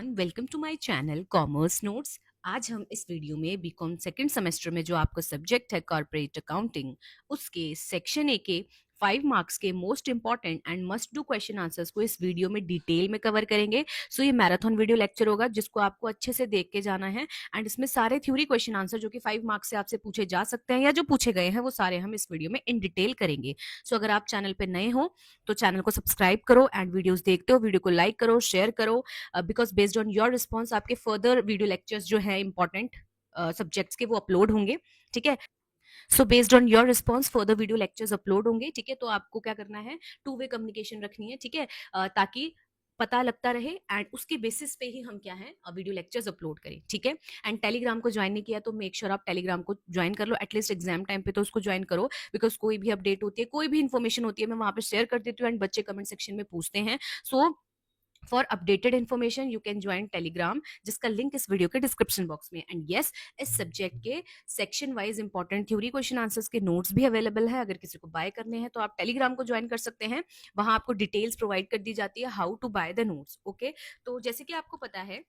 Everyone, welcome to my channel commerce notes. आज हम इस वीडियो में बीकॉम सेकंड सेमेस्टर में जो आपका सब्जेक्ट है कॉर्पोरेट अकाउंटिंग, उसके सेक्शन ए के 5 मार्क्स के most important and must do question answers को इस वीडियो में डिटेल में कवर करेंगे। सो ये मैराथन वीडियो लेक्चर होगा जिसको आपको अच्छे से देख के जाना है एंड इसमें सारे थ्योरी क्वेश्चन आंसर जो कि 5 मार्क्स से आपसे पूछे जा सकते हैं या जो पूछे गए हैं वो सारे हम इस वीडियो में इन डिटेल करेंगे। सो अगर आप चैनल पे नए हो तो चैनल को सब्सक्राइब करो एंड वीडियोस देखते हो वीडियो को लाइक करो, शेयर करो, because based on your response आपके फर्दर वीडियो लेक्चर्स जो है इंपॉर्टेंट सब्जेक्ट्स के वो अपलोड होंगे। ठीक है, so based on your response further video lectures upload होंगे। ठीक है, तो आपको क्या करना है, टू वे कम्युनिकेशन रखनी है। ठीक है, ताकि पता लगता रहे एंड उसके बेसिस पे ही हम क्या है वीडियो लेक्चर्स अपलोड करें। ठीक है, एंड टेलीग्राम को ज्वाइन नहीं किया तो मेक श्योर आप टेलीग्राम को ज्वाइन कर लो, एटलीस्ट एग्जाम टाइम पे तो उसको ज्वाइन करो, बिकॉज कोई भी अपडेट होती है, कोई भी इन्फॉर्मेशन होती है, मैं वहां पे शेयर कर देती हूँ एंड बच्चे कमेंट सेक्शन में पूछते हैं। So for updated information you can join Telegram, जिसका लिंक इस वीडियो के डिस्क्रिप्शन बॉक्स में। एंड यस, इस सब्जेक्ट के section wise important theory question answers के नोट्स भी अवेलेबल है। अगर किसी को बाय करने हैं तो आप टेलीग्राम को ज्वाइन कर सकते हैं, वहां आपको डिटेल्स प्रोवाइड कर दी जाती है how to buy the notes. Okay, तो जैसे कि आपको पता है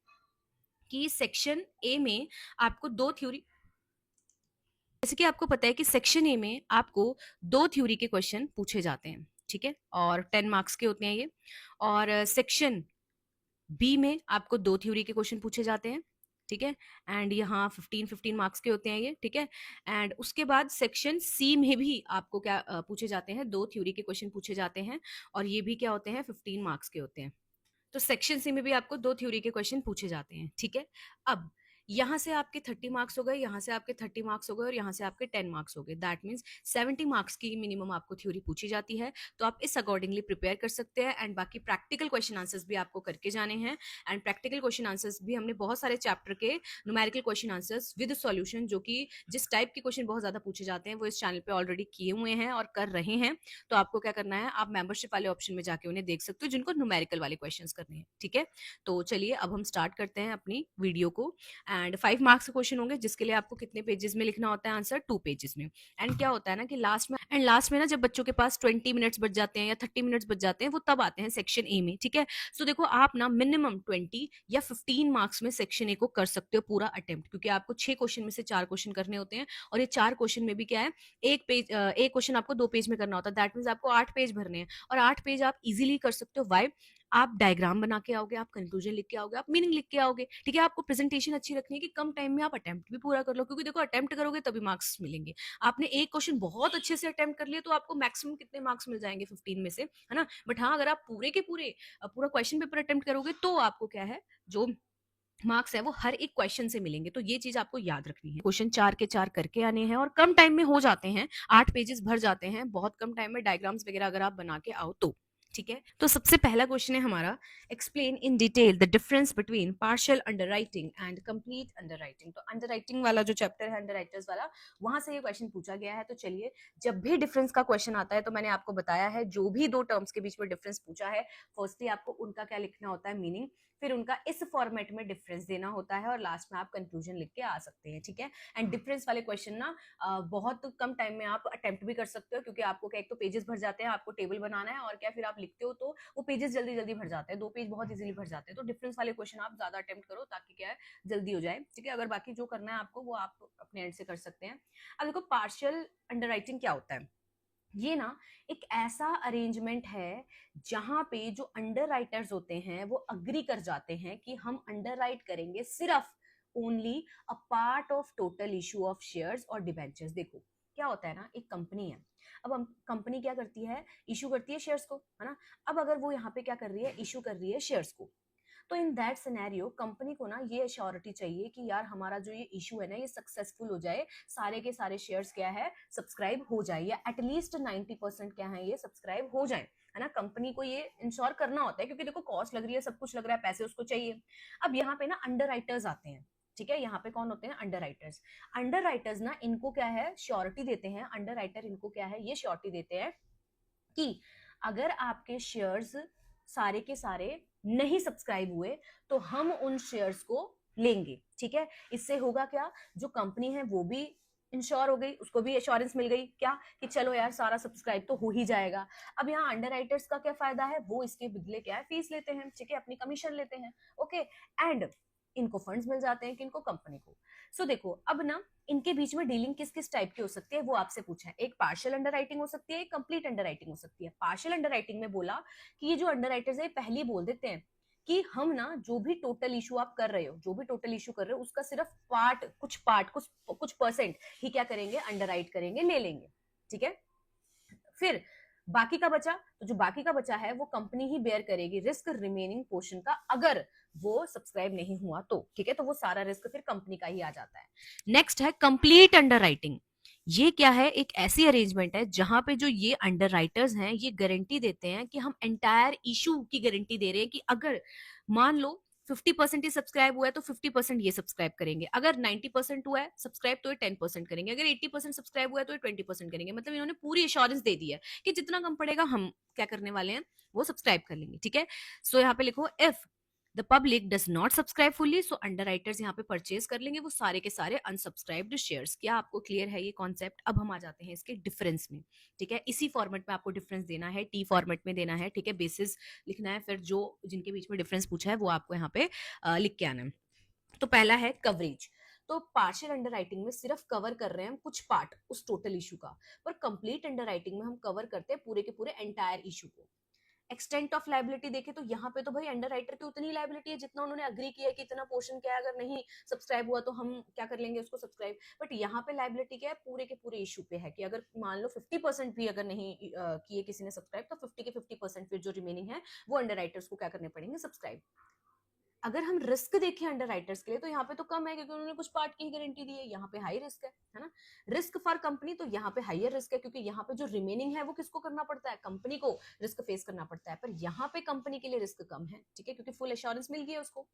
कि सेक्शन ए में आपको दो थ्योरी जैसे कि आपको पता है कि सेक्शन ए में आपको दो थ्योरी के क्वेश्चन पूछे जाते हैं। ठीक है, और 10 मार्क्स के होते हैं ये। और सेक्शन बी में आपको दो थ्योरी के क्वेश्चन पूछे जाते हैं। ठीक है, एंड यहाँ 15 मार्क्स के होते हैं ये। ठीक है, एंड उसके बाद सेक्शन सी में भी आपको क्या पूछे जाते हैं, दो थ्योरी के क्वेश्चन पूछे जाते हैं और ये भी क्या होते हैं, 15 मार्क्स के होते हैं। तो सेक्शन सी में भी आपको दो थ्योरी के क्वेश्चन पूछे जाते हैं। ठीक है, अब यहाँ से आपके 30 मार्क्स हो गए, यहाँ से आपके 30 मार्क्स हो गए और यहाँ से आपके 10 मार्क्स हो गए। दैट मीन्स 70 मार्क्स की मिनिमम आपको थ्योरी पूछी जाती है। तो आप इस अकॉर्डिंगली प्रिपेयर कर सकते हैं एंड बाकी प्रैक्टिकल क्वेश्चन आंसर्स भी आपको करके जाने हैं। एंड प्रैक्टिकल क्वेश्चन आंसर्स भी हमने बहुत सारे चैप्टर के numerical question answers with solution, जो कि जिस टाइप के क्वेश्चन बहुत ज्यादा पूछे जाते हैं वो इस चैनल पे ऑलरेडी किए हुए हैं और कर रहे हैं। तो आपको क्या करना है, आप मेंबरशिप वाले ऑप्शन में जाके उन्हें देख सकते हो जिनको न्यूमेरिकल वाले क्वेश्चंस करने हैं। ठीक है, तो चलिए अब हम स्टार्ट करते हैं अपनी वीडियो को। एंड 5 मार्क्स के क्वेश्चन होंगे जिसके लिए आपको कितने पेजेस में लिखना होता है आंसर, 2 पेजेस में। एंड क्या होता है ना कि लास्ट में ना जब बच्चों के पास 20 मिनट्स बच जाते हैं या 30 मिनट्स बच जाते हैं, वो तब आते हैं सेक्शन ए में। ठीक है, सो देखो आप ना मिनिमम 20 या 15 मार्क्स में सेक्शन ए को कर सकते हो पूरा अटेम्प्ट, क्योंकि आपको 6 क्वेश्चन में से 4 क्वेश्चन करने होते हैं और ये 4 क्वेश्चन में भी क्या है, एक क्वेश्चन आपको 2 पेज में करना होता है। दैट मीन्स आपको 8 पेज भरने हैं और 8 पेज आप इजीली कर सकते हो। वाई, आप डायग्राम बना के आओगे, आप कंक्लूजन लिख के आओगे, आप मीनिंग लिख के आओगे। ठीक है, आपको प्रेजेंटेशन अच्छी रखनी है कि कम टाइम में आप अटेम्प्ट भी पूरा कर लो, क्योंकि देखो अटेम्प्ट करोगे तभी मार्क्स मिलेंगे। आपने एक क्वेश्चन बहुत अच्छे से अटेम्प्ट कर लिया तो आपको मैक्सिमम कितने मार्क्स मिल जाएंगे, 15 में से, है ना। बट हाँ, अगर आप पूरे के पूरे पूरा क्वेश्चन पेपर अटेम्प्ट करोगे तो आपको क्या है, जो मार्क्स है वो हर एक क्वेश्चन से मिलेंगे। तो ये चीज आपको याद रखनी है। क्वेश्चन 4 के 4 करके आने हैं और कम टाइम में हो जाते हैं, 8 पेजेस भर जाते हैं बहुत कम टाइम में, डायग्राम्स वगैरह अगर आप बना के आओ तो। ठीक है, तो सबसे पहला क्वेश्चन है हमारा, explain in detail the difference between partial underwriting and complete underwriting. तो अंडरराइटिंग वाला जो चैप्टर है, अंडरराइटर्स वाला, वहां से ये क्वेश्चन पूछा गया है। तो चलिए, जब भी डिफरेंस का क्वेश्चन आता है तो मैंने आपको बताया है, जो भी दो टर्म्स के बीच में डिफरेंस पूछा है, फर्स्टली आपको उनका क्या लिखना होता है, मीनिंग, फिर उनका इस फॉर्मेट में डिफरेंस देना होता है और लास्ट में आप कंक्लूजन लिख के आ सकते हैं। ठीक है, एंड डिफरेंस वाले क्वेश्चन ना बहुत कम टाइम में आप अटेम्प्ट भी कर सकते हो, क्योंकि आपको क्या, एक तो पेजेस भर जाते हैं, आपको टेबल बनाना है और क्या, फिर आप लिखते हो तो वो पेजेस जल्दी जल्दी भर जाते हैं, 2 पेज बहुत इजीली भर जाते हैं। तो डिफरेंस वाले क्वेश्चन आप ज्यादा अटेम्प्ट करो ताकि क्या है, जल्दी हो जाए। ठीक है, अगर बाकी जो करना है आपको वो आप अपने एंड से कर सकते हैं। अब देखो पार्शियल अंडरराइटिंग क्या होता है, ये ना एक ऐसा अरेंजमेंट है जहां पे जो अंडर राइटर्स होते हैं वो अग्री कर जाते हैं कि हम अंडर राइट करेंगे सिर्फ only a part of total issue of shares और डिबेंचर्स। देखो क्या होता है ना, एक कंपनी है, अब हम कंपनी क्या करती है, इशू करती है शेयर्स को, है ना। अब अगर वो यहाँ पे क्या कर रही है, इशू कर रही है शेयर्स को, तो इन दैट सिनेरियो कंपनी को ना ये अश्योरिटी चाहिए कि यार हमारा जो ये इशू है ना, ये सक्सेसफुल हो जाए, सारे के सारे शेयर्स क्या है, सब्सक्राइब हो जाए, या एटलीस्ट 90% क्या है, ये सब्सक्राइब हो जाए, है ना। कंपनी को ये इंश्योर करना होता है, क्योंकि देखो कॉस्ट लग रही है, सब कुछ लग रहा है, पैसे उसको चाहिए। अब यहाँ पे ना अंडर राइटर्स आते हैं। ठीक है, यहाँ पे कौन होते हैं, अंडर राइटर्स। अंडर राइटर्स ना इनको क्या है, श्योरिटी देते हैं। अंडर राइटर इनको क्या है, ये श्योरिटी देते हैं कि अगर आपके शेयर्स सारे के सारे नहीं सब्सक्राइब हुए तो हम उन शेयर्स को लेंगे। ठीक है, इससे होगा क्या, जो कंपनी है वो भी इंश्योर हो गई, उसको भी एश्योरेंस मिल गई क्या कि चलो यार सारा सब्सक्राइब तो हो ही जाएगा। अब यहाँ अंडरराइटर्स का क्या फायदा है, वो इसके बदले क्या है फीस लेते हैं, ठीक है, अपनी कमीशन लेते हैं, ओके, एंड इनको फंड्स मिल जाते हैं, किनको, कंपनी को। सो देखो अब ना इनके बीच में डीलिंग किस किस टाइप की हो सकती है वो आपसे पूछा है। एक पार्शियल अंडरराइटिंग हो सकती है, एक कंप्लीट अंडरराइटिंग हो सकती है। पार्शियल अंडरराइटिंग में बोला कि ये जो अंडरराइटर्स है पहले बोल देते हैं कि हम ना जो भी टोटल इशू आप कर रहे हो, जो भी टोटल इशू कर रहे हो उसका सिर्फ पार्ट कुछ परसेंट ही क्या करेंगे, अंडरराइट करेंगे, ले लेंगे, ठीक है। फिर बाकी का बचा, तो जो बाकी का बचा है वो कंपनी ही बेयर करेगी रिस्क रिमेनिंग पोर्शन का, अगर वो सब्सक्राइब नहीं हुआ तो, ठीक है, तो वो सारा रिस्क फिर कंपनी का ही आ जाता है। नेक्स्ट है कंप्लीट अंडरराइटिंग। ये क्या है, एक ऐसी अरेंजमेंट है जहां पे जो ये अंडरराइटर्स हैं ये गारंटी देते हैं कि हम एंटायर इशू की गारंटी दे रहे हैं कि अगर मान लो 50% ही सब्सक्राइब हुआ है तो 50% ये सब्सक्राइब करेंगे, अगर 90% हुआ है सब्सक्राइब तो ये 10% करेंगे, अगर 80% सब्सक्राइब हुआ है तो ये 20% करेंगे। मतलब इन्होंने पूरी एश्योरेंस दे दी है कि जितना कम पड़ेगा हम क्या करने वाले हैं, वो सब्सक्राइब कर लेंगे, ठीक है। सो यहाँ पे लिखो if the public does not subscribe fully, so underwriters यहाँ पे परचेज कर लेंगे वो सारे के सारे अनसब्सक्राइब्ड शेयर्स। क्या आपको क्लियर है ये कॉन्सेप्ट? अब हम आ जाते हैं इसके डिफरेंस में, ठीक है। इसी फॉर्मेट में आपको डिफरेंस देना है, टी फॉर्मेट में देना है, ठीक है, बेसिस लिखना है, फिर जो जिनके बीच में डिफरेंस पूछा है वो आपको यहाँ पे लिख के आना है। तो पहला है कवरेज। तो पार्शियल अंडरराइटिंग में सिर्फ कवर कर रहे हैं हम कुछ पार्ट उस टोटल इशू का, पर कंप्लीट अंडरराइटिंग में हम कवर करते हैं पूरे के पूरे एंटायर इशू को। एक्सटेंट ऑफ लाइबिलिटी देखे तो यहाँ पे तो भाई अंडरराइटर की उतनी लाइबिलिटी है जितना उन्होंने अग्री किया है कि इतना पोर्शन क्या है, अगर नहीं सब्सक्राइब हुआ तो हम क्या कर लेंगे उसको सब्सक्राइब। बट यहाँ पे लाइबिलिटी क्या है, पूरे के पूरे इशू पे है कि अगर मान लो 50% भी अगर नहीं किए किसी ने सब्सक्राइब, तो 50 के 50% फिर जो रिमेनिंग है वो अंडरराइटर्स को क्या करने पड़ेंगे, सब्सक्राइब। अगर हम रिस्क देखें अंडरराइटर्स के लिए तो यहाँ पे तो कम है क्योंकि उन्होंने कुछ पार्ट की ही गारंटी दी है, यहाँ पे हाई रिस्क है ना। रिस्क फॉर कंपनी, तो यहाँ पे हाइयर रिस्क है क्योंकि यहाँ पे जो रिमेनिंग है वो किसको करना पड़ता है, कंपनी को रिस्क फेस करना पड़ता है, पर यहाँ पे कंपनी के लिए रिस्क कम है, ठीक है, क्योंकि फुल एश्योरेंस मिल गई है उसको।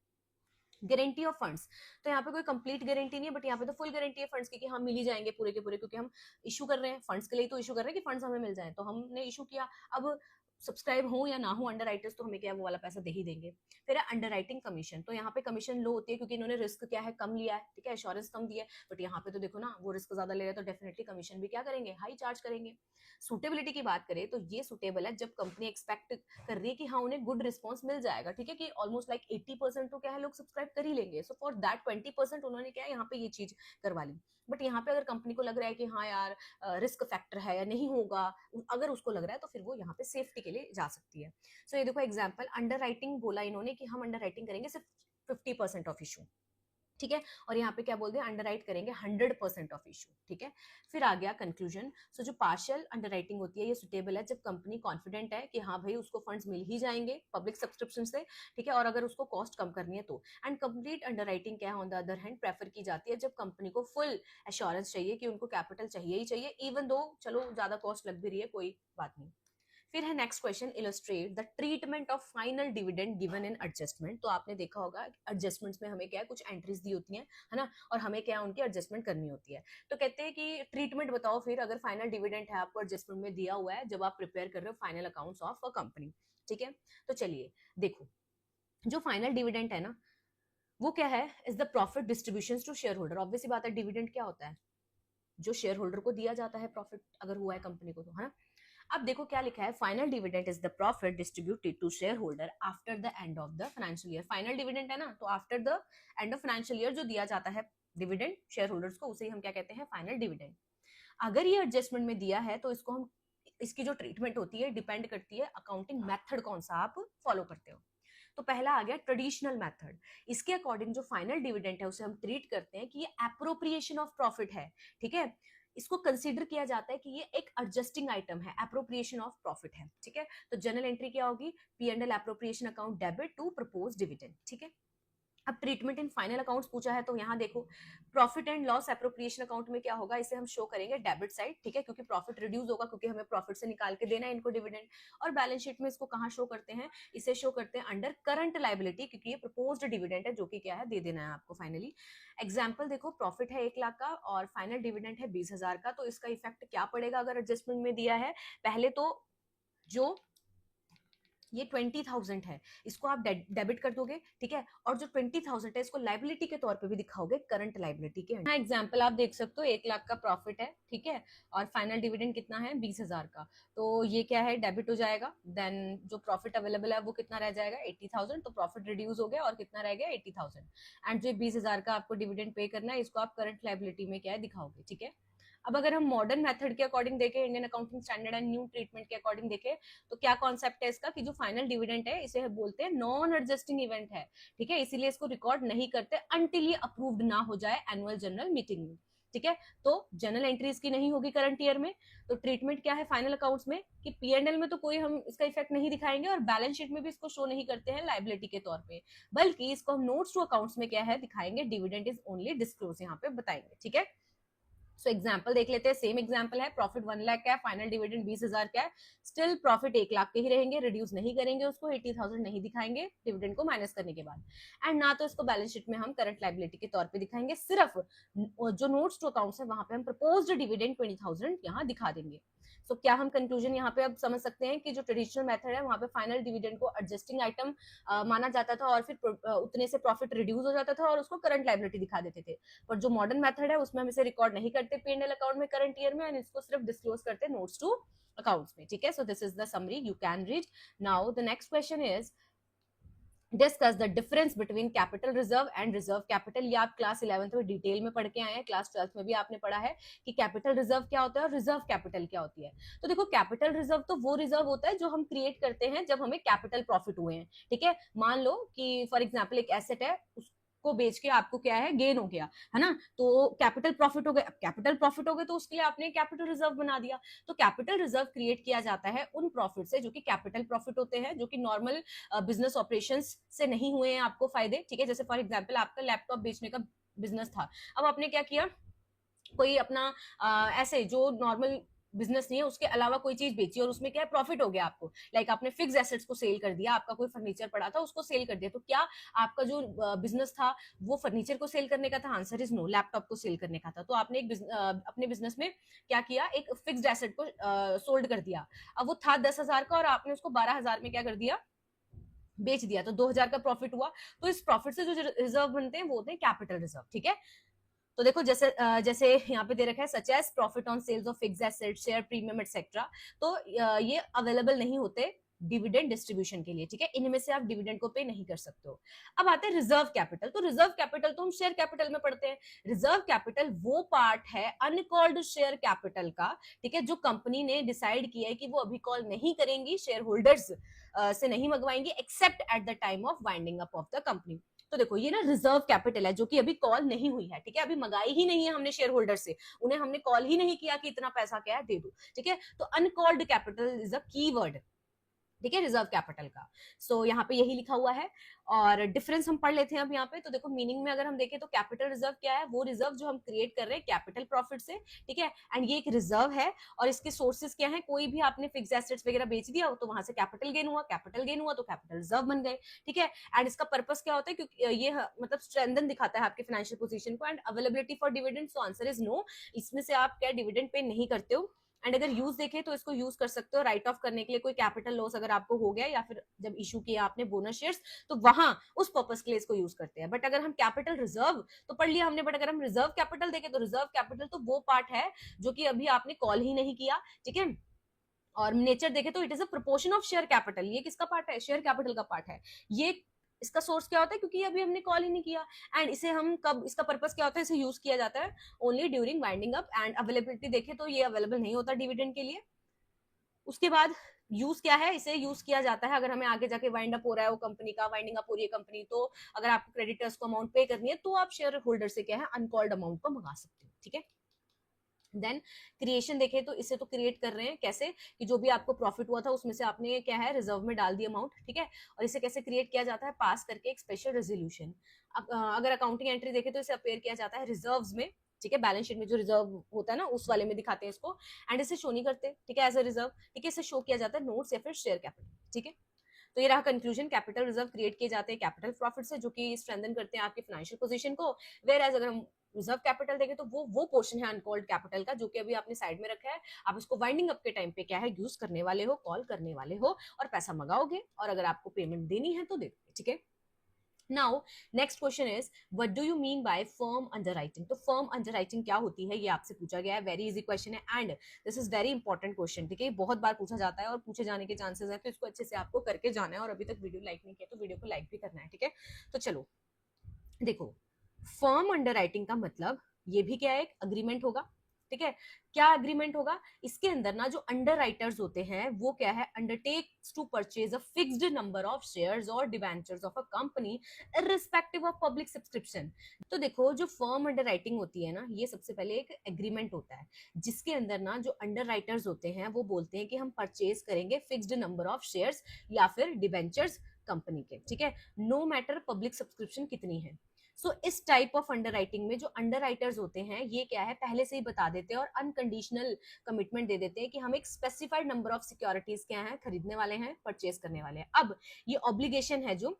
गारंटी ऑफ फंड्स, तो यहाँ पे कोई कंप्लीट गारंटी नहीं है, बट यहाँ पे तो फुल गारंटी है फंड्स की कि हम मिल ही जाएंगे पूरे के पूरे, क्योंकि हम इशू कर रहे हैं फंड्स के लिए, तो इशू कर रहे हैं कि फंड्स हमें मिल जाए, तो हमने इशू किया। अब सब्सक्राइब हो या ना हो अंडरराइटर्स, तो हमें क्या है वो वाला पैसा दे ही देंगे। फिर है अंडरराइटिंग कमीशन, तो यहाँ पे कमीशन लो होती है क्योंकि इन्होंने रिस्क क्या है कम लिया है, ठीक है, एश्योरेंस कम दिया है, बट यहाँ पे तो देखो ना वो रिस्क ज्यादा ले रहे हैं तो डेफिनेटली कमीशन भी क्या करेंगे, हाई चार्ज करेंगे। सुटेबिलिटी की बात करें तो ये सुटेबल है जब कंपनी एक्सपेक्ट कर रही है कि हाँ उन्हें गुड रिस्पॉन्स मिल जाएगा, ठीक है, कि ऑलमोस्ट लाइक 80% तो क्या है लोग सब्सक्राइब कर ही लेंगे, सो फॉर दैट 20% उन्होंने क्या है यहाँ पे ये चीज करवा ली। बट यहाँ पे अगर कंपनी को लग रहा है कि हाँ यार रिस्क फैक्टर है या नहीं होगा, अगर उसको लग रहा है तो फिर वो यहाँ पे सेफ्टी के लिए जा सकती है। सो ये देखो एग्जाम्पल, अंडर राइटिंग बोला इन्होंने कि हम अंडर राइटिंग करेंगे सिर्फ 50% ऑफ इशू, ठीक है, और यहाँ पे क्या बोलते हैं अंडरराइट करेंगे 100% ऑफ इशू, ठीक है। फिर आ गया कंक्लूजन। सो जो पार्शियल अंडरराइटिंग होती है ये सुटेबल है जब कंपनी कॉन्फिडेंट है कि हाँ भाई उसको फंड्स मिल ही जाएंगे पब्लिक सब्सक्रिप्शन से, ठीक है, और अगर उसको कॉस्ट कम करनी है तो। एंड कंप्लीट अंडरराइटिंग क्या है on the other hand prefer की जाती है जब कंपनी को फुल एश्योरेंस चाहिए कि उनको कैपिटल चाहिए ही चाहिए, इवन दो चलो ज्यादा कॉस्ट लग भी रही है कोई बात नहीं। फिर है next question, illustrate the treatment of final dividend given in adjustment. तो आपने देखा होगा एडजस्टमेंट्स में हमें क्या है कुछ एंट्रीज दी होती हैं, है ना, और हमें क्या है उनकी एडजस्टमेंट करनी होती है। तो कहते हैं कि ट्रीटमेंट बताओ फिर अगर फाइनल डिविडेंड है आपको एडजस्टमेंट में दिया हुआ है जब आप प्रिपेयर कर रहे हो final accounts of a company, ठीक है। तो चलिए देखो, जो फाइनल डिविडेंड है ना वो क्या है, is the profit distribution to share holder. Obviously बात है डिविडेंड क्या होता है, जो शेयर होल्डर को दिया जाता है प्रॉफिट अगर हुआ है कंपनी को, तो है ना। अब देखो क्या लिखा है, final dividend is the profit distributed to share holder after the end of the financial year. Final dividend है ना, तो after the end of financial year जो दिया जाता है डिविडेंड शेयर होल्डर्स को, उसे हम क्या कहते हैं, फाइनल डिविडेंड। अगर ये एडजस्टमेंट में दिया है तो इसको हम, इसकी जो ट्रीटमेंट होती है डिपेंड करती है अकाउंटिंग मेथड कौन सा आप फॉलो करते हो। तो पहला आ गया ट्रेडिशनल मेथड। इसके अकॉर्डिंग जो फाइनल डिविडेंड है उसे हम ट्रीट करते हैं कि ये एप्रोप्रिएशन ऑफ प्रॉफिट है, ठीक है। इसको कंसीडर किया जाता है कि ये एक एडजस्टिंग आइटम है, एप्रोप्रिएशन ऑफ प्रॉफिट है, ठीक है। तो जनरल एंट्री क्या होगी, P and L appropriation account debit to propose dividend, ठीक है। अब ट्रीटमेंट इन फाइनल अकाउंट्स पूछा है तो यहाँ देखो profit and loss appropriation account में क्या होगा, इसे हम शो करेंगे डेबिट साइड, ठीक है, क्योंकि प्रॉफिट रिड्यूस होगा क्योंकि हमें प्रॉफिट से निकाल के देना है इनको डिविडेंड। और बैलेंस शीट में इसको कहाँ शो करते हैं, इसे शो करते हैं अंडर करंट लाइबिलिटी क्योंकि ये प्रपोज्ड डिविडेंड है जो कि क्या है दे देना है आपको फाइनली। एग्जाम्पल देखो, प्रॉफिट है 1 लाख का और फाइनल डिविडेंड है 20,000 का, तो इसका इफेक्ट क्या पड़ेगा अगर एडजस्टमेंट में दिया है। पहले तो जो ये 20,000 है, इसको आप डेबिट कर दोगे, ठीक है। और जो 20,000 है इसको लाइबिलिटी के तौर पे भी दिखाओगे, करंट लाइबिलिटी के। हाँ, एग्जाम्पल आप देख सकते हो, 1 लाख का प्रॉफिट है, ठीक है, और फाइनल डिविडेंड कितना है, 20,000 का। तो ये क्या है, डेबिट हो जाएगा। देन जो प्रॉफिट अवेलेबल है वो कितना रह जाएगा, 80,000। तो प्रॉफिट रिड्यूस हो गया और कितना रह गया, 80,000। एंड जो 20,000 का आपको डिविडेंड पे करना है, इसको आप करंट लाइबिलिटी में क्या है, दिखाओगे, ठीक है। अब अगर हम मॉडर्न मेथड के अकॉर्डिंग देखें, Indian accounting standard and new treatment के अकॉर्डिंग देखें, तो क्या कॉन्सेप्ट है इसका, कि जो फाइनल डिविडेंड है इसे बोलते हैं नॉन एडजस्टिंग इवेंट है, ठीक है, इसीलिए इसको रिकॉर्ड नहीं करते अनटिल ये अप्रूव्ड ना हो जाए एनुअल जनरल मीटिंग में, ठीक है। तो जनरल एंट्रीज की नहीं होगी करंट ईयर में। तो ट्रीटमेंट क्या है फाइनल अकाउंट्स में, कि पीएनएल में तो कोई हम इसका इफेक्ट नहीं दिखाएंगे और बैलेंस शीट में भी इसको शो नहीं करते हैं लाइबिलिटी के तौर पे, बल्कि इसको हम नोट्स टू अकाउंट्स में क्या है दिखाएंगे, डिविडेंड इज ओनली डिस्क्लोज यहाँ पे बताएंगे, ठीक है। सो एग्जाम्पल देख लेते हैं, सेम एग्जाम्पल है, प्रॉफिट 1 लाख का है, फाइनल डिविडेंड 20,000 का है, स्टिल प्रॉफिट 1 लाख के ही रहेंगे, रिड्यूस नहीं करेंगे उसको, 80,000 नहीं दिखाएंगे डिविडेंड को माइनस करने के बाद। एंड ना तो इसको बैलेंस शीट में हम करंट लाइबिलिटी के तौर पे दिखाएंगे, सिर्फ जो नोट्स टू अकाउंट्स है वहां पे हम प्रपोज्ड डिविडेंड 20,000 यहाँ दिखा देंगे। सो क्या हम कंक्लूजन यहाँ पे अब समझ सकते हैं कि जो ट्रेडिशनल मेथड है वहां पे फाइनल डिविडेंड को एडजस्टिंग आइटम माना जाता था और फिर उतने से प्रॉफिट रिड्यूस हो जाता था और उसको करंट लाइबिलिटी दिखा देते थे। पर जो मॉडर्न मेथड है उसमें हम इसे रिकॉर्ड नहीं करते पीएनएल अकाउंट में करंट ईयर में, एंड इसको सिर्फ डिस्क्लोज करते नोट्स टू अकाउंट्स में, ठीक है। So this is the summary, you can read. Now the next question is discuss the difference between capital reserve and reserve capital. ये आप क्लास 11th में डिटेल में पढ़ के आए हैं, क्लास 12th में भी आपने पढ़ा है कि कैपिटल रिजर्व क्या होता है और रिजर्व कैपिटल क्या होती है। तो देखो, कैपिटल रिजर्व तो वो रिजर्व होता है जो हम क्रिएट करते हैं जब हमें कैपिटल प्रॉफिट हुए हैं, ठीक है। मान लो कि फॉर एग्जाम्पल एक एसेट है, को बेच के आपको क्या है, गेन हो गया है ना, तो कैपिटल प्रॉफिट हो गया। कैपिटल प्रॉफिट हो गए तो उसके लिए आपने कैपिटल रिजर्व बना दिया। तो कैपिटल रिजर्व क्रिएट किया जाता है उन प्रॉफिट से जो कि कैपिटल प्रॉफिट होते हैं, जो कि नॉर्मल बिजनेस ऑपरेशंस से नहीं हुए हैं आपको फायदे, ठीक है। जैसे फॉर एग्जांपल आपका लैपटॉप बेचने का बिजनेस था, अब आपने क्या किया, कोई अपना ऐसे जो नॉर्मल बिजनेस नहीं है उसके अलावा कोई चीज बेची और उसमें क्या है, प्रॉफिट हो गया आपको। लाइक आपने फिक्स एसेट्स को सेल कर दिया, आपका कोई फर्नीचर पड़ा था उसको सेल कर दिया। तो क्या आपका जो बिजनेस था वो फर्नीचर को सेल करने का था? आंसर इज नो, लैपटॉप को सेल करने का था। तो आपने अपने बिजनेस में क्या किया, एक फिक्स्ड एसेट को सोल्ड कर दिया। अब वो था 10,000 का और आपने उसको 12,000 में क्या कर दिया, बेच दिया, तो 2,000 का प्रॉफिट हुआ। तो इस प्रॉफिट से जो रिजर्व बनते हैं वो होते हैं कैपिटल रिजर्व, ठीक है। तो देखो, जैसे यहाँ पे दे रखा है such as profit on sales of fixed asset, share premium etcetera. तो ये अवेलेबल नहीं होते डिविडेंड डिस्ट्रीब्यूशन के लिए, ठीक है। इनमें से आप डिविडेंड को पे नहीं कर सकते हो। अब आते हैं रिजर्व कैपिटल। तो रिजर्व कैपिटल तो हम शेयर कैपिटल में पढ़ते हैं। रिजर्व कैपिटल वो पार्ट है अनकॉल्ड शेयर कैपिटल का, ठीक है, जो कंपनी ने डिसाइड किया है कि वो अभी कॉल नहीं करेंगी, शेयर होल्डर्स से नहीं मंगवाएंगी except at the time of winding up of the company. तो देखो, ये ना रिजर्व कैपिटल है जो कि अभी कॉल नहीं हुई है, ठीक है, अभी मंगाई ही नहीं है हमने शेयर होल्डर से, उन्हें हमने कॉल ही नहीं किया कि इतना पैसा क्या है दे दो, ठीक है। तो uncalled capital is a keyword, ठीक है, रिजर्व कैपिटल का। सो यहाँ पे यही लिखा हुआ है और डिफरेंस हम पढ़ लेते हैं अब यहाँ पे। तो देखो, मीनिंग में अगर हम देखें तो कैपिटल रिजर्व क्या है, वो रिजर्व जो हम क्रिएट कर रहे हैं कैपिटल प्रॉफिट से, ठीक है। एंड ये एक रिजर्व है और इसके सोर्सेज क्या है, कोई भी आपने फिक्स एसेट्स वगैरह बेच दिया तो वहां से कैपिटल गेन हुआ, कैपिटल गेन हुआ तो कैपिटल रिजर्व बन गए, ठीक है। एंड इसका पर्पस क्या होता है, क्योंकि ये मतलब स्ट्रेंथन दिखाता है आपके फाइनेंशियल पोजीशन को। And availability for dividend, so answer is no, इसमें से आप क्या डिविडेंड पे नहीं करते हो। एंड अगर यूज देखें तो इसको यूज कर सकते हो राइट ऑफ करने के लिए, कोई कैपिटल लॉस अगर आपको हो गया या फिर जब इशू किया आपने बोनस शेयर्स, तो वहां उस पर्पस के लिए इसको यूज करते हैं। बट अगर हम कैपिटल रिजर्व तो पढ़ लिया हमने, बट अगर हम रिजर्व कैपिटल देखें तो रिजर्व कैपिटल तो वो पार्ट है जो कि अभी आपने कॉल ही नहीं किया, ठीक है। और नेचर देखे तो it is a proportion of share capital, ये किसका पार्ट है, शेयर कैपिटल का पार्ट है ये। इसका सोर्स क्या होता है, क्योंकि अभी हमने कॉल ही नहीं किया। एंड इसे हम कब, इसका पर्पस क्या होता है, इसे यूज किया जाता है only during winding up. And availability देखे तो ये अवेलेबल नहीं होता डिविडेंड के लिए। उसके बाद यूज क्या है, इसे यूज किया जाता है अगर हमें आगे जाके वाइंड अप हो रहा है वो कंपनी का, वाइंडिंग अप हो रही है कंपनी, तो अगर आपको क्रेडिटर्स को अमाउंट पे करनी है तो आप शेयर होल्डर से क्या है, अनकॉल्ड अमाउंट को मंगा सकते हो, ठीक है। देन क्रिएशन देखे तो इसे तो क्रिएट कर रहे हैं कैसे, कि जो भी आपको प्रॉफिट हुआ था उसमें से आपने क्या है, रिजर्व में डाल दिया अमाउंट, ठीक है। और इसे कैसे क्रिएट किया जाता है, पास करके एक स्पेशल रेजोल्यूशन। अगर अकाउंटिंग एंट्री देखे तो इसे अपेयर किया जाता है रिजर्व्स में, ठीक है। बैलेंस शीट में जो रिजर्व होता है ना उस वाले में दिखाते हैं इसको। एंड इसे शो नहीं करते, ठीक है, एज अ रिजर्व, ठीक है। इसे शो किया जाता है नोट्स या फिर शेयर कैपिटल, ठीक है। तो ये रहा कंक्लूजन, कैपिटल रिजर्व क्रिएट किए जाते हैं कैपिटल प्रॉफिट से, जो कि स्ट्रेंथन करते हैं आपके फाइनेंशियल पोजीशन को। वेयर एज अगर हम रिजर्व कैपिटल देंगे तो वो पोर्शन है अनकॉल्ड कैपिटल का, जो कि अभी आपने साइड में रखा है, आप इसको वाइंडिंग अप के टाइम पे क्या है यूज करने वाले हो, कॉल करने वाले हो और पैसा मंगाओगे, और अगर आपको पेमेंट देनी है तो दे दोगे, ठीक है। Now next question is what do you mean by firm underwriting. तो फर्म अंडरराइटिंग क्या होती है, ये आपसे पूछा गया है, वेरी इजी क्वेश्चन है and this is very important question, ठीक है, बहुत बार पूछा जाता है और पूछे जाने के चांसेस है, तो इसको अच्छे से आपको करके जाना है, और अभी तक वीडियो लाइक नहीं किया तो वीडियो को लाइक भी करना है, ठीक है। तो चलो देखो, फर्म अंडरराइटिंग का मतलब ये भी क्या है, एक अग्रीमेंट होगा, ठीक है। क्या अग्रीमेंट होगा, इसके अंदर ना जो अंडर राइटर्स होते हैं वो क्या है, undertakes to purchase a fixed number of shares और debentures of a company irrespective of public subscription. तो देखो जो फर्म अंडर राइटिंग होती है ना, ये सबसे पहले एक एग्रीमेंट होता है, जिसके अंदर ना जो अंडर राइटर्स होते हैं वो बोलते हैं कि हम परचेज करेंगे फिक्स्ड नंबर ऑफ शेयर्स या फिर डिबेंचर्स कंपनी के, ठीक है, नो मैटर पब्लिक सब्सक्रिप्शन कितनी है। सो इस टाइप ऑफ अंडरराइटिंग में जो अंडरराइटर्स होते हैं ये क्या है, पहले से ही बता देते हैं और अनकंडीशनल कमिटमेंट दे देते हैं कि हम एक स्पेसिफाइड नंबर ऑफ सिक्योरिटीज क्या है, खरीदने वाले हैं, परचेज करने वाले हैं। अब ये ऑब्लिगेशन है जो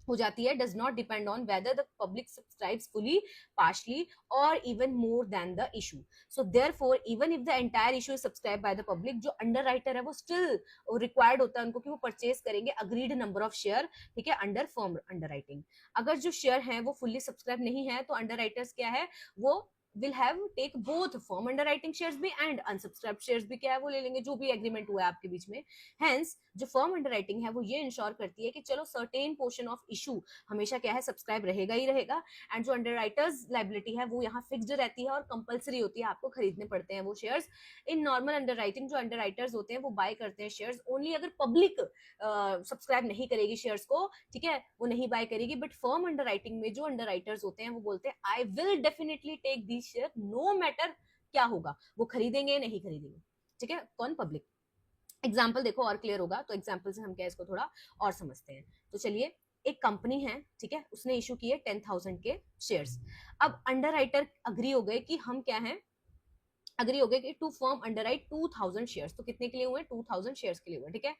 हो जाती है, does not depend on whether the public subscribes fully, partially और even more than the issue. So therefore even if the entire issue is subscribe by the public, जो अंडर राइटर है वो स्टिल रिक्वायर्ड होता है उनको कि वो purchase करेंगे अग्रीड नंबर ऑफ शेयर, ठीक है, अंडर फर्म अंडर राइटिंग। अगर जो शेयर है वो फुल्ली सब्सक्राइब नहीं है तो अंडर राइटर्स क्या है, वो will have take both firm underwriting shares भी and unsubscribed shares भी क्या है वो ले लेंगे, जो भी एग्रीमेंट हुआ है आपके बीच में। Hence जो फर्म अंडरराइटिंग है वो ये इंश्योर करती है कि चलो सर्टेन पोर्शन ऑफ इशू हमेशा क्या है, सब्सक्राइब रहेगा ही रहेगा, एंड जो अंडरराइटर्स लाइबिलिटी है वो यहाँ फिक्स्ड रहती है और कंपलसरी होती है, आपको खरीदने पड़ते हैं वो शेयर्स। इन नॉर्मल अंडरराइटिंग जो अंडरराइटर्स होते हैं वो बाय करते हैं शेयर्स ओनली अगर पब्लिक सब्सक्राइब नहीं करेगी शेयर्स को, ठीक है, वो नहीं बाय करेगी। बट फर्म अंडरराइटिंग में जो अंडरराइटर्स होते हैं वो बोलते हैं I will definitely take this share no matter क्या होगा, वो खरीदेंगे नहीं खरीदेंगे, ठीक है, कौन, पब्लिक। एग्जाम्पल देखो और क्लियर होगा, तो एग्जाम्पल से हम क्या इसको थोड़ा और समझते हैं। तो चलिए, एक कंपनी है, ठीक है, उसने इशू किए 10,000 के शेयर्स। अब अंडर राइटर अग्री हो गए कि हम क्या है, अग्री हो गए कि टू फर्म अंडरराइट 2,000 शेयर्स, तो कितने के लिए हुए, 2,000 शेयर्स के लिए हुए, ठीक है।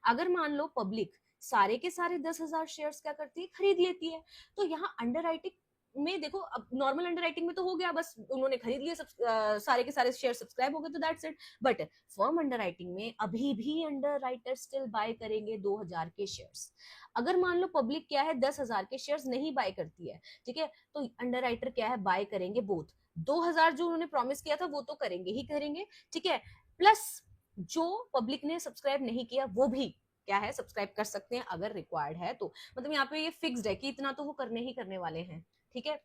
अगर मान लो पब्लिक सारे के सारे 10,000 शेयर्स क्या करती है, खरीद लेती है, तो यहाँ अंडर राइटिंग में देखो, अब नॉर्मल अंडर राइटिंग में तो हो गया, बस उन्होंने खरीद लिए, सारे के सारे शेयर सब्सक्राइब हो गए, तो that's it. But firm under writing में अभी भी अंडर राइटर स्टिल बाय करेंगे 2,000 के शेयर्स। अगर मान लो पब्लिक क्या है 10,000 के शेयर्स नहीं बाय करती है, ठीक है, तो अंडर राइटर क्या है, बाय करेंगे बोथ। 2,000 जो उन्होंने प्रॉमिस किया था वो तो करेंगे ही करेंगे, ठीक है, प्लस जो पब्लिक ने सब्सक्राइब नहीं किया वो भी क्या है, सब्सक्राइब कर सकते हैं अगर रिक्वायर्ड है तो। मतलब यहाँ पे ये फिक्स्ड है कि इतना तो वो करने ही करने वाले हैं, ठीक है।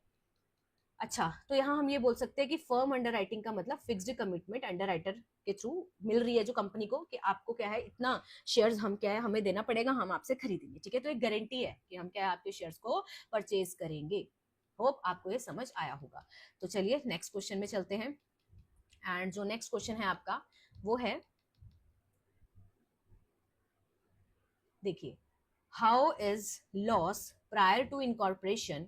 अच्छा, तो यहाँ हम ये बोल सकते हैं कि फर्म अंडरराइटिंग का मतलब फिक्स्ड कमिटमेंट अंडर राइटर के थ्रू मिल रही है जो कंपनी को, कि आपको क्या है, इतना शेयर्स हम क्या है हमें देना पड़ेगा, हम आपसे खरीदेंगे, ठीक है, तो एक गारंटी है कि हम क्या है आपके शेयर्स को परचेज करेंगे। होप आपको ये समझ आया होगा। तो चलिए नेक्स्ट क्वेश्चन में चलते हैं, एंड जो नेक्स्ट क्वेश्चन है आपका वो है, देखिए, how is loss prior to incorporation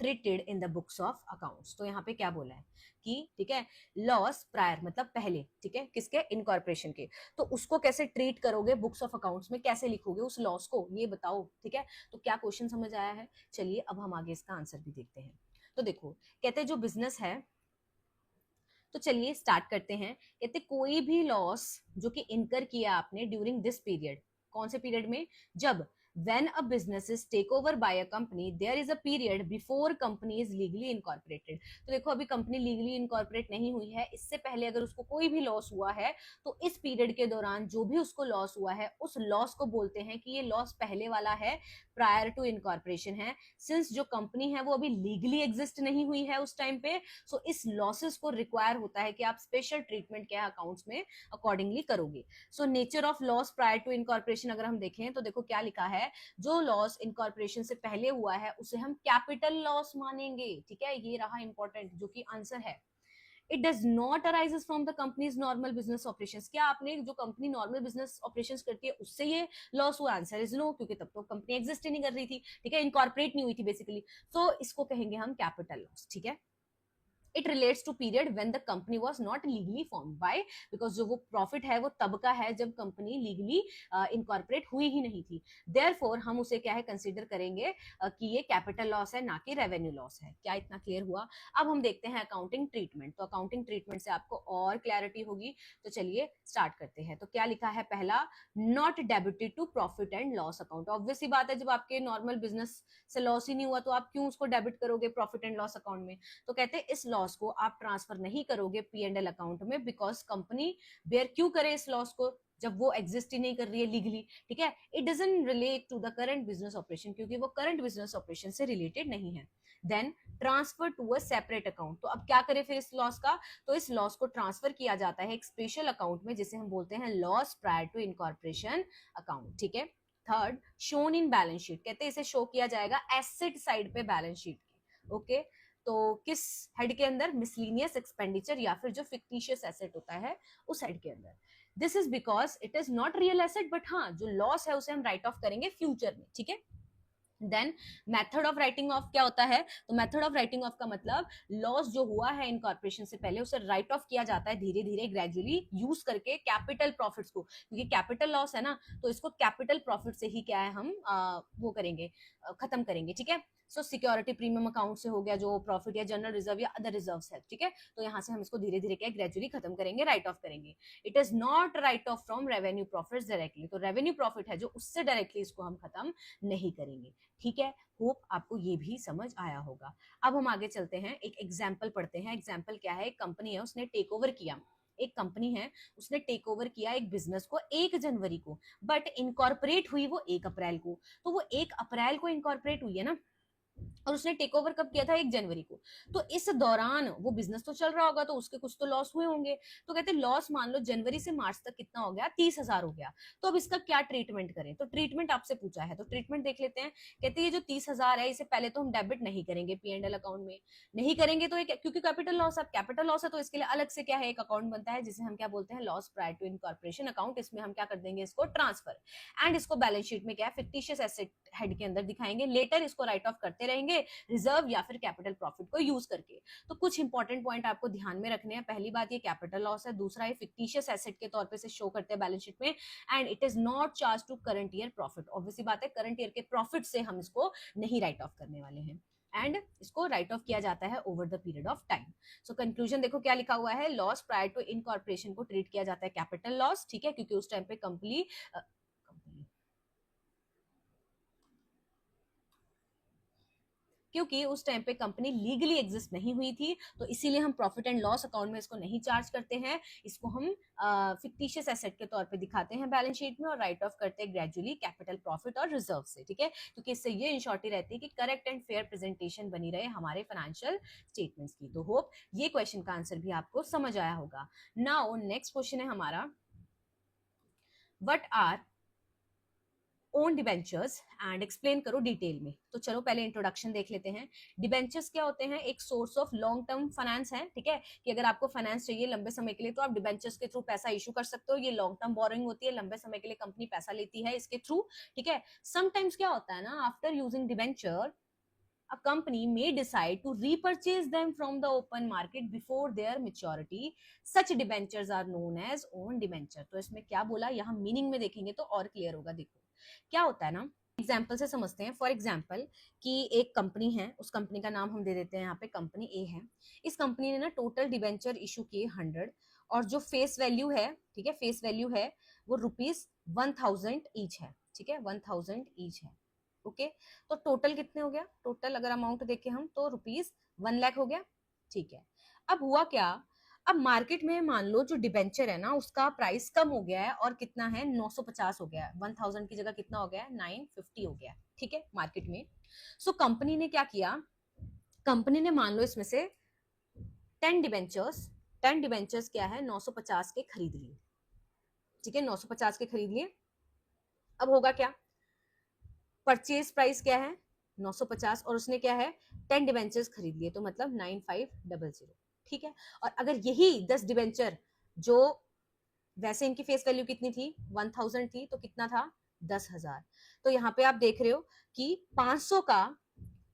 treated in the books of accounts. तो यहाँ पे क्या बोला है कि, ठीक है, लॉस प्रायर मतलब पहले, ठीक है, किसके, इनकॉर्पोरेशन के, तो उसको कैसे ट्रीट करोगे बुक्स ऑफ अकाउंट्स में, कैसे लिखोगे उस लॉस को, ये बताओ, ठीक है। तो क्या क्वेश्चन समझ आया है, चलिए अब हम आगे इसका आंसर भी देखते हैं। तो देखो, कहते हैं जो बिजनेस है, तो चलिए स्टार्ट करते हैं। कहते कोई भी लॉस जो कि इनकर किया आपने ड्यूरिंग दिस पीरियड, कौन से पीरियड में, जब when a business is take over by a company there is a period before company is legally incorporated। तो देखो अभी कंपनी लीगली इनकॉर्पोरेट नहीं हुई है, इससे पहले अगर उसको कोई भी लॉस हुआ है तो इस पीरियड के दौरान जो भी उसको लॉस हुआ है उस लॉस को बोलते हैं कि ये लॉस पहले वाला है, प्रायर टू इनकॉर्पोरेशन है। सिंस जो कंपनी है वो अभी लीगली एग्जिस्ट नहीं हुई है उस टाइम पे, सो इस लॉसेस को रिक्वायर होता है कि आप स्पेशल ट्रीटमेंट क्या अकाउंट्स में अकॉर्डिंगली करोगे। So nature of loss prior to incorporation अगर हम देखें तो देखो क्या लिखा है, जो लॉस इनकॉर्पोरेशन से पहले हुआ है उसे हम कैपिटल लॉस मानेंगे, ठीक है, ये रहा इंपॉर्टेंट जो कि आंसर है। It does not arises from the companies normal business operations. क्या आपने जो कंपनी नॉर्मल बिजनेस ऑपरेशंस करती है उससे ये लॉस हुआ, आंसर इज नो, क्योंकि तब तो कंपनी एग्जिस्ट ही नहीं कर रही थी, ठीक है, इनकॉर्पोरेट नहीं हुई थी बेसिकली। तो इसको कहेंगे हम कैपिटल लॉस, ठीक है। It relates to period when the company was not legally formed, why? Because जो वो प्रॉफिट है वो तब का है जब कंपनी लीगली इनकॉर्पोरेट हुई ही नहीं थी। देयरफॉर हम उसे क्या है कंसीडर करेंगे कि ये कैपिटल लॉस है, ना कि रेवेन्यू लॉस है। क्या इतना क्लियर हुआ? अब हम देखते हैं अकाउंटिंग ट्रीटमेंट। तो अकाउंटिंग ट्रीटमेंट से आपको और क्लैरिटी होगी। तो चलिए स्टार्ट करते हैं। तो क्या लिखा है? पहला, not debited to profit and loss account. Obvious सी बात है, जब आपके नॉर्मल बिजनेस से लॉस ही नहीं हुआ तो आप क्यों उसको डेबिट करोगे प्रॉफिट एंड लॉस अकाउंट में? तो कहते हैं इस लॉस को आप ट्रांसफर नहीं करोगे पी एंड एल अकाउंट में, बिकॉज कंपनी बेयर क्यों करे इस लॉस को जब वो एग्जिस्ट ही नहीं कर रही है लीगली, ठीक है? It doesn't relate to the current business operation, क्योंकि वो करंट बिजनेस ऑपरेशन से रिलेटेड नहीं है। Then transfer to a separate account. तो अब क्या करें फिर इस लॉस का? तो इस लॉस को ट्रांसफर किया जाता है एक स्पेशल अकाउंट में, जिसे हम बोलते हैं loss prior to incorporation account, ठीक है? Third, shown in balance sheet. कहते हैं इसे शो किया जाएगा एसेट साइड पे बैलेंस शीट की। ओके, तो किस हेड के अंदर? मिसलीनियस एक्सपेंडिचर या फिर जो फिक्टिशियस एसेट होता है उस हेड के अंदर। This is because it is not real asset, but हाँ जो लॉस है उसे हम राइट ऑफ करेंगे फ्यूचर में, ठीक है? Then method of writing off क्या होता है? तो मेथड ऑफ राइटिंग ऑफ का मतलब लॉस जो हुआ है इनकॉर्पोरेशन से पहले उसे राइट ऑफ किया जाता है धीरे धीरे ग्रेजुअली यूज करके कैपिटल प्रॉफिट्स को, क्योंकि कैपिटल लॉस है ना, तो इसको कैपिटल प्रॉफिट से ही क्या है हम वो करेंगे, खत्म करेंगे, ठीक है? सो सिक्योरिटी प्रीमियम अकाउंट से हो गया जो प्रॉफिट या जनरल रिजर्व या अदर रिजर्व है, ठीक है? तो यहाँ से हम इसको धीरे धीरे क्या ग्रेजुअली खत्म करेंगे, राइट ऑफ करेंगे। It is not right of from revenue profit directly. तो रेवेन्यू प्रॉफिट है जो उससे डायरेक्टली इसको हम खत्म नहीं करेंगे, ठीक है? होप आपको ये भी समझ आया होगा। अब हम आगे चलते हैं, एक एग्जाम्पल पढ़ते हैं। एग्जाम्पल क्या है? एक कंपनी है, उसने टेक ओवर किया, एक कंपनी है उसने टेक ओवर किया एक बिजनेस को 1 जनवरी को, बट इनकॉर्पोरेट हुई वो 1 अप्रैल को। तो वो 1 अप्रैल को इनकॉर्पोरेट हुई है ना, और उसने टेक ओवर कब किया था? 1 जनवरी को। तो इस दौरान वो बिजनेस तो चल रहा होगा, तो उसके कुछ तो लॉस हुए होंगे। तो कहते हैं लॉस मान लो जनवरी से मार्च तक कितना हो गया? 30,000 हो गया। तो अब इसका क्या ट्रीटमेंट करें? तो ट्रीटमेंट आपसे पूछा है, तो ट्रीटमेंट देख लेते हैं। कहते हैं ये जो 30,000 है इसे पहले तो हम डेबिट नहीं करेंगे पी एंड एल अकाउंट में, नहीं करेंगे तो क्योंकि कैपिटल लॉस, अब कैपिटल लॉस है तो इसके लिए अलग से क्या है एक अकाउंट बनता है जिसे हम क्या बोलते हैं? Loss prior to incorporation account. इसमें हम क्या कर देंगे? इसको ट्रांसफर, एंड इसको बैलेंस शीट में क्या है फिक्टिशियस एसेट हेड के अंदर दिखाएंगे। लेटर इसको राइट ऑफ करते रहेंगे रिजर्व या फिर कैपिटल प्रॉफिट को यूज करके। तो कुछ इंपॉर्टेंट पॉइंट आपको ध्यान में रखने हैं। पहली बात ये कैपिटल लॉस है, दूसरा ये फिक्टिशियस एसेट के तौर पे से शो करते हैं बैलेंस शीट में, and it is not charge to current year profit. Obviously बात है करंट ईयर के प्रॉफिट से हम इसको नहीं राइट ऑफ करने वाले हैं, एंड इसको राइट ऑफ किया जाता है over the period of time. So conclusion देखो क्या लिखा हुआ है? लॉस प्रायर टू इनकॉर्पोरेशन को ट्रीट किया जाता है कैपिटल लॉस, ठीक है? क्योंकि उस टाइम पे कंपनी क्योंकि उस टाइम पे कंपनी लीगली एग्जिस्ट नहीं हुई थी, तो इसीलिए हम प्रॉफिट एंड लॉस अकाउंट में इसको नहीं चार्ज करते हैं। इसको हम फिक्टिशियस एसेट के तौर पे दिखाते हैं बैलेंस शीट में, और राइट ऑफ करते हैं ग्रेजुअली कैपिटल प्रॉफिट और रिजर्व से, ठीक है? क्योंकि इससे ये इंश्योरिटी रहती है कि करेक्ट एंड फेयर प्रेजेंटेशन बनी रहे हमारे फाइनेंशियल स्टेटमेंट्स की। तो होप ये क्वेश्चन का आंसर भी आपको समझ आया होगा। नाउ नेक्स्ट क्वेश्चन है हमारा, what our own debentures and explain करो डिटेल में। तो चलो पहले इंट्रोडक्शन देख लेते हैं। डिबेंचर्स क्या होते हैं? एक source of long term finance है, ठीक है? कि अगर आपको फाइनेंस चाहिए लंबे समय के लिए तो आप डिबेंचर्स के थ्रू पैसा इशू कर सकते हो। ये लॉन्ग टर्म बोरिंग होती है, लंबे समय के लिए कंपनी पैसा लेती है इसके थ्रू, ठीक है? समटाइम्स क्या होता है ना, after using debenture a company may decide to repurchase them from the open market before their maturity. Such debentures are known as own debenture. तो इसमें क्या बोला, यहाँ मीनिंग में देखेंगे तो और क्लियर होगा। देखो क्या होता है ना, एग्जाम्पल से समझते हैं। फॉर एग्जाम्पल कि एक कंपनी है, उस कंपनी का नाम हम दे देते हैं यहाँ पे कंपनी ए है। इस कंपनी ने ना टोटल डिबेंचर इशू किए 100, और जो फेस वैल्यू है, ठीक है, फेस वैल्यू है वो ₹1000 ईच है, ठीक है? 1000 ईच है, ओके? तो टोटल कितने हो गया? टोटल अगर अमाउंट देखें हम तो ₹1 लाख हो गया, ठीक है? अब हुआ क्या, अब मार्केट में मान लो जो डिबेंचर है ना उसका प्राइस कम हो गया है, और कितना है 950 हो गया है। 1000 की जगह कितना हो गया है? 950 हो गया है, ठीक है, मार्केट में। सो कंपनी ने क्या किया, कंपनी ने मान लो इसमें से 10 डिबेंचर्स क्या है 950 के खरीद लिए, ठीक है? 950 के खरीद लिए। अब होगा क्या, परचेज प्राइस क्या है 950, और उसने क्या है 10 डिबेंचर्स खरीद लिए, तो मतलब 9500, ठीक है? और अगर यही 10 डिबेंचर जो वैसे इनकी फेस वैल्यू कितनी थी 1000 थी, तो कितना था 10,000। तो यहाँ पे आप देख रहे हो कि 500 का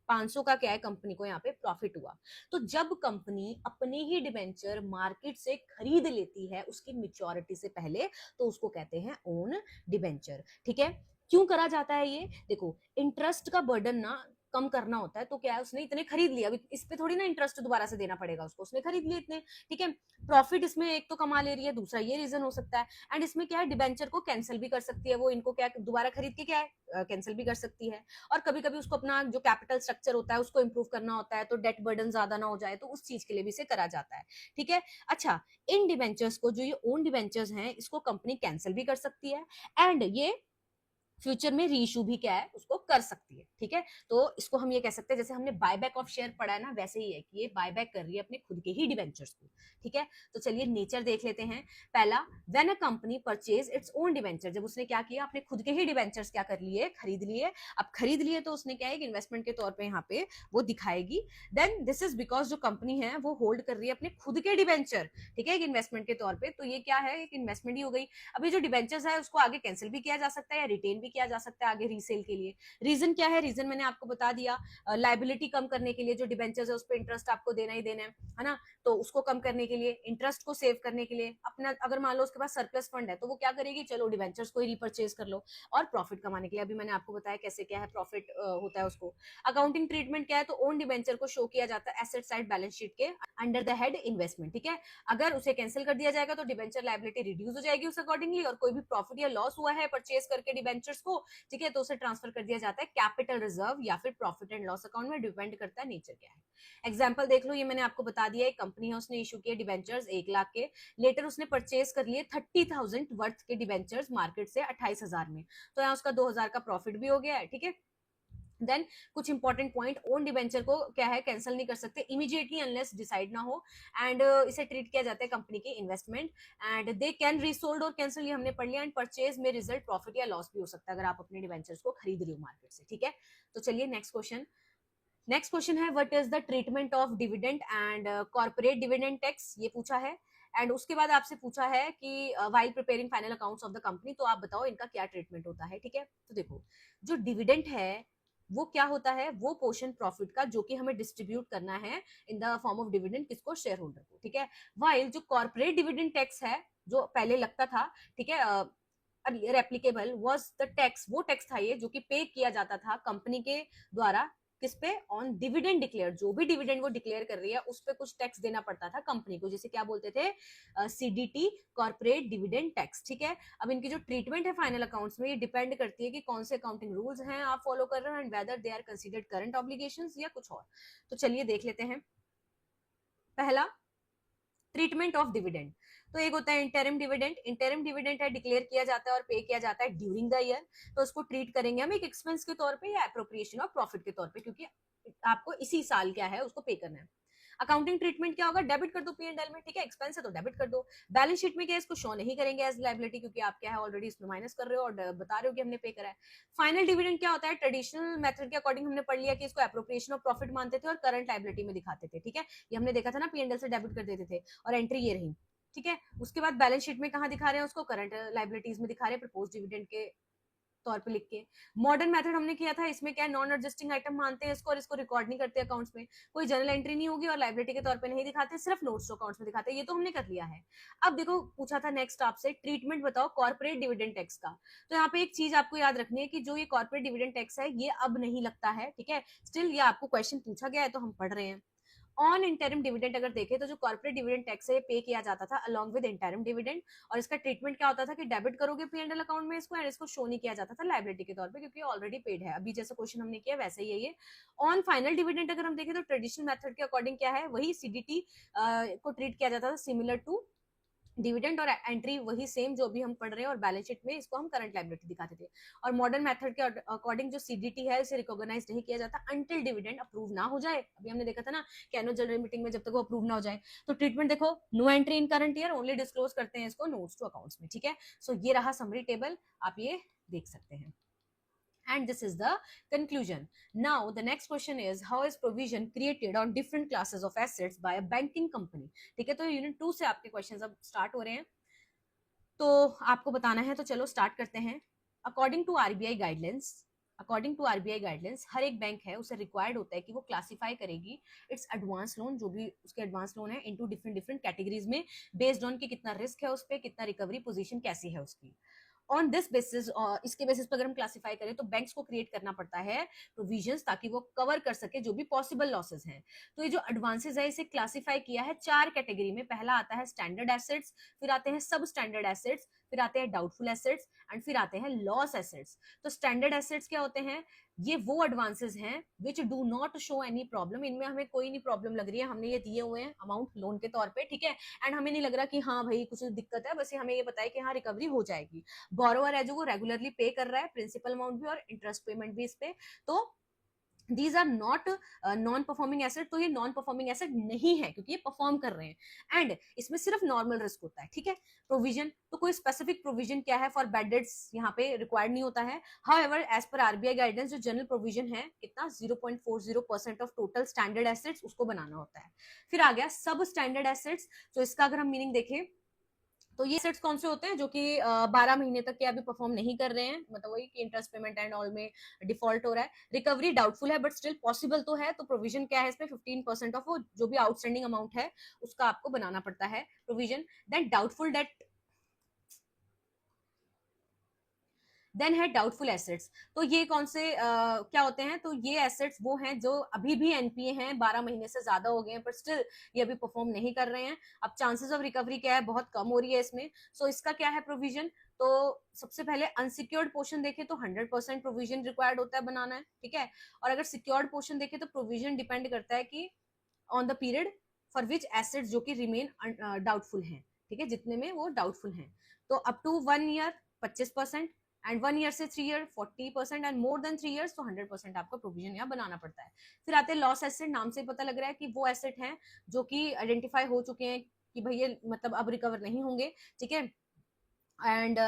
500 का क्या है कंपनी को यहाँ पे प्रॉफिट हुआ। तो जब कंपनी अपने ही डिबेंचर मार्केट से खरीद लेती है उसकी मैच्योरिटी से पहले, तो उसको कहते हैं ओन डिबेंचर। ठीक है, क्यों करा जाता है ये? देखो, इंटरेस्ट का बर्डन ना कम करना होता है, तो क्या है, उसने इतने खरीद लिया, अभी इस पे थोड़ी ना इंटरेस्ट दोबारा से देना पड़ेगा उसको, उसने खरीद लिए इतने। ठीक है, प्रॉफिट इसमें एक तो कमा ले रही है, दूसरा ये रीजन हो सकता है। एंड इसमें क्या है, डिबेंचर को कैंसिल भी कर सकती है वो, इनको क्या दोबारा खरीद के क्या है कैंसिल भी कर सकती है। और कभी कभी उसको अपना जो कैपिटल स्ट्रक्चर होता है उसको इंप्रूव करना होता है, तो डेट बर्डन ज्यादा ना हो जाए, तो उस चीज के लिए भी इसे करा जाता है। ठीक है, अच्छा, इन डिबेंचर्स को, जो ये ओन डिबेंचर्स हैं, इसको कंपनी कैंसिल भी कर सकती है, एंड ये फ्यूचर में रीइश्यू भी क्या है उसको कर सकती है। ठीक है, तो इसको हम ये कह सकते हैं, जैसे हमने बायबैक ऑफ शेयर पढ़ा है ना, वैसे ही है कि ये बायबैक कर रही है अपने खुद के ही डिबेंचर्स को। ठीक है, तो चलिए नेचर देख लेते हैं। पहला, when a company purchase its own debenture, जब उसने क्या किया, अपने खुद के ही डिबेंचर्स क्या कर लिए, खरीद लिए। अब खरीद लिए तो उसने क्या है, इन्वेस्टमेंट के तौर पर यहाँ पे वो दिखाएगी। देन दिस इज बिकॉज जो कंपनी है वो होल्ड कर रही है अपने खुद के डिबेंचर, ठीक है, एक इन्वेस्टमेंट के तौर पर, तो ये क्या है, एक इन्वेस्टमेंट ही हो गई। अभी जो डिबेंचर्स है उसको आगे कैंसिल भी किया जा सकता है या रिटेन भी किया जा सकता है आगे रीसेल के लिए। रीजन क्या है, रीजन मैंने आपको बता दिया, लाइबिलिटी कम करने के लिए, जो डिबेंचर्स है उस पर इंटरेस्ट आपको देना ही देना है ना, तो उसको कम करने के लिए, इंटरेस्ट को सेव करने के लिए, अपना अगर मान लो उसके पास सरप्लस फंड है तो वो क्या करेगी, चलो डिबेंचर्स को ही रिपर्चेज कर लो। और प्रॉफिट कमाने के लिए, अभी मैंने आपको बताया कैसे क्या है प्रॉफिट होता है उसको। अकाउंटिंग ट्रीटमेंट क्या है, तो ओन डिबेंचर को शो किया जाता है एसेट साइड बैलेंस शीट के अंडर द हेड इन्वेस्टमेंट। ठीक है, अगर उसे कैंसिल कर दिया जाएगा तो डिबेंचर लाइबिलिटी रिड्यूस हो जाएगी उस अकॉर्डिंगली, और कोई भी प्रॉफिट या लॉस हुआ है परचेज करके डिबेंचर्स को, ठीक है, तो उसे ट्रांसफर कर दिया जाता है कैपिटल रिजर्व या फिर प्रॉफिट एंड लॉस अकाउंट में, डिपेंड करता है नेचर क्या है। एग्जांपल देख लो, ये मैंने आपको बता दिया, एक कंपनी है उसने इशू किए डिबेंचर्स 1 लाख के, लेटर उसने परचेज कर लिए 30,000 वर्थ के डिबेंचर्स मार्केट से 28,000 में, तो यहाँ उसका 2,000 का प्रॉफिट भी हो गया है। ठीक है, देन कुछ इंपॉर्टेंट पॉइंट, ओन डिबेंचर को क्या है कैंसिल नहीं कर सकते इमीडिएटली अनलेस डिसाइड ना हो, एंड इसे ट्रीट किया जाता है कंपनी की investment, and they can resold और कैंसिल, ये हमने पढ़ लिया, एंड परचेज में रिजल्ट प्रॉफिट या लॉस भी हो सकता है अगर आप अपने डिबेंचर्स को खरीद रहे हो मार्केट से। ठीक है, तो चलिए नेक्स्ट क्वेश्चन। नेक्स्ट क्वेश्चन है, what is the treatment of dividend and corporate dividend tax, ये पूछा है। एंड उसके बाद आपसे पूछा है कि while preparing final accounts of the company, तो आप बताओ इनका क्या ट्रीटमेंट होता है। ठीक है, तो देखो, जो डिविडेंड है वो क्या होता है, वो पोर्शन प्रॉफिट का जो कि हमें डिस्ट्रीब्यूट करना है इन द फॉर्म ऑफ डिविडेंड, किसको, शेयर होल्डर को। ठीक है, वाइल जो कॉर्पोरेट डिविडेंड टैक्स है जो पहले लगता था, ठीक है, रेप्लीकेबल वाज द टैक्स, वो टैक्स था ये जो कि पे किया जाता था कंपनी के द्वारा, किस पे, ऑन डिविडेंड डिक्लेयर, जो भी डिविडेंड वो डिक्लेयर कर रही है उस पे कुछ टैक्स देना पड़ता था कंपनी को, जिसे क्या बोलते थे, सीडीटी, कॉर्पोरेट डिविडेंड टैक्स। ठीक है, अब इनकी जो ट्रीटमेंट है फाइनल अकाउंट्स में, ये डिपेंड करती है कि कौन से अकाउंटिंग रूल्स हैं आप फॉलो कर रहे हो, and whether they are considered current obligations या कुछ और। तो चलिए देख लेते हैं। पहला, ट्रीटमेंट ऑफ डिविडेंड, तो एक होता है इंटरिम डिविडेंड। इंटरिम डिविडेंड है डिक्लेयर किया जाता है और पे किया जाता है ड्यूरिंग द ईयर, तो उसको ट्रीट करेंगे हम एक एक्सपेंस के तौर पे या एप्रोप्रिएशन ऑफ प्रॉफिट के तौर पे, क्योंकि आपको इसी साल क्या है उसको पे करना है। अकाउंटिंग ट्रीटमेंट क्या होगा, डेबिट कर दो पीएनएल में, ठीक है, एक्सपेंस है तो डेबिट कर दो। बैलेंस शीट में क्या है, इसको शो नहीं करेंगे एज लायबिलिटी, क्योंकि आप क्या है ऑलरेडी इसमें माइनस कर रहे हो और बता रहे हो कि हमने पे करा है। फाइनल डिविडेंड क्या होता है, ट्रेडिशनल मेथड के अकॉर्डिंग हमने पढ़ लिया कि इसको एप्रोप्रिएशन ऑफ प्रॉफिट मानते थे और करंट लायबिलिटी में दिखाते थे। ठीक है, ये हमने देखा था ना, पीएनएल से डेबिट कर देते थे और एंट्री ये रही। ठीक है, उसके बाद बैलेंस शीट में कहाँ दिखा रहे हैं उसको, करंट लायबिलिटीज में दिखा रहे हैं प्रपोज डिविडेंड के तौर पे लिख के। मॉडर्न मेथड हमने किया था, इसमें क्या नॉन एडजस्टिंग आइटम मानते हैं इसको और इसको रिकॉर्ड नहीं करते अकाउंट्स में, कोई जर्नल एंट्री नहीं होगी और लाइबिलिटी के तौर पे नहीं दिखाते, सिर्फ नोट्स अकाउंट्स में दिखाते हैं, ये तो हमने कर लिया है। अब देखो, पूछा था नेक्स्ट आपसे, ट्रीटमेंट बताओ कॉर्पोरेट डिविडेंड टैक्स का। तो यहाँ पे एक चीज आपको याद रखनी है कि जो ये कॉर्पोरेट डिविडेंड टैक्स है ये अब नहीं लगता है, ठीक है, स्टिल ये आपको क्वेश्चन पूछा गया है तो हम पढ़ रहे हैं। ऑन इंटरिम डिविडेंड अगर देखें तो जो कॉर्पोरेट डिविडेंड टैक्स है पे किया जाता था अलॉन्ग विद इंटरिम डिविडेंड, और इसका ट्रीटमेंट क्या होता था कि डेबिट करोगे पीएनएल अकाउंट में इसको, एंड इसको शो नहीं किया जाता था लायबिलिटी के तौर पे क्योंकि ऑलरेडी पेड है। अभी जैसा क्वेश्चन हमने किया वैसे ही है ये। ऑन फाइनल डिविडेंड अगर हम देखें तो ट्रेडिशनल मेथड के अकॉर्डिंग क्या है, वही सीडीटी को ट्रीट किया जाता था सिमिलर टू डिविडेंड, और एंट्री वही सेम जो भी हम पढ़ रहे हैं, और बैलेंस शीट में इसको हम करंट लायबिलिटी दिखाते थे। और मॉडर्न मेथड के अकॉर्डिंग जो सीडीटी है इसे रिकॉग्नाइज नहीं किया जाता अंटिल डिविडेंड अप्रूव ना हो जाए। अभी हमने देखा था ना कि एनुअल जनरल मीटिंग में जब तक वो अप्रूव ना हो जाए। तो ट्रीटमेंट देखो, no entry in current year, only disclose करते हैं इसको नोट्स टू अकाउंट्स में। ठीक है, सो ये रहा समरी टेबल, आप ये देख सकते हैं। And this is the conclusion. Now the next question is, how is provision created on different classes of assets by a banking company? ठीक है, तो यूनिट 2 से आपके क्वेश्चंस अब स्टार्ट हो रहे हैं, तो आपको बताना है, तो चलो स्टार्ट करते हैं। According to RBI guidelines, according to RBI guidelines हर एक बैंक है उसे रिक्वायर्ड होता है कि वो क्लासिफाई करेगी इट्स एडवांस लोन, जो भी उसके एडवांस लोन है, इनटू डिफरेंट डिफरेंट कैटेगरीज में, बेस्ड ऑन कि कितना रिस्क है उस पर, कितना रिकवरी पोजीशन कैसी है उसकी। ऑन दिस बेसिस, इसके बेसिस पर अगर हम क्लासिफाई करें तो बैंक्स को क्रिएट करना पड़ता है प्रोविजंस, ताकि वो कवर कर सके जो भी पॉसिबल लॉसेस हैं। तो ये जो एडवांसेस है इसे क्लासिफाई किया है 4 कैटेगरी में। पहला आता है स्टैंडर्ड एसेट्स, फिर आते हैं सब स्टैंडर्ड एसेट्स, फिर आते हैं डाउटफुल एसेट्स, एंड फिर आते हैं लॉस एसेट्स। तो स्टैंडर्ड एसेट्स क्या होते हैं? ये वो एडवांसेस हैं which do not show any problem, इनमें हमें कोई नहीं प्रॉब्लम लग रही है, हमने ये दिए हुए हैं अमाउंट लोन के तौर पे, ठीक है, एंड हमें नहीं लग रहा कि हाँ भाई कुछ दिक्कत है, बस हमें ये पता है कि हाँ रिकवरी हो जाएगी। बोरोवर है जो वो रेगुलरली पे कर रहा है प्रिंसिपल अमाउंट भी और इंटरेस्ट पेमेंट भी इस पे, तो these are not non performing asset. तो ये नॉन परफॉर्मिंग एसेट नहीं है क्योंकि ये परफॉर्म कर रहे हैं, एंड इसमें सिर्फ नॉर्मल रिस्क होता है, ठीक है। प्रोविजन, तो कोई स्पेसिफिक प्रोविजन क्या है फॉर बैड डेट्स यहाँ पे रिक्वायर्ड नहीं होता है। However as per RBI guidance जो जनरल प्रोविजन है कितना 0.40% ऑफ टोटल स्टैंडर्ड एसेट्स उसको बनाना होता है। फिर आ गया सब स्टैंडर्ड एसेट्स, तो इसका अगर हम मीनिंग देखें तो ये सेट्स कौन से होते हैं जो कि 12 महीने तक के अभी परफॉर्म नहीं कर रहे हैं, मतलब वही कि इंटरेस्ट पेमेंट एंड ऑल में डिफॉल्ट हो रहा है, रिकवरी डाउटफुल है बट स्टिल पॉसिबल तो है, तो प्रोविजन क्या है इसमें 15% ऑफ वो जो भी आउटस्टैंडिंग अमाउंट है उसका आपको बनाना पड़ता है provision. Then doubtful debt, then है डाउटफुल एसेट्स। तो ये कौन से क्या होते हैं? तो ये एसेट्स वो हैं जो अभी भी एनपीए हैं, 12 महीने से ज्यादा हो गए हैं पर स्टिल ये अभी परफॉर्म नहीं कर रहे हैं। अब चांसेस ऑफ रिकवरी क्या है? बहुत कम हो रही है इसमें। सो इसका क्या है प्रोविजन? तो सबसे पहले अनसिक्योर्ड पोर्शन देखे तो 100% प्रोविजन रिक्वायर्ड होता है बनाना है, ठीक है। और अगर सिक्योर्ड पोर्शन देखे तो प्रोविजन डिपेंड करता है कि on the period for which assets जो कि रिमेन डाउटफुल हैं, ठीक है, जितने में वो डाउटफुल हैं। तो up to 1 year 25%, and 1 year से 3 year 40%, and more than 3 years तो 100% आपका प्रोविजन यहाँ बनाना पड़ता है। फिर आते हैं लॉस एसेट, नाम से पता लग रहा है कि वो एसेट हैं जो कि आइडेंटिफाई हो चुके हैं कि भाई ये मतलब अब रिकवर नहीं होंगे, ठीक है, एंड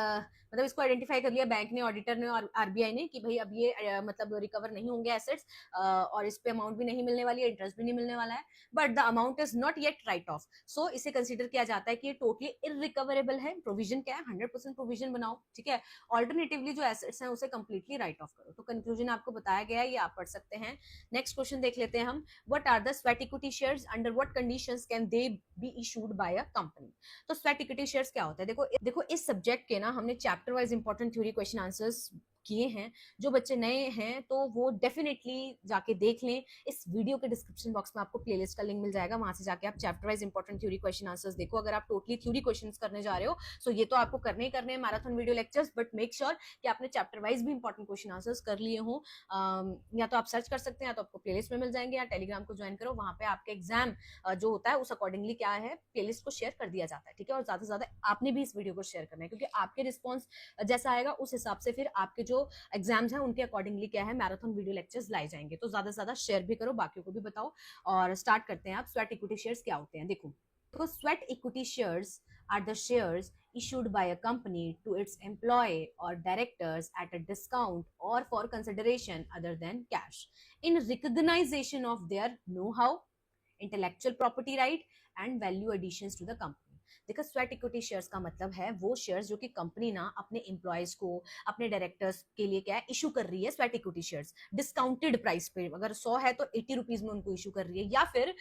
मतलब इसको आइडेंटिफाई कर लिया बैंक ने, ऑडिटर ने और आरबीआई ने कि भाई अब ये मतलब रिकवर नहीं होंगे एसेट्स, और इस पे अमाउंट भी नहीं मिलने वाली है, इंटरेस्ट भी नहीं मिलने वाला है, but the amount is not yet write off. So इसे कंसीडर किया जाता है कि ये टोटली इरिकवरेबल है। प्रोविजन क्या है? 100% प्रोविजन बनाओ, ठीक है। ऑल्टरनेटिवली जो एसेट्स हैं उसे कंप्लीटली राइट ऑफ करो। तो कंक्लूजन आपको बताया गया है, ये आप पढ़ सकते हैं। नेक्स्ट क्वेश्चन देख लेते हैं हम। What are the sweat equity shares, under what conditions can they be issued by a company? तो स्वेट इक्विटी शेयर्स क्या होता है? देखो इस सब्जेक्ट के ना हमने chapter wise important theory question answers किए हैं। जो बच्चे नए हैं तो वो डेफिनेटली जाके देख लें। इस वीडियो के डिस्क्रिप्शन बॉक्स में आपको प्लेलिस्ट का लिंक मिल जाएगा, वहां से जाके आप chapter wise important theory question answers देखो। अगर आप टोटली थ्योरी क्वेश्चंस करने जा रहे हो सो ये तो आपको करने ही करने हैं marathon video lectures, but make sure कि आपने चैप्टर वाइज भी इंपॉर्टेंट क्वेश्चन आंसर्स कर लिए हो। या तो आप सर्च कर सकते हैं या तो आपको प्लेलिस्ट में मिल जाएंगे, या टेलीग्राम को ज्वाइन करो, वहां पे आपके एग्जाम जो होता है उस अकॉर्डिंगली क्या है प्लेलिस्ट को शेयर कर दिया जाता है, ठीक है। और ज्यादा से ज्यादा आपने भी इस वीडियो को शेयर करना है, क्योंकि आपके रिस्पॉन्स जैसा आएगा उस हिसाब से फिर आपके जो एग्जाम्स हैं उनके अकॉर्डिंगली क्या है मैराथन वीडियो लेक्चर्स लाए जाएंगे। तो ज्यादा से ज्यादा शेयर भी करो, बाकियों को भी बताओ। और स्टार्ट करते हैं। आप स्वेट इक्विटी शेयर्स क्या होते हैं? देखो sweat equity shares are the shares issued by a company to its employee or directors at a discount or for consideration other than cash in recognition of their know-how, intellectual property right and value additions to the company। देखो sweat equity shares का मतलब है वो shares जो कि company ना अपने employees को, अपने डायरेक्टर्स के लिए क्या है इशू कर रही है sweat equity shares discounted price पे। अगर 100 है तो 80 रुपीज में उनको इशू कर रही है, या फिर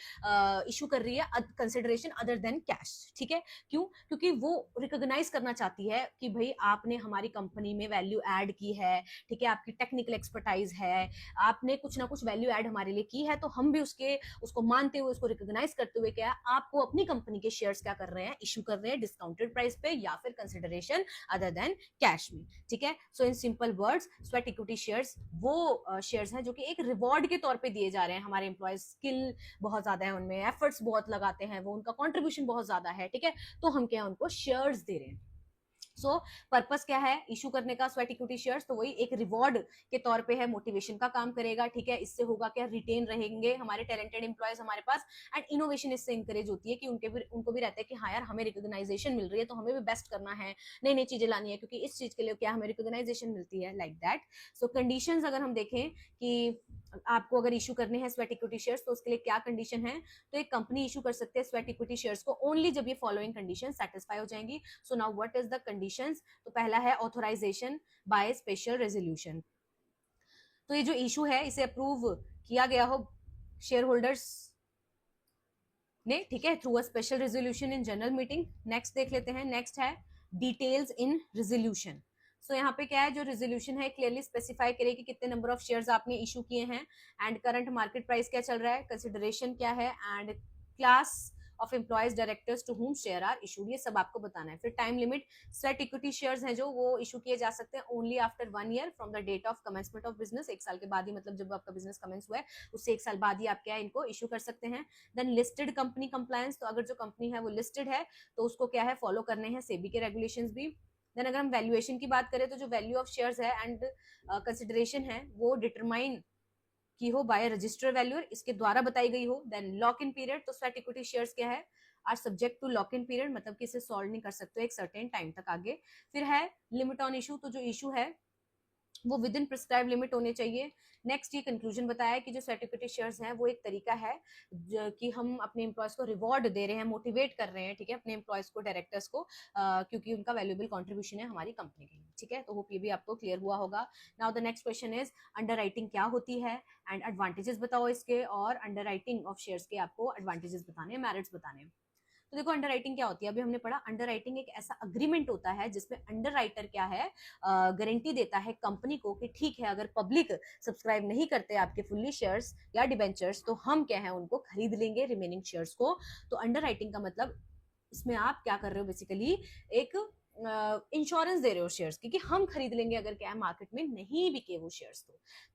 इशू कर रही है कंसिडरेशन अदर देन कैश, ठीक है। क्यों? क्योंकि वो रिकॉग्नाइज करना चाहती है कि भाई आपने हमारी कंपनी में वैल्यू ऐड की है, ठीक है, आपकी टेक्निकल एक्सपर्टाइज है, आपने कुछ ना कुछ वैल्यू ऐड हमारे लिए की है, तो हम भी उसको मानते हुए, उसको रिकॉग्नाइज करते हुए क्या आपको अपनी कंपनी के शेयर्स क्या कर रहे हैं इशू कर रहे हैं डिस्काउंटेड प्राइस पे या फिर कंसिडरेशन अदर देन कैश में, ठीक है। So in simple words sweat equity shares वो शेयर्स हैं जो कि एक रिवॉर्ड के तौर पे दिए जा रहे हैं। हमारे एम्प्लॉयज स्किल बहुत ज्यादा है, उनमें एफर्ट्स बहुत लगाते हैं, वो उनका कंट्रीब्यूशन बहुत ज्यादा है, ठीक है, तो हम क्या उनको शेयर्स दे रहे हैं। सो पर्पस क्या है इशू करने का स्वेट इक्विटी शेयर्स? तो वही एक रिवॉर्ड के तौर पे है, मोटिवेशन का काम करेगा, ठीक है। इससे होगा क्या, रिटेन रहेंगे हमारे टैलेंटेड एम्प्लॉयज हमारे पास, एंड इनोवेशन इससे इंकरेज होती है कि उनको भी रहता है कि हाँ यार हमें रिकॉग्नाइजेशन मिल रही है तो हमें भी बेस्ट करना है, नई नई चीजें लानी है, क्योंकि इस चीज के लिए क्या हमें रिकॉग्नाइजेशन मिलती है, लाइक दैट। सो कंडीशंस अगर हम देखें कि आपको अगर इशू करने हैं स्वेट इक्विटी शेयर्स तो उसके लिए क्या कंडीशन है, तो एक कंपनी इशू कर सकते हैं स्वेट इक्विटी शेयर्स को ओनली जब ये फॉलोइंग कंडीशन सेटिस्फाई हो जाएंगी। So now what is the conditions? तो पहला है ऑथराइजेशन बाय स्पेशल रेजोल्यूशन। तो ये जो इशू है इसे अप्रूव किया गया हो शेयर होल्डर्स ने, ठीक है, through a special resolution in general meeting. Next देख लेते हैं, नेक्स्ट है डिटेल्स इन रेजोल्यूशन। सो यहाँ पे क्या है, जो रेजोल्यूशन है क्लियरली स्पेसिफाई करे कि कितने नंबर ऑफ शेयर्स आपने इशू किए हैं, एंड करंट मार्केट प्राइस क्या चल रहा है, कंसिडरेशन क्या है, and class of employees directors to whom share are issued, ये सब आपको बताना है। फिर time limit, sweat equity shares हैं जो वो इशू किए जा सकते हैं only after 1 year from the date of commencement of business, 1 साल के बाद ही, मतलब जब आपका बिजनेस कमेंस हुआ है उससे 1 साल बाद ही आप क्या है इनको इशू कर सकते हैं। देन लिस्टेड कंपनी कंप्लायंस, तो अगर जो कंपनी है वो लिस्टेड है तो उसको क्या है फॉलो करने हैं सेबी के रेगुलेशंस भी। देन अगर हम वैल्यूएशन की बात करें तो जो वैल्यू ऑफ शेयर्स है एंड कंसिडरेशन है वो डिटरमाइन की हो बाय रजिस्टर वैल्यूअर, इसके द्वारा बताई गई हो। देन लॉक इन पीरियड, तो स्वेट इक्विटी शेयर्स क्या है are subject to lock in period, मतलब कि इसे सॉल्व नहीं कर सकते एक सर्टेन टाइम तक आगे। फिर है लिमिट ऑन इशू, तो जो इशू है वो विद इन प्रिस्क्राइब लिमिट होने चाहिए। नेक्स्ट ये कंक्लूजन बताया कि जो सर्टिफिकेट शेयर्स हैं वो एक तरीका है कि हम अपने एम्प्लॉयज को रिवॉर्ड दे रहे हैं, मोटिवेट कर रहे हैं, ठीक है, अपने एम्प्लॉयज को, डायरेक्टर्स को, क्योंकि उनका वैल्यूएबल कंट्रीब्यूशन है हमारी कंपनी के लिए, ठीक है। तो होप ये भी आपको क्लियर हुआ होगा। Now the next question is under writing क्या होती है एंड एडवांटेजेस बताओ इसके, और अंडर राइटिंग ऑफ शेयर्स के आपको एडवांटेजेस बताने हैं, मेरिट्स बताने हैं। तो देखो अंडर राइटिंग क्या होती है, अभी हमने पढ़ा अंडर राइटिंग एक ऐसा अग्रीमेंट होता है जिसमें अंडर राइटर क्या है गारंटी देता है कंपनी को कि ठीक है अगर पब्लिक सब्सक्राइब नहीं करते आपके फुल्ली शेयर्स या डिबेंचर्स तो हम क्या है उनको खरीद लेंगे रिमेनिंग शेयर्स को। तो अंडर राइटिंग का मतलब इसमें आप क्या कर रहे हो, बेसिकली एक इंश्योरेंस दे रहे हो शेयर्स की कि हम खरीद लेंगे अगर क्या है मार्केट में नहीं बिके वो शेयर्स।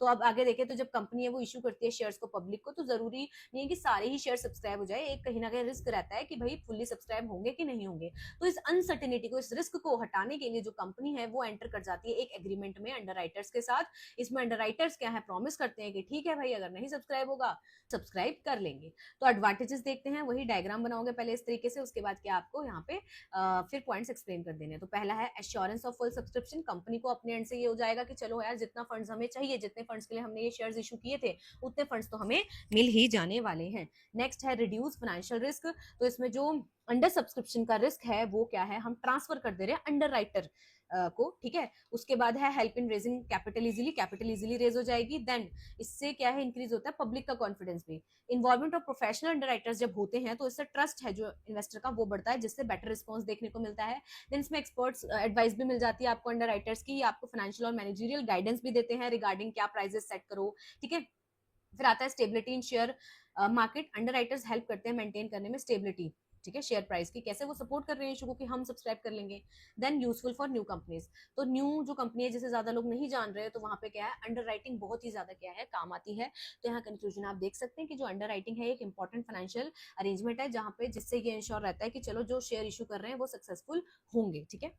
तो अब आगे देखें तो जब कंपनी है वो इशू करती है शेयर्स को पब्लिक को, तो जरूरी नहीं है कि सारे ही शेयर सब्सक्राइब हो जाए, एक कहीं ना कहीं रिस्क रहता है कि भाई फुल्ली सब्सक्राइब होंगे कि नहीं होंगे। तो इस अनसर्टेनिटी को, इस रिस्क को हटाने के लिए जो कंपनी है वो एंटर कर जाती है एक एग्रीमेंट में अंडर राइटर्स के साथ। इसमें अंडर राइटर्स क्या है प्रॉमिस करते हैं कि ठीक है भाई अगर नहीं सब्सक्राइब होगा सब्सक्राइब कर लेंगे। तो एडवांटेजेस देखते हैं, वही डायग्राम बनाओगे पहले इस तरीके से, उसके बाद क्या आपको यहाँ पे फिर पॉइंट्स एक्सप्लेन कर देने। तो पहला है assurance of full subscription, company को अपने एंड से ये हो जाएगा कि चलो यार जितना फंड्स हमें चाहिए, जितने फंड्स के लिए हमने ये शेयर्स इशू किए थे उतने फंड्स तो हमें मिल ही जाने वाले हैं। नेक्स्ट है रिड्यूस फाइनेंशियल रिस्क, तो इसमें जो अंडर सब्सक्रिप्शन का रिस्क है वो क्या है हम ट्रांसफर कर दे रहे हैं अंडर राइटर को, ठीक है। उसके बाद है help in raising capital easily, capital easily raise हो जाएगी। देन इससे क्या है इंक्रीज होता है पब्लिक का कॉन्फिडेंस भी। इन्वॉल्वमेंट ऑफ प्रोफेशनल अंडरराइटर्स जब होते हैं तो इससे ट्रस्ट है जो इन्वेस्टर का वो बढ़ता है, जिससे बेटर रिस्पॉन्स देखने को मिलता है। देन इसमें एक्सपर्ट्स एडवाइस भी मिल जाती है आपको अंडरराइटर्स की, आपको फाइनेंशियल और मैनेजरियल गाइडेंस भी देते हैं रिगार्डिंग क्या प्राइजेस सेट करो, ठीक है। फिर आता है stability in share market, underwriters help करते हैं मेंटेन करने में स्टेबिलिटी, ठीक है, शेयर प्राइस की, कैसे वो सपोर्ट कर रहे हैं इशू को कि हम सब्सक्राइब कर लेंगे। Then useful for new companies, तो न्यू जो कंपनी है जिसे ज्यादा लोग नहीं जान रहे हैं तो वहां पे क्या है अंडर राइटिंग बहुत ही ज्यादा क्या है काम आती है। तो यहाँ कंक्लूजन आप देख सकते हैं कि जो अंडर राइटिंग है एक इंपॉर्टेंट फाइनेंशियल अरेंजमेंट है जहां पे जिससे ये इंश्योर रहता है कि चलो जो शेयर इशू कर रहे हैं वो सक्सेसफुल होंगे, ठीक है।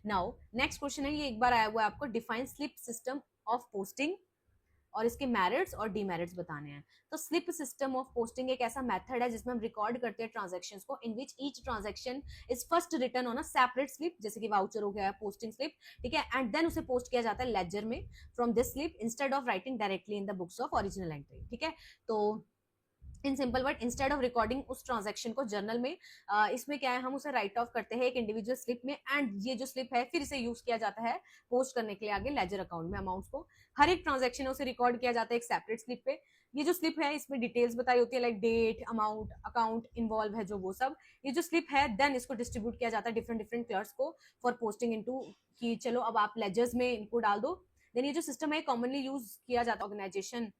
नाउ नेक्स्ट क्वेश्चन है, ये एक बार आया हुआ है आपको, define slip system of posting और इसके मेरिट्स और डीमेरिट्स बताने हैं। तो स्लिप सिस्टम ऑफ पोस्टिंग एक ऐसा मेथड है जिसमें हम रिकॉर्ड करते हैं ट्रांजैक्शंस को, in which each transaction is first written on a separate slip, जैसे कि वाउचर हो गया पोस्टिंग स्लिप, ठीक है, एंड देन उसे पोस्ट किया जाता है लेजर में from this slip instead of writing directly in the books of original entry, ठीक है। तो in simple word instead of recording उस ट्रांजैक्शन को जर्नल में, इसमें क्या है हम उसे राइट ऑफ करते हैं एक इंडिविजुअल स्लिप में, एंड ये जो स्लिप है फिर इसे यूज किया जाता है पोस्ट करने के लिए आगे लेजर अकाउंट में अमाउंट्स को। हर एक ट्रांजैक्शन है उसे रिकॉर्ड किया जाता है एक सेपरेट स्लिप पे। ये जो स्लिप है इसमें डिटेल्स बताई होती है like date, amount, account involve है जो वो सब। ये जो स्लिप है देन इसको डिस्ट्रीब्यूट किया जाता है डिफरेंट डिफरेंट क्लर्क्स को फॉर पोस्टिंग इनटू, कि चलो अब आप लेजर्स में इनको डाल दो। देन ये जो सिस्टम है कॉमनली यूज किया जाता है ऑर्गेनाइजेशन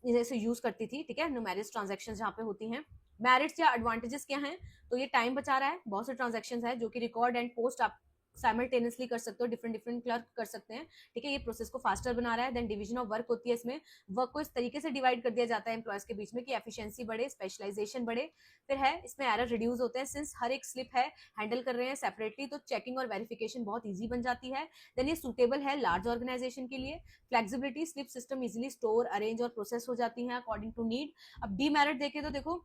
जैसे यूज करती थी, ठीक है, न्यूमेरियस ट्रांजैक्शंस जहाँ पे होती हैं। मेरिट्स या एडवांटेजेस क्या हैं, तो ये टाइम बचा रहा है, बहुत से ट्रांजैक्शंस है जो कि रिकॉर्ड एंड पोस्ट आप साइमल्टेनियसली कर सकते हो, डिफरेंट डिफरेंट क्लर्क कर सकते हैं, ठीक है, ये प्रोसेस को फास्टर बना रहा है। देन डिवीजन ऑफ वर्क होती है, इसमें वर्क को इस तरीके से डिवाइड कर दिया जाता है एम्प्लॉयज के बीच में कि एफिशिएंसी बढ़े, स्पेशलाइजेशन बढ़े। फिर है इसमें एरर रिड्यूस होते हैं सिंस हर एक स्लिप है हैंडल कर रहे हैं सेपरेटली, तो चेकिंग और वेरिफिकेशन बहुत ईजी बन जाती है। देन ये सूटेबल है लार्ज ऑर्गेनाइजेशन के लिए। Flexibility, slip system easily store, arrange और प्रोसेस हो जाती है अकॉर्डिंग टू नीड। अब डीमेरिट देखें तो देखो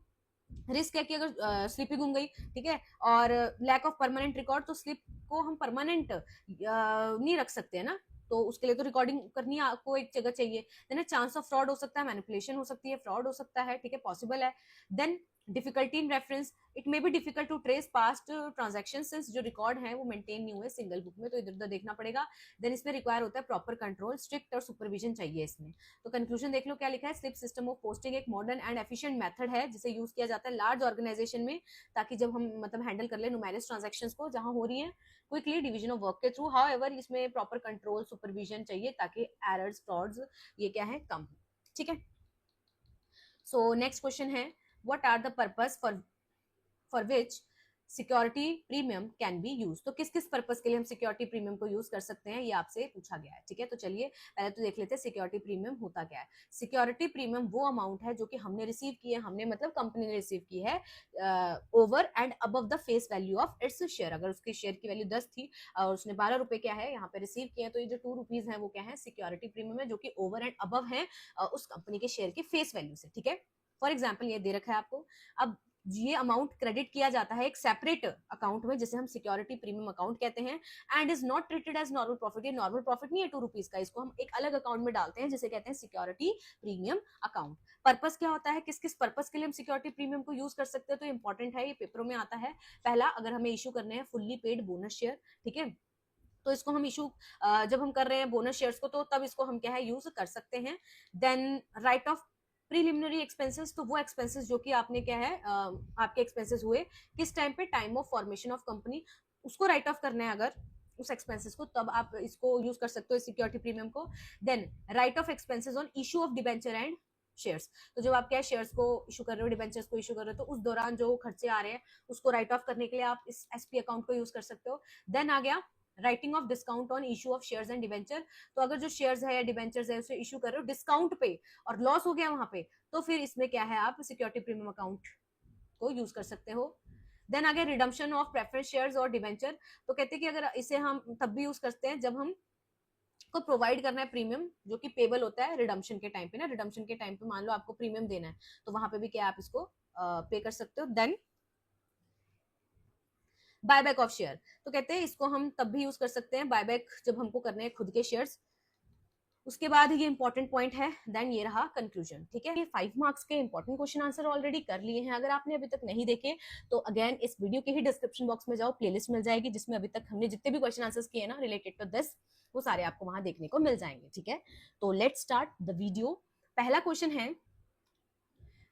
रिस्क है कि अगर स्लिप ही गुम गई, ठीक है, और लैक ऑफ परमानेंट रिकॉर्ड, तो स्लिप को हम परमानेंट नहीं रख सकते है ना, तो उसके लिए तो रिकॉर्डिंग करनी आपको एक जगह चाहिए। देन चांस ऑफ फ्रॉड हो सकता है, मैनिपुलेशन हो सकती है, फ्रॉड हो सकता है, ठीक है, पॉसिबल है। Then difficulty in reference, it may be difficult to trace past transaction since जो रिकॉर्ड है वो मेंटेन नहीं हुए सिंगल बुक में, तो इधर उधर देखना पड़ेगा। देन इसमें रिक्वायर होता है प्रॉपर कंट्रोल, स्ट्रिक्ट और सुपरविजन चाहिए इसमें। तो कंक्लूजन देख लो क्या लिखा है, स्लिप सिस्टम ऑफ पोस्टिंग एक मॉडर्न एंड एफिशिएंट मेथड है जिसे यूज किया जाता है लार्ज ऑर्गेनाइजेशन में, ताकि जब हम मतलब हैंडल कर ले नुमेरस ट्रांजेक्शन को जहां हो रही है क्विकली डिवीजन ऑफ वर्क के थ्रू। हाउएवर इसमें प्रॉपर कंट्रोल सुपरविजन चाहिए ताकि एरर्स फ्रॉड्स ये क्या है कम हो, ठीक है। सो नेक्स्ट क्वेश्चन है, what are the purpose for which security premium can be use. तो किस किस पर्पस के लिए हम सिक्योरिटी प्रीमियम को यूज कर सकते हैं, ये आपसे पूछा गया है, ठीक है। तो चलिए पहले तो देख लेते हैं सिक्योरिटी प्रीमियम होता क्या है। सिक्योरिटी प्रीमियम वो अमाउंट है जो कि हमने रिसीव की है, हमने मतलब कंपनी ने रिसीव की है over and above the face value of its share. अगर उसके शेयर की वैल्यू 10 थी और उसने 12 रुपए क्या है यहाँ पे रिसीव किया, तो ये जो 2 रुपीज है वो क्या है, सिक्योरिटी प्रीमियम है, जो कि ओवर एंड अबव है उस कंपनी के शेयर के फेस वैल्यू से, ठीक है। फॉर एग्जाम्पल ये दे रखा है आपको, अब ये अमाउंट क्रेडिट किया जाता है एक सेपरेट अकाउंट में जिसे हम सिक्योरिटी प्रीमियम अकाउंट कहते हैं, and is not treated as normal profit. ये नॉर्मल प्रॉफिट नहीं है 2 रुपीज का, इसको हम एक अलग अकाउंट में डालते हैं जिसे कहते हैं सिक्योरिटी प्रीमियम अकाउंट। पर्पस क्या होता है, किस किस पर्पस के लिए हम सिक्योरिटी प्रीमियम को यूज कर सकते हैं, तो इंपॉर्टेंट है, ये पेपरों में आता है। पहला, अगर हमें इशू करने हैं फुल्ली पेड बोनस शेयर, ठीक है, तो इसको हम इशू जब हम कर रहे हैं बोनस शेयर्स को, तो तब इसको हम क्या है यूज कर सकते हैं। Then write off preliminary expenses, तो वो एक्सपेंसेस जो कि आपने क्या है आपके एक्सपेंसेस हुए किस टाइम पे, time of formation of company, उसको राइट ऑफ करना है अगर उस एक्सपेंसेस को, तब आप इसको यूज कर सकते हो सिक्योरिटी प्रीमियम को। Then write off expenses on issue of debenture and shares, तो जब आप क्या शेयर्स को इशू कर रहे हो, डिबेंचर्स को इशू कर रहे हो, तो उस दौरान जो खर्चे आ रहे हैं उसको राइट ऑफ करने के लिए आप इस एसपी अकाउंट को यूज कर सकते हो। देन आ गया writing of discount on issue of shares and debenture, तो अगर जो शेयर्स है या डिबेंचर्स है उसे इशू कर रहे हो डिस्काउंट पे और लॉस हो गया वहां पे, तो फिर इसमें क्या है आप सिक्योरिटी प्रीमियम अकाउंट को यूज कर सकते हो। देन आगे रिडम्पशन ऑफ प्रेफरेंस शेयर्स और डिबेंचर, तो कहते हैं कि अगर इसे हम तब भी यूज करते हैं जब हम को प्रोवाइड करना है प्रीमियम जो कि पेबल होता है रिडम्पशन के टाइम पे ना, रिडम्पशन के टाइम पे मान लो आपको प्रीमियम देना है, तो वहां पे भी क्या आप इसको पे कर सकते हो। देन बायबैक ऑफ शेयर, तो कहते हैं इसको हम तब भी यूज कर सकते हैं बायबैक जब हमको करने हैं खुद के शेयर्स। उसके बाद ये इंपॉर्टेंट पॉइंट है, देन ये रहा कंक्लूजन, ठीक है। ये 5 मार्क्स के इंपॉर्टेंट क्वेश्चन आंसर ऑलरेडी कर लिए हैं, अगर आपने अभी तक नहीं देखे तो अगेन इस वीडियो के ही डिस्क्रिप्शन बॉक्स में जाओ, प्लेलिस्ट मिल जाएगी जिसमें अभी तक हमने जितने भी क्वेश्चन आंसर्स किए ना रिलेटेड टू दिस, वो सारे आपको वहां देखने को मिल जाएंगे, ठीक है। तो लेट्स स्टार्ट द वीडियो। पहला क्वेश्चन है,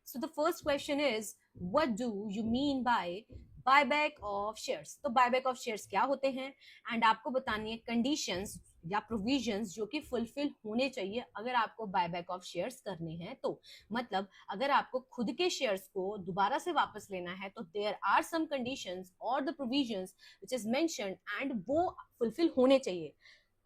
so the first question is what do you mean by buyback of shares। तो buyback of shares क्या होते हैं, एंड आपको बतानी है कंडीशंस या प्रोविजंस जो कि फुलफिल होने चाहिए अगर आपको बायबैक ऑफ शेयर्स करने हैं। तो मतलब अगर आपको खुद के शेयर्स को दोबारा से वापस लेना है तो देयर आर सम कंडीशंस और the provisions which is mentioned and वो फुलफिल होने चाहिए,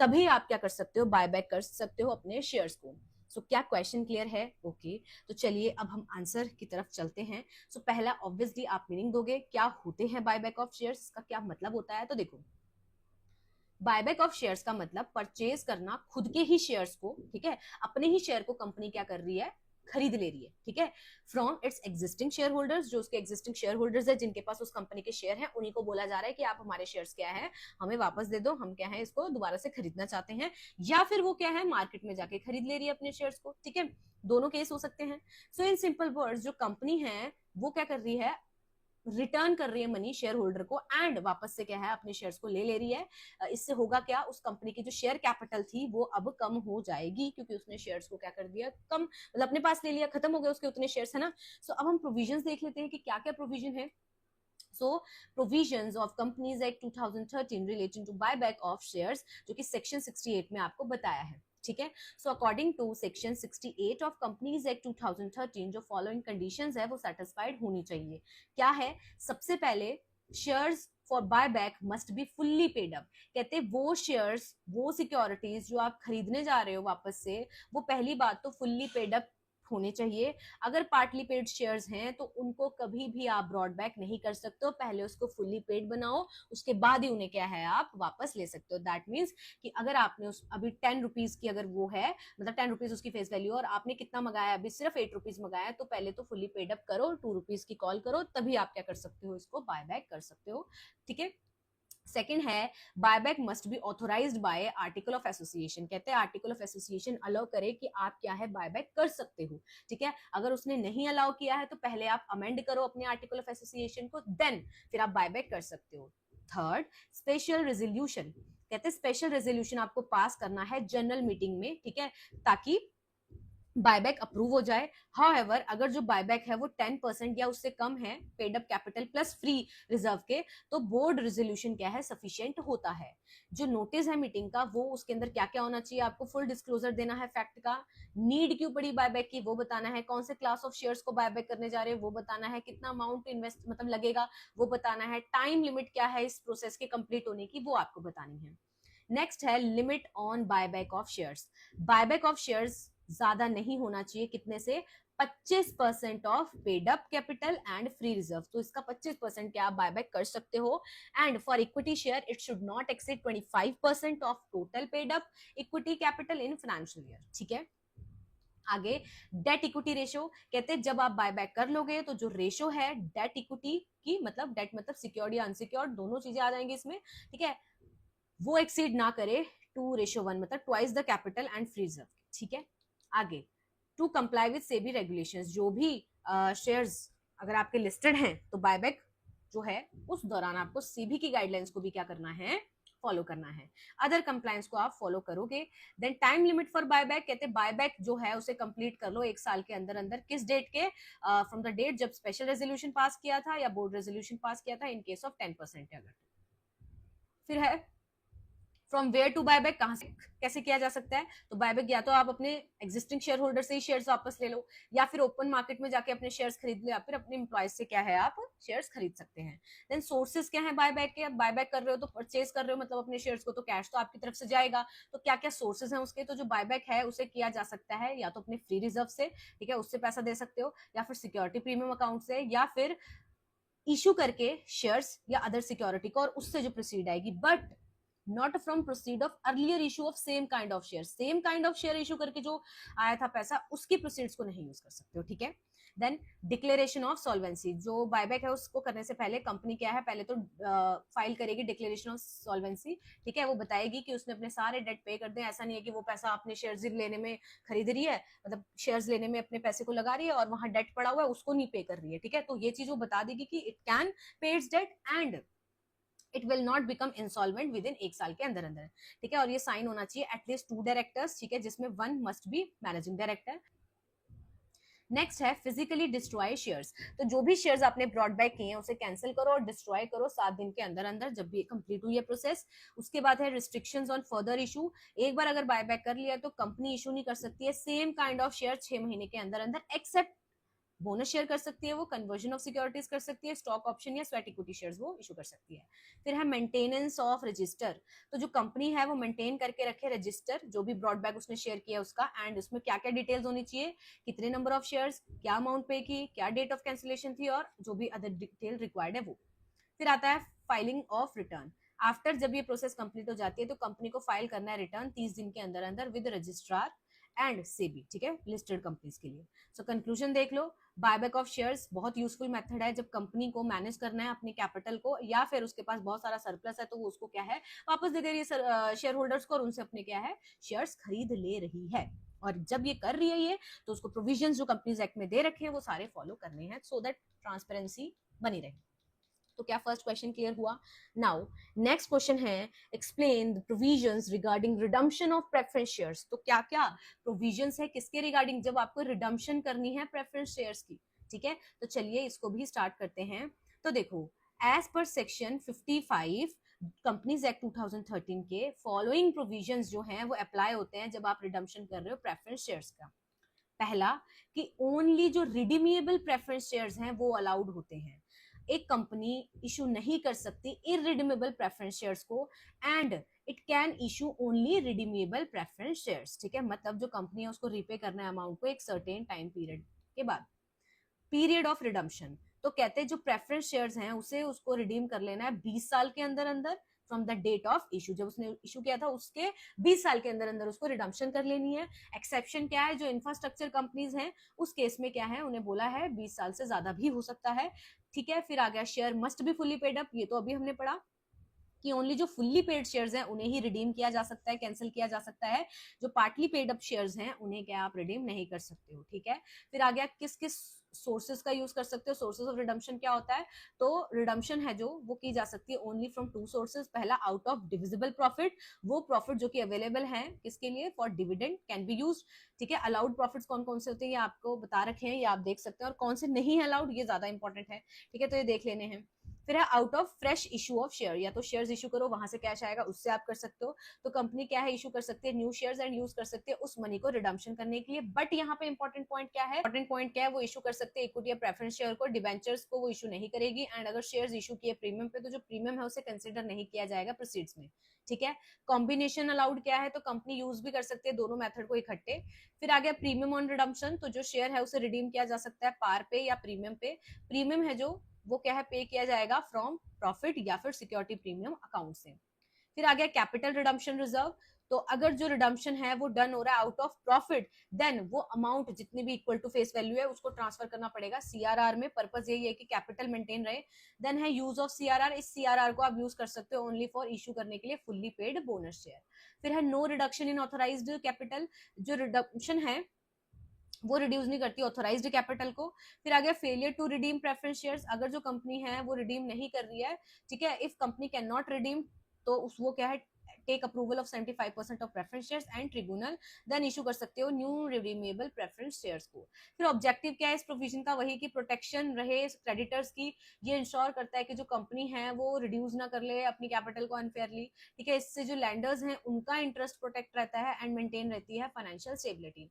तभी आप क्या कर सकते हो, बायबैक कर सकते हो अपने शेयर्स को। सो क्या क्वेश्चन क्लियर है? ओके तो चलिए अब हम आंसर की तरफ चलते हैं। सो पहला ऑब्वियसली आप मीनिंग दोगे क्या होते हैं बायबैक ऑफ शेयर्स का क्या मतलब होता है। तो देखो बायबैक ऑफ शेयर्स का मतलब परचेज करना खुद के ही शेयर्स को, ठीक है, अपने ही शेयर को कंपनी क्या कर रही है, खरीद ले रही है, ठीक है, from its existing share holders, जो उसके एग्जिस्टिंग शेयर होल्डर्स है जिनके पास उस कंपनी के शेयर है, उन्हीं को बोला जा रहा है कि आप हमारे शेयर्स क्या है हमें वापस दे दो, हम क्या है इसको दोबारा से खरीदना चाहते हैं, या फिर वो क्या है मार्केट में जाके खरीद ले रही है अपने शेयर्स को, ठीक है, दोनों केस हो सकते हैं। सो इन सिंपल वर्ड्स जो कंपनी है वो क्या कर रही है, रिटर्न कर रही है मनी शेयर होल्डर को एंड वापस से क्या है अपने शेयर्स को ले रही है। इससे होगा क्या, उस कंपनी की जो शेयर कैपिटल थी वो अब कम हो जाएगी क्योंकि उसने शेयर्स को क्या कर दिया, कम मतलब अपने पास ले लिया, खत्म हो गए उसके उतने शेयर्स, है ना। सो अब हम प्रोविजंस देख लेते हैं कि क्या क्या प्रोविजन है। So provisions of Companies Act 2013 relating to buyback of shares जो कि सेक्शन 68 में आपको बताया है, ठीक है। सो according to section 68 of companies act 2013 जो फॉलोइंग कंडीशंस है वो सेटिस्फाइड होनी चाहिए। क्या है, सबसे पहले shares for buyback must be fully paid up, कहते हैं वो शेयर्स वो सिक्योरिटीज जो आप खरीदने जा रहे हो वापस से, वो पहली बात तो फुल्ली पेड अप होने चाहिए। अगर पार्टली पेड शेयर्स हैं तो उनको कभी भी आप ब्रॉडबैक नहीं कर सकते हो, पहले उसको फुल्ली पेड बनाओ, उसके बाद ही उन्हें क्या है आप वापस ले सकते हो। दैट मीन्स कि अगर आपने उस अभी 10 रुपीज की अगर वो है, मतलब 10 रुपीज उसकी फेस वैल्यू और आपने कितना मंगाया, अभी सिर्फ 8 रुपीज मंगाया, तो पहले तो फुल्ली पेड अप करो, 2 रुपीज की कॉल करो, तभी आप क्या कर सकते हो, इसको बाय बैक कर सकते हो, ठीक है। सेकंड है buyback must be authorized by article of association. कहते हैं आर्टिकल ऑफ एसोसिएशन अलाउ करे कि आप क्या है बायबैक कर सकते हो, ठीक है। अगर उसने नहीं अलाउ किया है तो पहले आप अमेंड करो अपने आर्टिकल ऑफ एसोसिएशन को, देन फिर आप बायबैक कर सकते हो। Third, special resolution. कहते हैं स्पेशल रेजोल्यूशन आपको पास करना है जनरल मीटिंग में, ठीक है, ताकि बायबैक अप्रूव हो जाए। हाउएवर अगर जो बायबैक है वो 10% या उससे कम है paid up capital plus free reserve के, तो बोर्ड रेजोल्यूशन क्या है सफिशिएंट होता है। जो नोटिस है मीटिंग का वो उसके अंदर क्या क्या होना चाहिए, आपको फुल डिस्क्लोजर देना है फैक्ट का, नीड क्यों पड़ी बायबैक की वो बताना है, कौन से क्लास ऑफ शेयर्स को बायबैक करने जा रहे हैं वो बताना है, कितना अमाउंट इन्वेस्ट मतलब लगेगा वो बताना है, टाइम लिमिट क्या है इस प्रोसेस के कंप्लीट होने की वो आपको बतानी है। नेक्स्ट है limit on buyback of shares. Buyback of shares ज्यादा नहीं होना चाहिए, कितने से, 25% of paid up capital and free reserve. तो इसका 25% क्या आप बायबैक कर सकते हो। And for equity share it should not exceed 25% of total paid up equity capital in financial year, ठीक है। आगे डेट इक्विटी रेशो। कहते हैं जब आप बायबैक कर लोगे तो जो रेशो है डेट इक्विटी की, मतलब डेट मतलब सिक्योर्ड या अनसिक्योर्ड दोनों चीजें आ जाएंगी इसमें, ठीक है, वो एक्सीड ना करे 2:1, मतलब twice the capital and free reserve, ठीक है। आगे to comply with SEBI regulations. जो भी शेयर्स अगर आपके लिस्टेड हैं तो बायबैक जो है उस दौरान आपको सेबी की गाइडलाइंस को भी क्या करना है, फॉलो करना है। अदर कंप्लायंस को आप फॉलो करोगे। Then time limit for buyback. कहते हैं बायबैक जो है उसे कंप्लीट कर लो 1 साल के अंदर अंदर, किस डेट के, फ्रॉम द डेट जब स्पेशल रेजोल्यूशन पास किया था या बोर्ड रेजोल्यूशन पास किया था, इन केस ऑफ 10% है अगर। फिर है फ्रॉम वेयर टू बायबैक, कहां से कैसे किया जा सकता है। तो बायबैक या तो आप अपने एग्जिस्टिंग शेयर होल्डर से ही शेयर्स वापस ले लो, या फिर ओपन मार्केट में जाके अपने शेयर्स खरीद लो, या फिर अपने एम्प्लॉयज से क्या है आप शेयर्स खरीद सकते हैं। देन सोर्सेज क्या है बायबैक के, अब बायबैक कर रहे हो तो परचेज कर रहे हो मतलब अपने शेयर्स को, तो कैश तो आपकी तरफ से जाएगा। तो क्या क्या सोर्सेज हैं उसके, तो जो बायबैक है उसे किया जा सकता है या तो अपने फ्री रिजर्व से, ठीक है, उससे पैसा दे सकते हो, या फिर सिक्योरिटी प्रीमियम अकाउंट से, या फिर इशू करके शेयर्स या अदर सिक्योरिटी को और उससे जो प्रोसीड आएगी, but not from proceed of earlier issue of same kind of share. Same kind of share issue करके जो आया था पैसा उसकी प्रोसीड्स को नहीं यूज कर सकते हो, ठीक है। Then declaration of solvency. जो बायबैक है उसको करने से पहले कंपनी क्या है पहले तो फाइल करेगी डिक्लेरेशन ऑफ सॉल्वेंसी, ठीक है। वो बताएगी कि उसने अपने सारे डेट पे कर दिए, ऐसा नहीं है कि वो पैसा अपने शेयर्स लेने में खरीद रही है, मतलब शेयर्स लेने में अपने पैसे को लगा रही है और वहां डेट पड़ा हुआ है उसको नहीं पे कर रही है, ठीक है। तो ये चीज वो बता देगी कि it can pay its debt and it will not become insolvent within 1 साल के अंदर अंदर, ठीक है। और ये साइन होना चाहिए एटलीस्ट 2 डायरेक्टर्स, ठीक है, जिसमें 1 must be managing director. Next है फिजिकली डिस्ट्रॉय शेयर्स। तो जो भी शेयर्स आपने ब्रॉड बैक किए हैं उसे कैंसिल करो और डिस्ट्रॉय करो 7 दिन के अंदर अंदर, जब भी कंप्लीट हुई है प्रोसेस। उसके बाद है रिस्ट्रिक्शंस ऑन फर्दर इशू। एक बार अगर बायबैक कर लिया तो कंपनी इशू नहीं कर सकती है सेम काइंड ऑफ शेयर 6 महीने के अंदर अंदर, एक्सेप्ट बोनस शेयर कर सकती है, वो कन्वर्जन ऑफ सिक्योरिटीज कर सकती है, स्टॉक ऑप्शन या स्वेट इक्विटी शेयर्स वो इशू कर सकती है। फिर है मेंटेनेंस ऑफ रजिस्टर। तो जो कंपनी है वो मेंटेन करके रखे रजिस्टर जो भी ब्रॉडबैक उसने शेयर किया उसका, एंड उसमें क्या क्या डिटेल्स होनी चाहिए, कितने नंबर ऑफ शेयर्स, क्या अमाउंट पे की, क्या डेट ऑफ कैंसिलेशन थी, और जो भी अदर डिटेल रिक्वायर्ड है वो। फिर आता है फाइलिंग ऑफ रिटर्न। आफ्टर जब ये प्रोसेस कंप्लीट हो जाती है तो कंपनी को फाइल करना है रिटर्न 30 दिन के अंदर अंदर विद रजिस्ट्रार एंड सेबी, ठीक है, लिस्टेड कंपनीज के लिए। सो कंक्लूजन देख लो, बायबैक ऑफ शेयर्स बहुत यूजफुल मेथड है जब कंपनी को मैनेज करना है अपने कैपिटल को, या फिर उसके पास बहुत सारा सरप्लस है तो वो उसको क्या है वापस दे दे रही है शेयर होल्डर्स को और उनसे अपने क्या है शेयर्स खरीद ले रही है। और जब ये कर रही है ये तो उसको प्रोविजंस जो कंपनीज एक्ट में दे रखे हैं वो सारे फॉलो करने हैं सो दैट ट्रांसपेरेंसी बनी रहे। तो क्या फर्स्ट क्वेश्चन क्लियर हुआ। नाउ नेक्स्ट क्वेश्चन है explain the provisions regarding redemption of preference shares. तो क्या क्या प्रोविजंस है किसके रिगार्डिंग जब आपको रिडम्पशन करनी है प्रेफरेंस शेयर्स की, ठीक है। तो चलिए इसको भी स्टार्ट करते हैं। तो देखो as per section 55 companies act 2013 के फॉलोइंग प्रोविजंस जो हैं वो अप्लाई होते हैं जब आप रिडम्पशन कर रहे हो प्रेफरेंस शेयर्स का। पहला कि ओनली जो रिडीमेबल प्रेफरेंस शेयर्स हैं वो अलाउड होते हैं। एक कंपनी इशू नहीं कर सकती इरिडीमेबल प्रेफरेंस शेयर्स को, and it can issue only redeemable preference shares, ठीक है। मतलब जो कंपनी है उसको रीपे करना है अमाउंट को एक सर्टेन टाइम पीरियड के बाद। पीरियड ऑफ रिडम्पशन, तो कहते हैं जो प्रेफरेंस शेयर्स हैं उसे उसको रिडीम कर लेना है 20 साल के अंदर अंदर from the date of issue, जब उसने इशू किया था उसके 20 साल के अंदर अंदर उसको रिडम्पशन कर लेनी है। एक्सेप्शन क्या है, जो इंफ्रास्ट्रक्चर कंपनीज हैं उस केस में क्या है उन्हें बोला है 20 साल से ज्यादा भी हो सकता है, ठीक है। फिर आ गया share must be fully paid up, ये तो अभी हमने पढ़ा। कि ओनली जो फुल्ली पेड शेयर्स हैं उन्हें ही रिडीम किया जा सकता है, कैंसिल किया जा सकता है। जो पार्टली पेड अप शेयर्स हैं उन्हें क्या आप रिडीम नहीं कर सकते हो, ठीक है। फिर आ गया किस किस सोर्सेज का यूज कर सकते हो, सोर्सेज ऑफ रिडम्पशन क्या होता है। तो रिडम्पशन है जो वो की जा सकती है ओनली फ्रॉम टू सोर्सेज। पहला आउट ऑफ डिविजिबल प्रॉफिट, वो प्रॉफिट जो कि अवेलेबल है किसके लिए, for dividend can be use, ठीक है। अलाउड प्रॉफिट्स कौन कौन से होते हैं ये आपको बता रखे हैं, ये आप देख सकते हैं, और कौन से नहीं अलाउड ये ज्यादा इंपॉर्टेंट है, ठीक है, तो ये देख लेने हैं। फिर है out of fresh issue of share, या तो शेयर्स इशू करो वहां से कैश आएगा उससे आप कर सकते हो। तो कंपनी क्या है इशू कर सकती है न्यू शेयर्स एंड यूज कर सकती है उस मनी को रिडम्पशन करने के लिए। बट यहाँ पे इंपॉर्टेंट पॉइंट क्या है, इंपॉर्टेंट पॉइंट क्या है, वो इशू कर सकते हैं इक्विटी या प्रेफरेंस शेयर को, डिबेंचर्स को वो इशू नहीं करेगी। एंड अगर शेयर्स इशू किए प्रीमियम पे तो जो प्रीमियम है उसे कंसिडर नहीं किया जाएगा प्रोसीड्स में, ठीक है। कॉम्बिनेशन अलाउड क्या है, तो कंपनी यूज भी कर सकती है दोनों मेथड को इकट्ठे। फिर आ गया प्रीमियम ऑन रिडम्पशन, तो जो शेयर है उसे रिडीम किया जा सकता है पार पे या प्रीमियम पे। प्रीमियम है जो वो क्या है पे किया जाएगा फ्रॉम प्रॉफिट या फिर सिक्योरिटी प्रीमियम अकाउंट से। फिर आ गया कैपिटल रिडम्पशन रिजर्व, तो अगर जो रिडम्पशन है वो डन हो रहा है आउट ऑफ प्रॉफिट, देन वो अमाउंट जितनी भी इक्वल टू फेस वैल्यू है उसको ट्रांसफर करना पड़ेगा सीआरआर में। पर्पस यही है कि कैपिटल मेंटेन रहे। देन है यूज ऑफ सीआरआर, इस सीआरआर को आप यूज कर सकते हो ओनली फॉर इशू करने के लिए फुल्ली पेड बोनस शेयर। फिर है no reduction in authorized capital, जो रिडक्शन है वो रिड्यूस नहीं करती ऑथोराइज्ड कैपिटल को। फिर आ गया failure to redeem preference shares, अगर जो कंपनी है वो रिडीम नहीं कर रही है, ठीक है, if company can not redeem तो उस वो क्या है take approval of 75% of preference shares and tribunal, then issue कर सकते हो न्यू रिडीमेबल प्रेफरेंस शेयर्स को। फिर ऑब्जेक्टिव क्या है इस प्रोविजन का, वही की प्रोटेक्शन रहे क्रेडिटर्स की, ये इंश्योर करता है कि जो कंपनी है वो रिड्यूस ना कर ले अपनी कैपिटल को अनफेयरली, ठीक है। इससे जो लैंडर्स हैं उनका इंटरेस्ट प्रोटेक्ट रहता है एंड मेंटेन रहती है financial stability.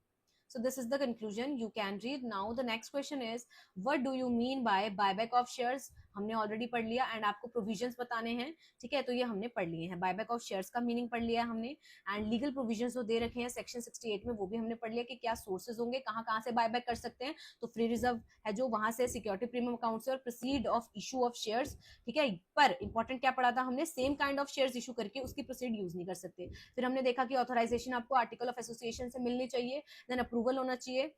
So this is the conclusion you can read. Now the next question is, what do you mean by buyback of shares? हमने ऑलरेडी पढ़ लिया एंड आपको प्रोविजंस बताने हैं, ठीक है, तो ये हमने पढ़ लिए हैं। बायबैक ऑफ शेयर्स का मीनिंग पढ़ लिया हमने, एंड लीगल प्रोविजंस जो दे रखे हैं सेक्शन 68 में वो भी हमने पढ़ लिया कि क्या सोर्सेज होंगे, कहाँ कहाँ से बायबैक कर सकते हैं। तो फ्री रिजर्व है जो वहां से सिक्योरिटी प्रीमियम अकाउंट से और proceed of issue of shares, ठीक है। पर इंपॉर्टेंट क्या पढ़ा था हमने, same kind of shares issue करके उसकी प्रोसीड यूज नहीं कर सकते। फिर हमने देखा कि ऑथराइजेशन आपको आर्टिकल ऑफ एसोसिएशन से मिलनी चाहिए, देन अप्रूवल होना चाहिए,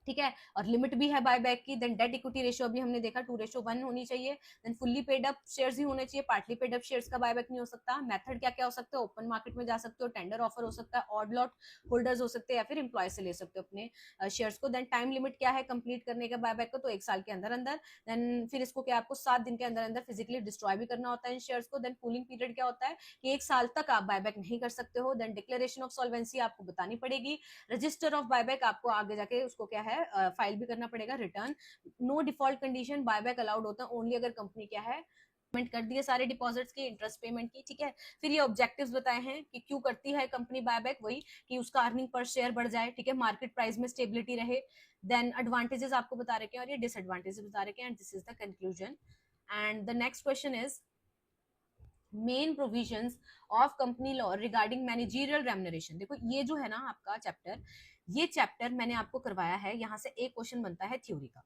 ठीक है, और लिमिट भी है बायबैक की। देन डेट इक्विटी रेशियो अभी हमने देखा 2:1 होनी चाहिए। Then fully paid up shares ही होने चाहिए, पार्टली पेड अप शेयर्स का बायबैक नहीं हो सकता। मेथड क्या क्या हो सकता है, ओपन मार्केट में जा सकते हो, टेंडर ऑफर हो सकता है, ऑड लॉट होल्डर्स हो सकते हैं, या फिर एम्प्लॉय से ले सकते हो अपने शेयर्स को। देन टाइम लिमिट क्या है कंप्लीट करने के बायबैक को, तो 1 साल के अंदर अंदर। देन फिर इसको क्या आपको 7 दिन के अंदर अंदर फिजिकली डिस्ट्रॉय भी करना होता है इन शेयर्स को। देन कूलिंग पीरियड क्या होता है कि 1 साल तक आप बायबैक नहीं कर सकते हो। देन डिक्लेरेशन ऑफ सॉल्वेंसी आपको बतानी पड़ेगी। रजिस्टर ऑफ बायबैक आपको आगे जाके उसको क्या है फाइल भी करना पड़ेगा return. No default condition, buyback allowed होता है ओनली अगर कंपनी क्या है पेमेंट कर दिए सारे डिपॉजिट्स की, इंटरेस्ट पेमेंट की, ठीक है। फिर ये ऑब्जेक्टिव्स बताए हैं कि क्यों करती है कंपनी बायबैक, वही कि उसका अर्निंग पर शेयर बढ़ जाए, ठीक है, मार्केट प्राइस में स्टेबिलिटी रहे। देन एडवांटेजेस आपको बता रखे हैं और ये डिसएडवांटेजेस बता रखे हैं, and this is the conclusion. And the next question is main provisions of company law regarding managerial remuneration. देखो ये जो है ना आपका चैप्टर, ये चैप्टर मैंने आपको करवाया है, यहाँ से एक क्वेश्चन बनता है थ्योरी का,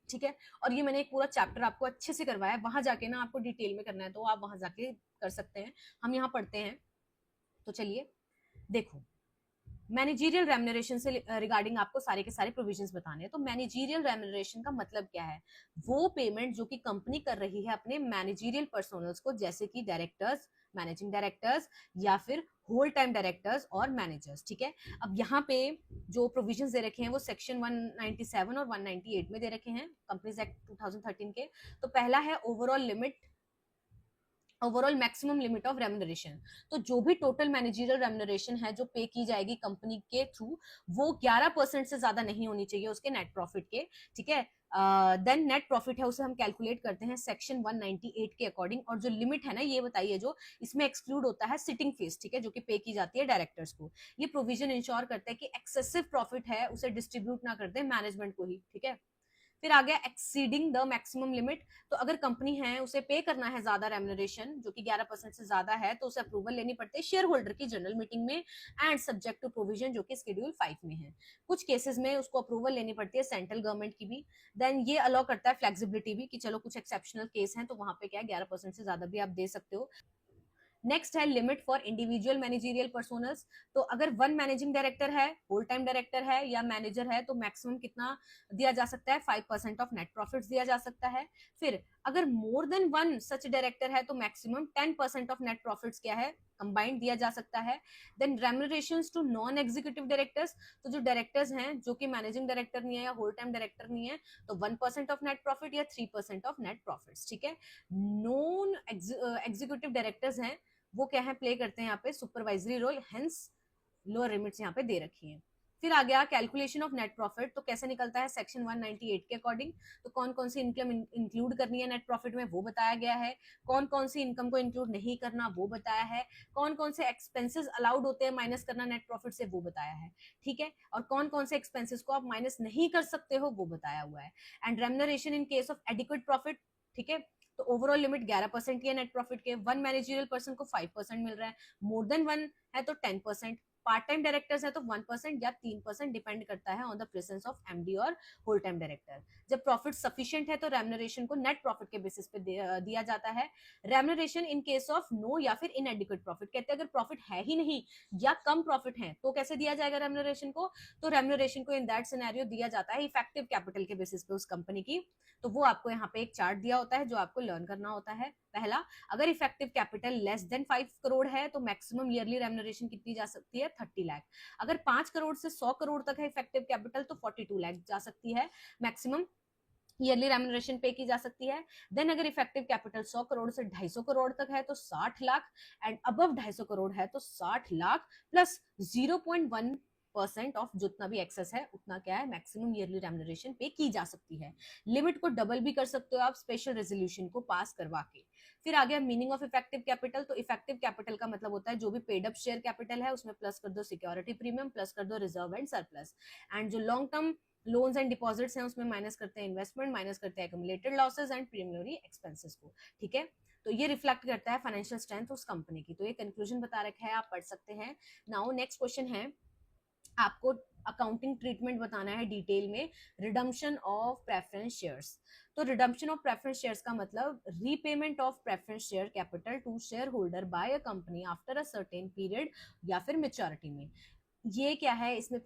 ठीक है, और ये मैंने एक पूरा चैप्टर आपको अच्छे से करवाया है। वहां जाके ना आपको डिटेल में करना है तो आप वहां जाके कर सकते हैं, हम यहाँ पढ़ते हैं। तो चलिए देखो, मैनेजरियल रेम्यूनरेशन से रिगार्डिंग आपको सारे के सारे प्रोविजंस बताने हैं। तो मैनेजरियल रेम्यूनरेशन का मतलब क्या है, वो पेमेंट जो कि कंपनी कर रही है अपने मैनेजरियल पर्सनल्स को, जैसे कि डायरेक्टर्स, मैनेजिंग डायरेक्टर्स, या फिर होल टाइम डायरेक्टर्स और मैनेजर्स, ठीक है। अब यहाँ पे जो प्रोविजंस दे रखे हैं वो सेक्शन 197 और 198 में दे रखे हैं कंपनीज एक्ट 2013 के। तो पहला है overall limit, overall maximum limit of remuneration. तो जो भी टोटल मैनेजरियल रेम्यूनरेशन है जो पे की जाएगी कंपनी के थ्रू, वो 11% से ज्यादा नहीं होनी चाहिए उसके नेट प्रॉफिट के, ठीक है। देन नेट प्रॉफिट है उसे हम कैलकुलेट करते हैं सेक्शन 198 के अकॉर्डिंग, और जो लिमिट है ना ये बताइए, जो इसमें एक्सक्लूड होता है सिटिंग फीस, ठीक है, जो कि पे की जाती है डायरेक्टर्स को। ये प्रोविजन इंश्योर करता है कि एक्सेसिव प्रॉफिट है उसे डिस्ट्रीब्यूट ना कर दे मैनेजमेंट को ही, ठीक है। फिर आ गया एक्सीडिंग द मैक्सिमम लिमिट, तो अगर कंपनी है उसे पे करना है ज्यादा रेम्यूनरेशन जो कि 11% से ज्यादा है, तो उसे अप्रूवल लेनी पड़ती है शेयर होल्डर की जनरल मीटिंग में, एंड सब्जेक्ट टू प्रोविजन जो कि शेड्यूल 5 में है। कुछ केसेस में उसको अप्रूवल लेनी पड़ती है सेंट्रल गवर्नमेंट की भी। देन ये अलाउ करता है फ्लेक्सिबिलिटी भी कि चलो कुछ एक्सेप्शनल केस हैं तो वहां पे क्या 11% से ज्यादा भी आप दे सकते हो। नेक्स्ट है limit for individual managerial personnels, तो अगर वन मैनेजिंग डायरेक्टर है, होल टाइम डायरेक्टर है या मैनेजर है, तो मैक्सिमम कितना दिया जा सकता है, 5% ऑफ नेट प्रॉफिट्स दिया जा सकता है। फिर अगर more than one such director है तो मैक्सिमम 10% ऑफ नेट प्रॉफिट्स क्या है, कंबाइंड दिया जा सकता है। Then remunerations to non executive directors, तो जो डायरेक्टर्स हैं जो कि मैनेजिंग डायरेक्टर नहीं है या होल टाइम डायरेक्टर नहीं है, तो 1% ऑफ नेट प्रॉफिट या 3% ऑफ नेट प्रॉफिट्स, ठीक है। नॉन एग्जीक्यूटिव डायरेक्टर्स हैं, वो क्या है, प्ले करते हैं यहाँ पे supervisory role, hence lower limits यहाँ पे दे रखी हैं। फिर आ गया कैलकुलेशन ऑफ नेट प्रॉफिट, तो कैसे निकलता है सेक्शन 198 के अकॉर्डिंग, तो कौन कौन सी इनकम इंक्लूड करनी है नेट प्रॉफिट में वो बताया गया है, कौन कौन सी इनकम को इंक्लूड नहीं करना वो बताया है, कौन कौन से एक्सपेंसेस अलाउड होते हैं माइनस करना नेट प्रॉफिट से वो बताया है, ठीक है, और कौन कौन से एक्सपेंसेस को आप माइनस नहीं कर सकते हो वो बताया हुआ है। And remuneration in case of adequate profit, ठीक है, तो ओवरऑल लिमिट 11% की है नेट प्रॉफिट के, वन मैनेजरियल पर्सन को 5% मिल रहा है, मोर देन वन है तो 10%, पार्ट टाइम डायरेक्टर्स है तो 1% या 3%, डिपेंड करता है on the presence of MD और होल टाइम डायरेक्टर। जब प्रॉफिट सफिशिएंट है तो रेम्यूनरेशन को नेट प्रॉफिट के बेसिस पे दिया जाता है। Remuneration in case of no या फिर इनएडिक्वेट प्रॉफिट, कहते हैं अगर प्रॉफिट है ही नहीं या कम प्रॉफिट है तो कैसे दिया जाएगा रेम्यूनरेशन को, तो रेम्यूनरेशन को इन दैट सिनेरियो दिया जाता है इफेक्टिव कैपिटल के बेसिस पे उस कंपनी की। तो वो आपको यहाँ पे एक चार्ट दिया होता है जो आपको लर्न करना होता है। पहला, अगर effective capital less than 5 crore है तो मैक्सिमम ईयरली रेम्यूनरेशन कितनी जा सकती है, 30 लाख। अगर 5 करोड़ से 100 करोड़ तक है इफेक्टिव कैपिटल तो 42 लाख जा सकती है मैक्सिमम ईयरली रेम्यूनरेशन पे की जा सकती है। देन अगर इफेक्टिव कैपिटल 100 करोड़ से 250 करोड़ तक है तो 60 लाख, एंड अबव 250 करोड़ है तो 60 लाख प्लस 0.1% ऑफ जितना भी एक्सेस है उतना क्या है मैक्सिमम ईयरली रेम्यूनरेशन पे की जा सकती है। लिमिट को डबल भी कर सकते हो आप स्पेशल रेजोल्यूशन को पास करवा के। फिर आ गया मीनिंग ऑफ इफेक्टिव कैपिटल, तो इफेक्टिव कैपिटल का मतलब होता है जो भी पेड अप शेयर कैपिटल है उसमें प्लस कर दो सिक्योरिटी प्रीमियम, प्लस कर दो रिजर्व एंड सरप्लस, एंड जो long term loans and deposits हैं उसमें माइनस करते हैं इन्वेस्टमेंट, माइनस करते हैं एक्यूमुलेटेड लॉसेस एंड प्रीमियरी एक्सपेंसेस को, ठीक है। तो ये रिफ्लेक्ट करता है फाइनेंशियल स्ट्रेंथ उस कंपनी की। तो ये कंक्लूजन बता रखा है, आप पढ़ सकते हैं। नाउ नेक्स्ट क्वेश्चन है, आपको अकाउंटिंग ट्रीटमेंट बताना है डिटेल में, रिडम्पशन ऑफ प्रेफरेंस शेयर्स। तो रिडम्पशन ऑफ प्रेफरेंस शेयर्स का मतलब repayment of preference share capital to share holder by a company after a certain period या फिर मेच्योरिटी में। ये क्या है, इसमें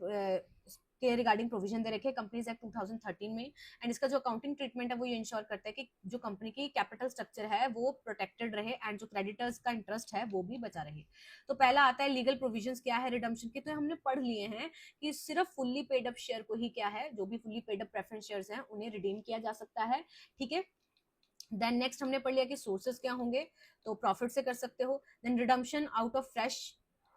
के रिगार्डिंग प्रोविजन दे रखे कंपनीज एक्ट 2013 में, एंड इसका जो अकाउंटिंग ट्रीटमेंट है वो ये इंश्योर करता है कि जो कंपनी की कैपिटल स्ट्रक्चर है वो प्रोटेक्टेड रहे एंड जो क्रेडिटर्स का इंटरेस्ट है वो भी बचा रहे। तो पहला आता है लीगल प्रोविजंस क्या है रिडम्पशन के, तो हमने पढ़ लिए हैं कि सिर्फ फुल्ली पेड अप शेयर को ही क्या है, जो भी fully paid up preference shares हैं उन्हें रिडीम किया जा सकता है, ठीक है। देन नेक्स्ट हमने पढ़ लिया कि सोर्सेस क्या होंगे, तो प्रॉफिट से कर सकते हो। Then redemption out of fresh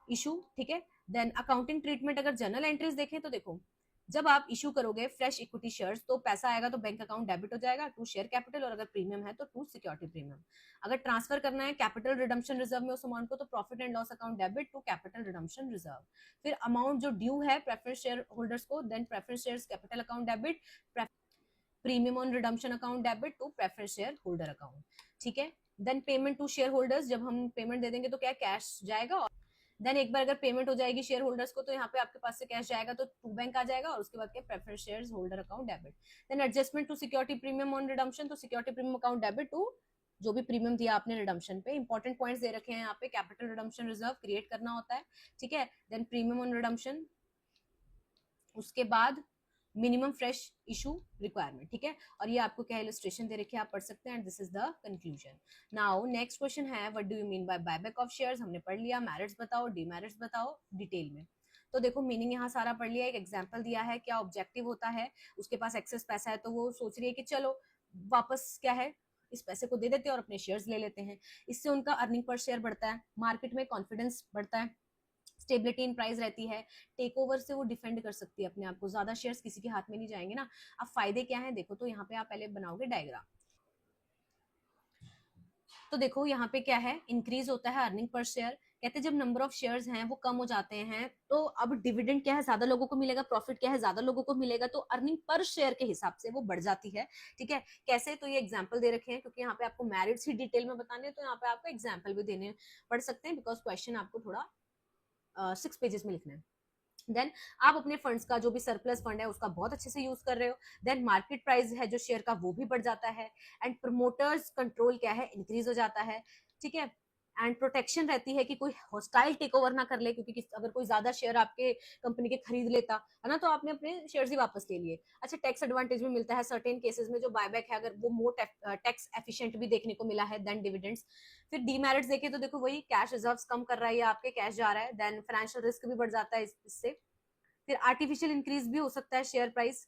issue, ठीक है। देन अकाउंटिंग ट्रीटमेंट, अगर जर्नल एंट्रीज देखें तो देखो जब आप इशू करोगे फ्रेश इक्विटी शेयर्स तो पैसा आएगा तो बैंक अकाउंट डेबिट हो जाएगा टू शेयर कैपिटल, और अगर प्रीमियम है तो टू सिक्योरिटी प्रीमियम। अगर ट्रांसफर करना है कैपिटल रिडम्पशन रिजर्व में उस अमाउंट को तो profit and loss account debit to capital redemption reserve. फिर अमाउंट जो ड्यू है प्रेफरेंस शेयर होल्डर्स को, then preference shares capital account debit, premium on redemption account debit to preference share holder account, ठीक है। Then payment to share holders, जब हम payment दे देंगे तो क्या कैश जाएगा, देन एक बार अगर पेमेंट हो जाएगी शेयर होल्डर्स को तो यहाँ पे आपके पास से कैश जाएगा तो टू बैंक आ जाएगा, और उसके बाद क्या preference shares holder account debit. Then adjustment to security premium on redemption, तो security premium account debit to जो भी प्रीमियम दिया आपने रिडम्पशन पे। इंपॉर्टेंट पॉइंट्स दे रखे हैं यहाँ पे, कैपिटल रिडम्पशन रिजर्व क्रिएट करना होता है, ठीक है। देन प्रीमियम ऑन रिडम्पशन, उसके बाद मिनिमम फ्रेश इशू रिक्वायरमेंट, ठीक है। और ये आपको क्या इलस्ट्रेशन दे रखे हैं आप पढ़ सकते हैं, and this is the conclusion. Now next question है, what do you mean by buyback of shares, हमने पढ़ लिया। मेरिट्स बताओ, डीमेरिट्स बताओ डिटेल में। तो देखो मीनिंग यहाँ सारा पढ़ लिया, एक एग्जाम्पल दिया है, क्या ऑब्जेक्टिव होता है, उसके पास एक्सेस पैसा है तो वो सोच रही है कि चलो वापस क्या है इस पैसे को दे देते हैं और अपने शेयर्स ले लेते हैं। इससे उनका अर्निंग पर शेयर बढ़ता है, मार्केट में कॉन्फिडेंस बढ़ता है, स्टेबिलिटी इन प्राइस रहती है, टेक ओवर से वो डिफेंड कर सकती है अपने आप को, ज्यादा शेयर्स किसी के हाथ में नहीं जाएंगे ना। अब फायदे क्या है देखो, तो यहाँ पे आप पहले बनाओगे डायग्राम, तो देखो यहाँ पे क्या है, इंक्रीज होता है अर्निंग पर शेयर, कहते हैं जब नंबर ऑफ शेयर्स हैं वो कम हो जाते हैं तो अब डिविडेंड क्या है ज्यादा लोगों को मिलेगा, प्रॉफिट क्या है ज्यादा लोगों को मिलेगा, तो अर्निंग पर शेयर के हिसाब से वो बढ़ जाती है, ठीक है। कैसे, तो ये एग्जांपल दे रखे हैं क्योंकि यहाँ पे आपको मेरिट्स ही डिटेल में बताने हैं, तो यहाँ पे आपको एग्जांपल भी देने पड़ सकते हैं बिकॉज क्वेश्चन आपको थोड़ा 6 पेजेस में लिखना है। देन आप अपने फंड्स का जो भी सरप्लस फंड है उसका बहुत अच्छे से यूज कर रहे हो, देन मार्केट प्राइस है जो शेयर का वो भी बढ़ जाता है, एंड प्रमोटर्स कंट्रोल क्या है इंक्रीज हो जाता है, ठीक है। एंड प्रोटेक्शन रहती है कि कोई हॉस्टाइल टेक ओवर ना कर ले, क्योंकि अगर कोई ज्यादा शेयर आपके कंपनी के खरीद लेता है ना, तो आपने अपने शेयर्स ही वापस ले लिए। अच्छा, टैक्स एडवांटेज भी मिलता है सर्टेन केसेस में, जो बायबैक है अगर वो मोर टैक्स एफिशिएंट भी देखने को मिला है देन डिविडेंड्स। फिर डीमेरिट्स देखे तो देखो वही कैश रिजर्व्स कम कर रहा है, या आपके कैश जा रहा है, देन फाइनेंशियल रिस्क भी बढ़ जाता है इससे। फिर आर्टिफिशियल इंक्रीज भी हो सकता है share price.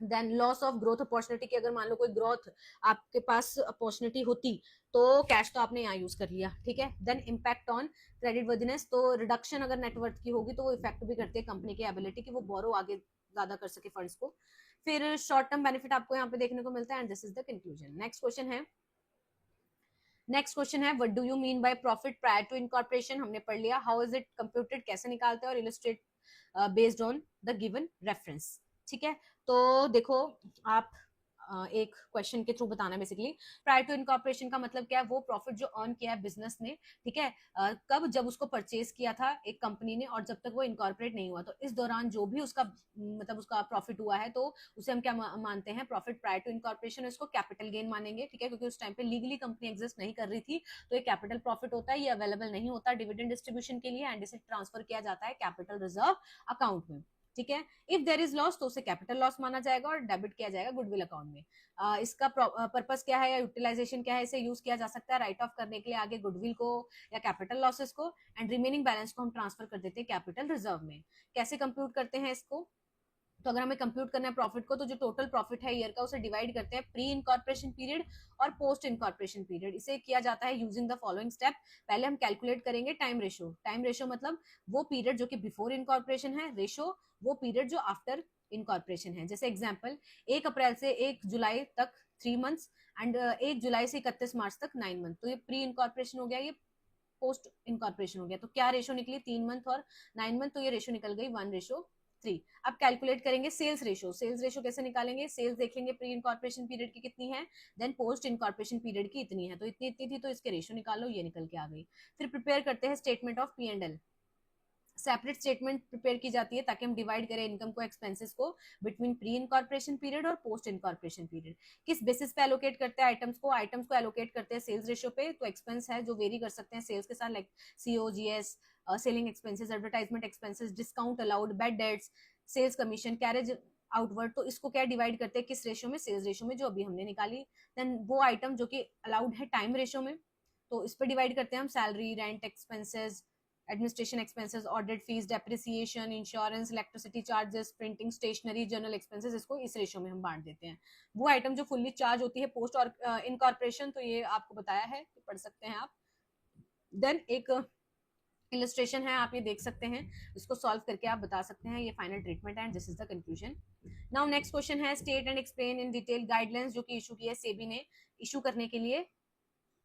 Then loss of growth opportunity, की अगर मान लो कोई ग्रोथ आपके पास अपॉर्चुनिटी होती तो कैश तो आपने यहाँ यूज कर लिया, ठीक है। Then impact on credit worthiness, तो रिडक्शन अगर नेटवर्थ की होगी तो वो इफेक्ट भी करती है कंपनी की एबिलिटी कि वो बोरो आगे ज्यादा कर सके फंड्स को। फिर शॉर्ट टर्म बेनिफिट आपको यहाँ पे देखने को मिलता है, and this is the conclusion. Next question है what do you mean by profit prior to incorporation, हमने पढ़ लिया। हाउ इज इट कंप्यूटेड, कैसे निकालते हैं, और illustrate based on the given reference, ठीक है। तो देखो आप एक क्वेश्चन के थ्रू बताना बेसिकली। प्रायर टू इनकॉर्पोरेशन का मतलब क्या है, वो प्रॉफिट जो अर्न किया है बिजनेस ने, ठीक है, कब, जब उसको परचेज किया था एक कंपनी ने और जब तक वो इनकॉर्पोरेट नहीं हुआ, तो इस दौरान जो भी उसका मतलब उसका प्रॉफिट हुआ है तो उसे हम क्या मानते हैं, प्रॉफिट प्रायर टू इनकॉर्पोरेशन, इसको कैपिटल गेन मानेंगे, ठीक है, क्योंकि उस टाइम पे लीगली कंपनी एग्जिस्ट नहीं कर रही थी, तो ये कैपिटल प्रॉफिट होता है, ये अवेलेबल नहीं होता डिविडेंड डिस्ट्रीब्यूशन के लिए, एंड इसे ट्रांसफर किया जाता है कैपिटल रिजर्व अकाउंट में, ठीक है। इफ देर इज लॉस तो उसे कैपिटल लॉस माना जाएगा और डेबिट किया जाएगा गुडविल अकाउंट में। इसका पर्पस क्या है या यूटिलाइजेशन क्या है, इसे यूज किया जा सकता है राइट ऑफ करने के लिए आगे गुडविल को या कैपिटल लॉसेस को, एंड रिमेनिंग बैलेंस को हम ट्रांसफर कर देते हैं कैपिटल रिजर्व में। कैसे कंप्यूट करते हैं इसको, तो अगर हमें कंप्यूट करना है प्रॉफिट को, तो जो टोटल प्रॉफिट है ईयर का उसे डिवाइड करते हैं प्री इनकॉर्पोरेशन पीरियड और पोस्ट इनकॉर्पोरेशन पीरियड। इसे किया जाता है यूजिंग द फॉलोइंग स्टेप। पहले हम कैलकुलेट करेंगे टाइम रेशो। टाइम रेशो मतलब वो पीरियड जो कि बिफोर इनकॉर्पोरेशन है, रेशो वो पीरियड जो आफ्टर इनकॉर्पोरेशन है। जैसे एग्जाम्पल 1 अप्रैल से 1 जुलाई तक 3 मंथ्स, एंड 1 जुलाई से 31 मार्च तक 9 मंथ, तो ये प्री इनकॉर्पोरेशन हो गया, ये पोस्ट इनकॉर्पोरेशन हो गया। तो क्या रेशो निकली, 3 मंथ और 9 मंथ, तो ये रेशो निकल गई 1:3। अब कैलकुलेट करेंगे सेल्स रेशो। सेल्स रेशो कैसे निकालेंगे, सेल्स देख लेंगे प्री इनकॉर्पोरेशन पीरियड की कितनी है, देन पोस्ट इनकॉर्पोरेशन पीरियड की इतनी है, तो इतनी इतनी थी, तो इसके रेशो निकालो, ये निकल के आ गई। फिर प्रिपेयर करते हैं statement of P&L। Separate statement prepare की जाती है ताकि हम डिवाइड करें इनकम को, एक्सपेंसेस को बिटवीन प्री इनकॉर्पोरेशन पीरियड और पोस्ट इनकॉर्पोरेशन पीरियड। किस बेसिस पे एलोकेट करते हैं आइटम्स को एलोकेट करते हैं सेल्स रेशियो पे। तो एक्सपेंस है जो वेरी कर सकते हैं सेल्स के साथ, like COGS, selling expenses, advertisement expenses, discount allowed, bad debts, sales commission, carriage outward. तो इसको क्या डिवाइड करते हैं, किस रेशियो में, सेल्स रेशियो में, जो अभी हमने निकाली। देन वो आइटम जो कि अलाउड है टाइम रेशियो में, तो इस पर डिवाइड करते हैं हम salary, rent expenses, administration expenses, audit fees, depreciation, insurance, electricity charges, printing, stationery, journal expenses, इसको इस रेशो में हम बांट देते हैं। वो आइटम जो फुल्ली चार्ज होती है पोस्ट और इनकॉर्पोरेशन, तो ये आपको बताया है, पढ़ सकते हैं आप। देन एक इलस्ट्रेशन है, आप ये देख सकते हैं, इसको सॉल्व करके आप बता सकते हैं, ये फाइनल ट्रीटमेंट है, and this is the conclusion. Now next question है state and explain in detail guidelines जो कि इशू की है सेबी ने इशू करने के लिए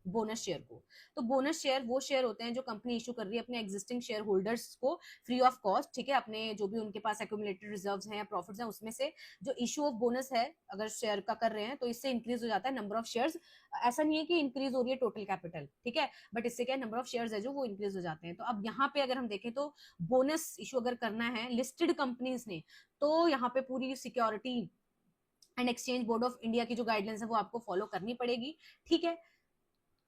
बोनस शेयर को। तो बोनस शेयर वो शेयर होते हैं जो कंपनी इशू कर रही है अपने एग्जिस्टिंग शेयर होल्डर्स को फ्री ऑफ कॉस्ट, ठीक है, अपने जो भी उनके पास एक्यूमुलेटेड रिजर्व्स हैं या प्रॉफिट्स हैं उसमें से जो इशू ऑफ बोनस है अगर शेयर का कर रहे हैं, तो इससे इंक्रीज हो जाता है नंबर ऑफ शेयर्स। ऐसा नहीं है कि इंक्रीज हो रही है टोटल कैपिटल, ठीक है, बट इससे क्या नंबर ऑफ शेयर्स है जो वो इंक्रीज हो जाते हैं। तो अब यहाँ पे अगर हम देखें तो बोनस इशू अगर करना है लिस्टेड कंपनीज ने, तो यहाँ पे पूरी security and exchange board of India की जो गाइडलाइंस है वो आपको फॉलो करनी पड़ेगी, ठीक है।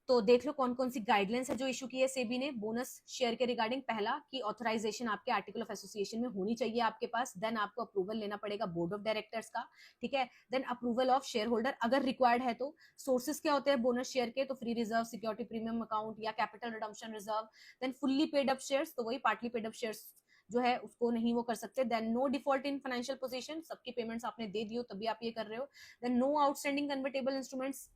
तो देख लो कौन कौन सी गाइडलाइंस है जो इशू की है सेबी ने बोनस शेयर के रिगार्डिंग। पहला कि ऑथराइजेशन आपके आर्टिकल ऑफ एसोसिएशन में होनी चाहिए आपके पास, देन आपको अप्रूवल लेना पड़ेगा बोर्ड ऑफ डायरेक्टर्स का, ठीक है, then approval of share holder अगर रिक्वायर्ड है तो। सोर्सेस क्या होते हैं बोनस शेयर के, तो free reserve, security premium account या capital redemption reserve. Then fully paid up shares, तो वही पार्टली पेड अप शेयर्स जो है उसको नहीं वो कर सकते। Then no default in financial position, सबकी पेमेंट्स आपने दे दी हो तभी आप ये कर रहे हो। Then no outstanding convertible instruments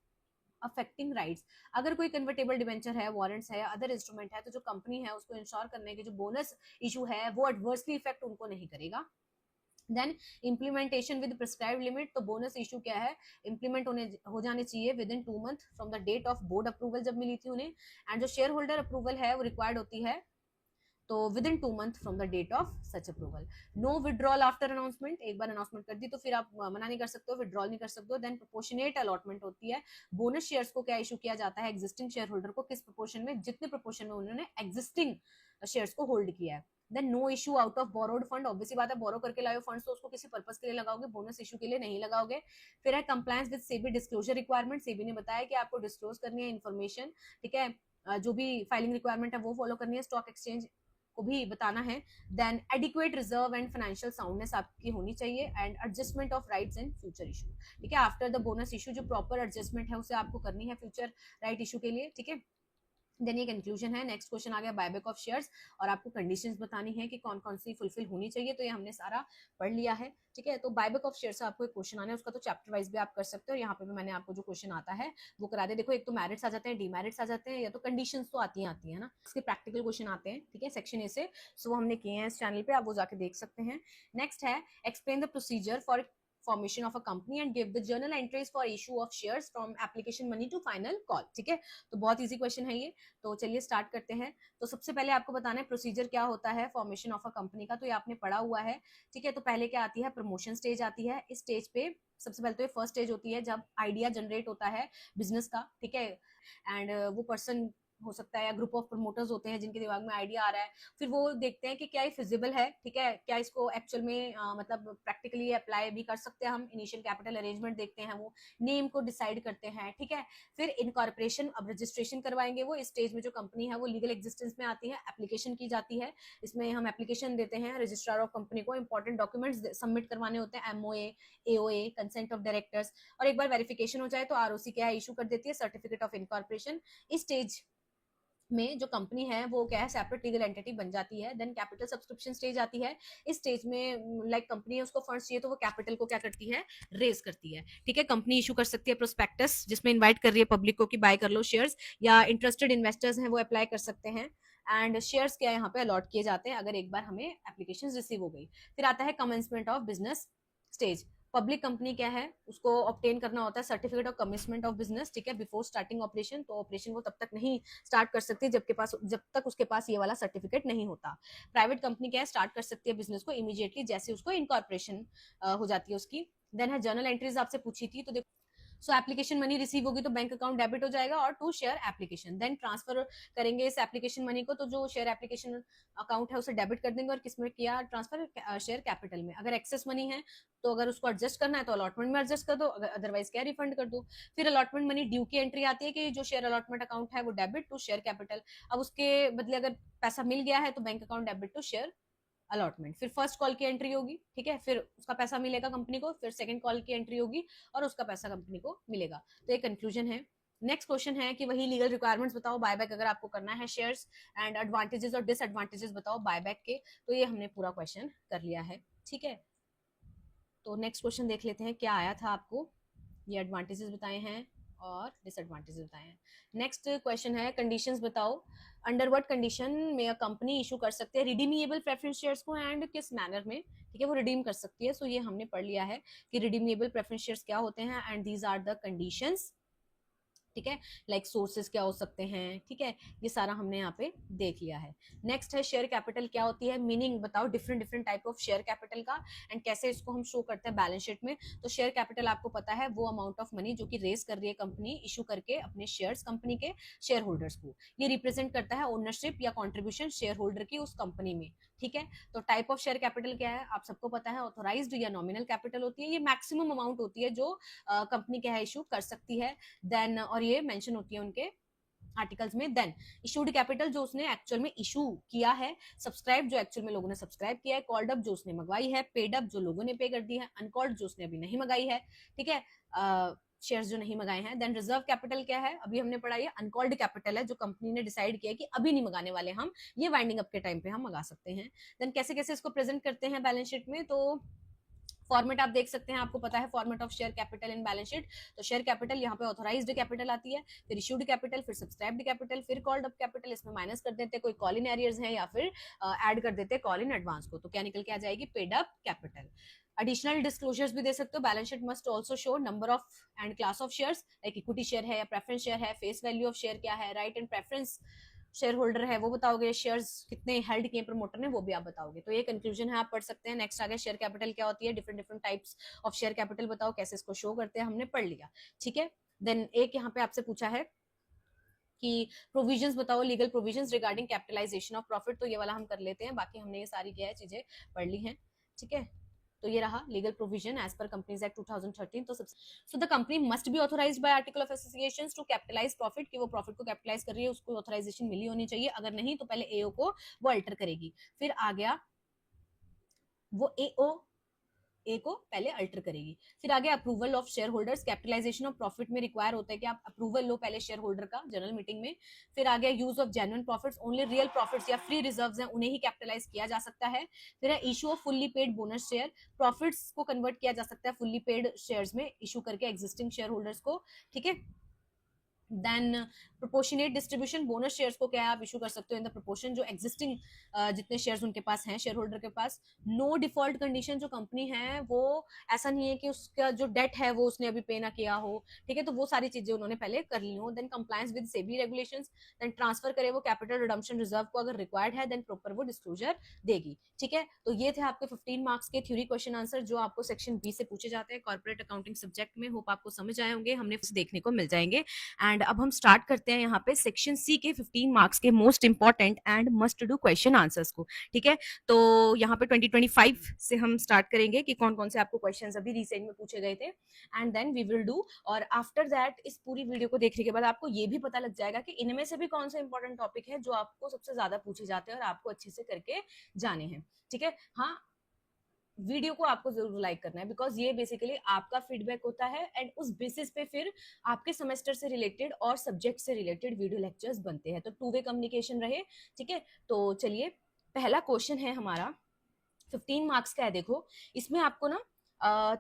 affecting rights, अगर कोई कन्वर्टेबल डिवेंचर है, वारंट्स है या अदर इंस्ट्रूमेंट है, तो जो कंपनी है उसको इंश्योर करने के जो बोनस इशू है वो एडवर्सली इफेक्ट उनको नहीं करेगा। Then implementation with prescribe limit, तो बोनस इशू क्या है, इंप्लीमेंट होने हो जाने चाहिए within 2 month from the date of board approval जब मिली थी उन्हें। एंड जो शेयर होल्डर अप्रूवल है वो रिक्वायर्ड होती है तो within 2 month from the date of such approval. No withdrawal after announcement, एक बार अनाउंसमेंट कर दी तो फिर आप मना नहीं कर सकते हो, विड्रॉल नहीं कर सकते हो। देन प्रोपोर्शनेट अलॉटमेंट होती है, बोनस शेयर्स को क्या इशू किया जाता है एग्जिस्टिंग शेयर होल्डर को किस प्रोपोर्शन में, जितने प्रोपोर्शन में उन्होंने एग्जिस्टिंग शेयर्स को होल्ड किया है। Then no issue out of borrowed fund, obviously बात है बोरो करके लाए फंड्स तो उसको किसी पर्पस के लिए लगाओगे, बोनस इशू के लिए नहीं लगाओगे। फिर है compliance with SEBI disclosure requirement, SEBI ने बताया कि आपको डिस्क्लोज करनी है इन्फॉर्मेशन, ठीक है, जो भी फाइलिंग रिक्वायरमेंट है वो फॉलो करनी है, स्टॉक एक्सचेंज को भी बताना है। Then adequate reserve and financial soundness आपकी होनी चाहिए, and adjustment of rights in future issue. ठीक है, आफ्टर द बोनस इशू जो प्रॉपर एडजस्टमेंट है उसे आपको करनी है फ्यूचर राइट इशू के लिए। ठीक है, देन ये कंक्लूजन है। नेक्स्ट क्वेश्चन आ गया बायबैक ऑफ शेयर्स, और आपको कंडीशंस बतानी है कि कौन कौन सी फुलफिल होनी चाहिए, तो ये हमने सारा पढ़ लिया है। ठीक है, तो बायबैक ऑफ शेयर्स से आपको एक क्वेश्चन आना है, उसका तो चैप्टर वाइज भी आप कर सकते हो, यहाँ पे भी मैंने आपको जो क्वेश्चन आता है वो करा दे। देखो, एक तो मैरिट्स आ जाते हैं, डीमेरिट्स आ जाते हैं, या तो कंडीशंस तो आती है ना, इसके प्रैक्टिकल क्वेश्चन आते हैं। ठीक है, सेक्शन ए से, सो वो हमने किए हैं इस चैनल पे, आप वो जाके देख सकते हैं। नेक्स्ट है explain the procedure for formation of a company and give the journal entries for issue of shares from application money to final call। ठीक है, तो बहुत इजी क्वेश्चन है ये, तो चलिए स्टार्ट करते हैं। तो सबसे पहले आपको बताना है प्रोसीजर क्या होता है फॉर्मेशन ऑफ अ कंपनी का, तो ये आपने पढ़ा हुआ है। ठीक है, तो पहले क्या आती है, प्रमोशन स्टेज आती है। इस स्टेज पे सबसे पहले तो ये फर्स्ट स्टेज होती है जब आइडिया जनरेट होता है बिजनेस का। ठीक है, एंड वो पर्सन हो सकता है या ग्रुप ऑफ प्रमोटर्स होते हैं जिनके दिमाग में आइडिया आ रहा है, फिर वो देखते हैं कि क्या ये फिजिबल है। ठीक है, क्या इसको एक्चुअल में मतलब प्रैक्टिकली अप्लाई भी कर सकते हैं हम। इनिशियल कैपिटल अरेंजमेंट देखते हैं, वो नेम को डिसाइड करते हैं। ठीक है, फिर इनकॉर्पोरेशन, अब रजिस्ट्रेशन करवाएंगे वो। इस स्टेज में जो कंपनी है वो लीगल एग्जिस्टेंस में आती है, एप्लीकेशन की जाती है। इसमें हम एप्लीकेशन देते हैं रजिस्ट्रार ऑफ कंपनी को, इंपॉर्टेंट डॉक्यूमेंट्स सबमिट करवाने होते हैं, MOA, AOA, consent of directors, और एक बार वेरिफिकेशन हो जाए तो आरओसी क्या है इशू कर देती है, सर्टिफिकेट ऑफ इनकॉर्पोरेशन। इस स्टेज में जो कंपनी है वो क्या है, सेपरेट लीगल एंटिटी बन जाती है। देन कैपिटल सब्सक्रिप्शन स्टेज आती है। इस स्टेज में लाइक कंपनी है उसको फंड्स चाहिए, तो वो कैपिटल को क्या करती है, रेज करती है। ठीक है, कंपनी इशू कर सकती है प्रोस्पेक्टस, जिसमें इनवाइट कर रही है पब्लिक को कि बाय कर लो शेयर्स, या इंटरेस्टेड इन्वेस्टर्स हैं वो अप्लाई कर सकते हैं। एंड शेयर्स क्या यहाँ पे अलॉट किए जाते हैं अगर एक बार हमें एप्लीकेशन रिसीव हो गई। फिर आता है commencement of business stage. Public company क्या है, उसको ऑब्टेन करना होता है certificate of commitment of business. ठीक है, बिफोर स्टार्टिंग ऑपरेशन, तो ऑपरेशन वो तब तक नहीं स्टार्ट कर सकती जब तक उसके पास ये वाला सर्टिफिकेट नहीं होता। प्राइवेट कंपनी क्या है, स्टार्ट कर सकती है बिजनेस को इमीडिएटली जैसे उसको इनकॉर्पोरेशन हो जाती है उसकी। देन है जर्नल एंट्रीज, आपसे पूछी थी, तो देखो सो एप्लीकेशन मनी रिसीव होगी तो बैंक अकाउंट डेबिट हो जाएगा, और to share application then transfer करेंगे इस एप्लीकेशन मनी को, तो जो शेयर एप्लीकेशन अकाउंट है उसे डेबिट कर देंगे, और किसमें किया, ट्रांसफर शेयर कैपिटल में। अगर एक्सेस मनी है तो अगर उसको एडजस्ट करना है तो अलॉटमेंट में एडजस्ट कर दो, अदरवाइज क्या रिफंड कर दो। फिर अलॉटमेंट मनी ड्यू की एंट्री आती है कि जो शेयर अलॉटमेंट अकाउंट है वो डेबिट टू शेयर कैपिटल। अब उसके बदले अगर पैसा मिल गया है तो bank account debit to share allotment. फिर फर्स्ट कॉल की एंट्री होगी, ठीक है, फिर उसका पैसा मिलेगा कंपनी को। फिर सेकंड कॉल की एंट्री होगी और उसका पैसा कंपनी को मिलेगा। तो ये कंक्लूजन है। नेक्स्ट क्वेश्चन है कि वही लीगल रिक्वायरमेंट्स बताओ बायबैक अगर आपको करना है शेयर्स, एंड एडवांटेजेस और डिसएडवांटेजेस बताओ बायबैक के। तो ये हमने पूरा क्वेश्चन कर लिया है। ठीक है, तो नेक्स्ट क्वेश्चन देख लेते हैं क्या आया था आपको। ये एडवांटेजेस बताए हैं और डिसएडवांटेजेस बताए हैं। नेक्स्ट क्वेश्चन है कंडीशंस बताओ, अंडर व्हाट कंडीशन में अ कंपनी इशू कर सकते हैं रिडीमेबल प्रेफरेंस शेयर्स को, एंड किस मैनर में। ठीक है, वो रिडीम कर सकती है। सो ये हमने पढ़ लिया है कि रिडीमेबल प्रेफरेंस शेयर्स क्या होते हैं, and these are the conditions. ठीक है, लाइक सोर्सेज क्या हो सकते हैं। ठीक है, ये सारा हमने यहाँ पे देख लिया है। नेक्स्ट है शेयर कैपिटल क्या होती है, मीनिंग बताओ different different type of share capital का, एंड कैसे इसको हम शो करते हैं बैलेंस शीट में। तो शेयर कैपिटल आपको पता है वो अमाउंट ऑफ मनी जो कि रेज कर रही है कंपनी इशू करके अपने शेयर्स कंपनी के शेयर होल्डर्स को। ये रिप्रेजेंट करता है ओनरशिप या कॉन्ट्रीब्यूशन शेयर होल्डर की उस कंपनी में। ठीक है, तो टाइप ऑफ शेयर कैपिटल क्या है आप सबको पता है, ऑथोराइज्ड या नॉमिनल कैपिटल होती है। ये मैक्सिमम अमाउंट होती है जो कंपनी क्या है इशू कर सकती है। देन और ये मेंशन होती है उनके आर्टिकल्स में। देन इशूड कैपिटल जो उसने एक्चुअल में इशू किया है, सब्सक्राइब जो एक्चुअल में लोगों ने सब्सक्राइब किया है, कॉल्ड अप जो उसने मंगवाई है, पेड अप जो लोगों ने पे कर दी है, अनकॉल्ड जो उसने अभी नहीं मंगाई है। ठीक है, शेयर्स जो नहीं मंगाए हैं। देन रिजर्व कैपिटल क्या है, अभी हमने पढ़ा, ये अनकॉल्ड कैपिटल है जो कंपनी ने डिसाइड किया कि अभी नहीं मंगाने वाले हम, ये वाइंडिंग अप के टाइम पे हम मंगा सकते हैं। देन कैसे कैसे इसको प्रेजेंट करते हैं बैलेंस शीट में, तो फॉर्मेट आप देख सकते हैं, आपको पता है format of share capital in balance sheet. तो शेयर कैपिटल यहाँ पे ऑथोराइज्ड कैपिटल आती है, फिर इशूड कैपिटल, फिर सब्सक्राइब्ड कैपिटल, फिर कॉल्ड अप कैपिटल। इसमें माइनस कर देते हैं कोई कॉल इन एरियर्स हैं, या फिर ऐड कर देते हैं कॉल इन एडवांस को, तो क्या निकल के आ जाएगी, paid up capital. Additional disclosures भी दे सकते हो, balance sheet must also show number of and class of shares, like equity share है या प्रेफरेंस शेयर है, फेस वैल्यू ऑफ शेयर क्या है, right and preference share holder है वो बताओगे, शेयर्स कितने हेल्ड किए प्रमोटर ने वो भी आप बताओगे। तो ये कंक्लूजन है, आप पढ़ सकते हैं। नेक्स्ट आ गया शेयर कैपिटल क्या होती है, different different types of share capital बताओ, कैसे इसको शो करते हैं, हमने पढ़ लिया। ठीक है, देन एक यहाँ पे आपसे पूछा है कि प्रोविजंस बताओ, legal provisions regarding capitalization of profit, तो ये वाला हम कर लेते हैं, बाकी हमने ये सारी क्या है चीजें पढ़ ली हैं। ठीक है, तो ये रहा legal provision as per companies act 2013। तो so the company must be authorized by article of association to capitalize profit, कि वो प्रॉफिट को कैपिटलाइज कर रही है, उसको ऑथराइजेशन मिली होनी चाहिए, अगर नहीं तो पहले एओ को वो अल्टर करेगी। फिर आ गया वो एओ ए को पहले अल्टर करेगी। फिर आगे approval of share holders, capitalization of profit में रिक्वायर होता है कि आप अप्रूवल लो पहले शेयर होल्डर का जनरल मीटिंग में। फिर आ गया use of genuine profits, only real profits या फ्री रिजर्व्स हैं उन्हें ही कैपिटलाइज किया जा सकता है। फिर है issue of fully paid bonus share, profits को कन्वर्ट किया जा सकता है फुल्ली पेड शेयर्स में इशू करके एग्जिस्टिंग शेयर होल्डर्स को, ठीक है। Then proportionate distribution, bonus shares को क्या है आप इशू कर सकते हो इन द प्रोपोर्शन जो एग्जिस्टिंग जितने शेयर्स उनके पास हैं शेयर होल्डर के पास। नो डिफॉल्ट कंडीशन, जो कंपनी है वो ऐसा नहीं है कि उसका जो डेट है वो उसने अभी पे ना किया हो, ठीक है, तो वो सारी चीजें उन्होंने पहले कर ली हो। Then compliance with SEBI regulations, then transfer करे वो कैपिटल रिडम्पशन रिजर्व को अगर रिक्वायर्ड है, देन प्रॉपर वो डिस्क्लोजर देगी, ठीक है। तो ये थे आपके 15 मार्क्स के थ्योरी क्वेश्चन आंसर जो आपको सेक्शन बी से पूछे जाते हैं कॉर्पोरेट अकाउंटिंग सब्जेक्ट में। होप आपको समझ आए होंगे, हमने देखने को मिल जाएंगे। एंड अब हम स्टार्ट करते हैं यहाँ पे सेक्शन सी के 15 मार्क्स के most important and must do question answers को, ठीक है। तो यहाँ पे 2025 से हम स्टार्ट करेंगे कि कौन कौन से आपको क्वेश्चंस अभी रिसेंट में पूछे गए थे, and then we will do. और आफ्टर दैट इस पूरी वीडियो को देखने के बाद आपको ये भी पता लग जाएगा कि इनमें से भी कौन से इंपॉर्टेंट टॉपिक है जो आपको सबसे ज्यादा पूछे जाते हैं और आपको अच्छे से करके जाने हैं, ठीक है। हाँ, वीडियो को आपको जरूर लाइक करना है, बिकॉज ये बेसिकली आपका फीडबैक होता है एंड उस बेसिस पे फिर आपके सेमेस्टर से रिलेटेड और सब्जेक्ट से रिलेटेड वीडियो लेक्चर्स बनते हैं, तो टू वे कम्युनिकेशन रहे, ठीक है। तो चलिए, पहला क्वेश्चन है हमारा 15 मार्क्स का है। देखो इसमें आपको ना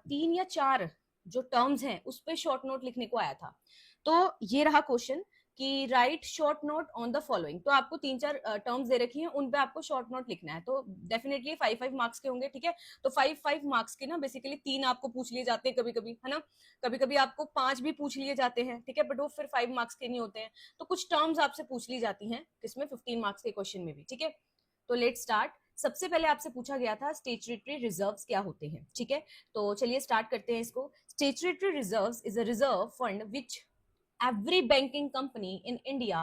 3 या 4 जो टर्म्स हैं उस पर शॉर्ट नोट लिखने को आया था। तो ये रहा क्वेश्चन कि right short note on the following. तो आपको 3-4 टर्म्स दे रखी हैं, उन पे आपको शॉर्ट नोट लिखना है। तो डेफिनेटली 5-5 मार्क्स के होंगे, ठीक है। तो 5-5 मार्क्स के ना बेसिकली 3 आपको पूछ लिए जाते हैं कभी कभी, है ना, कभी कभी आपको 5 भी पूछ लिए जाते हैं, ठीक है, बट वो फिर 5 मार्क्स के नहीं होते हैं। तो कुछ टर्म्स आपसे पूछ ली जाती हैं किसमें 15 मार्क्स के क्वेश्चन में भी, ठीक है। तो लेट स्टार्ट। सबसे पहले आपसे पूछा गया था स्टैट्यूटरी रिजर्व्स क्या होते हैं, ठीक है। तो चलिए स्टार्ट करते हैं इसको। Statutory reserves is a reserve fund which every banking company in India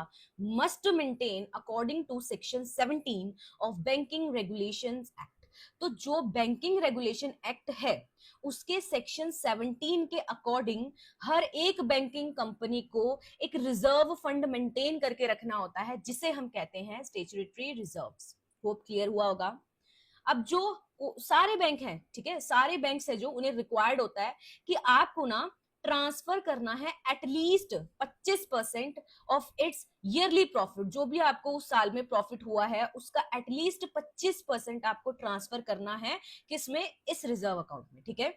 must maintain according to section 17 of Banking Regulations Act। तो जो बैंकिंग रेगुलेशन एक्ट है उसके सेक्शन 17 के अकॉर्डिंग हर एक बैंकिंग कंपनी को एक रिजर्व फंड मेंटेन करके रखना होता है, जिसे हम कहते हैं स्टैट्यूटरी रिजर्व्स। होप क्लियर हुआ होगा। अब जो सारे बैंक हैं, ठीक है, सारे बैंक है जो उन्हें रिक्वायर्ड होता है कि आपको ना ट्रांसफर करना है at least 25% of its yearly profit, जो भी आपको उस साल में प्रॉफिट हुआ है उसका एटलीस्ट 25% आपको ट्रांसफर करना है किसमें, इस रिजर्व अकाउंट में, ठीक है।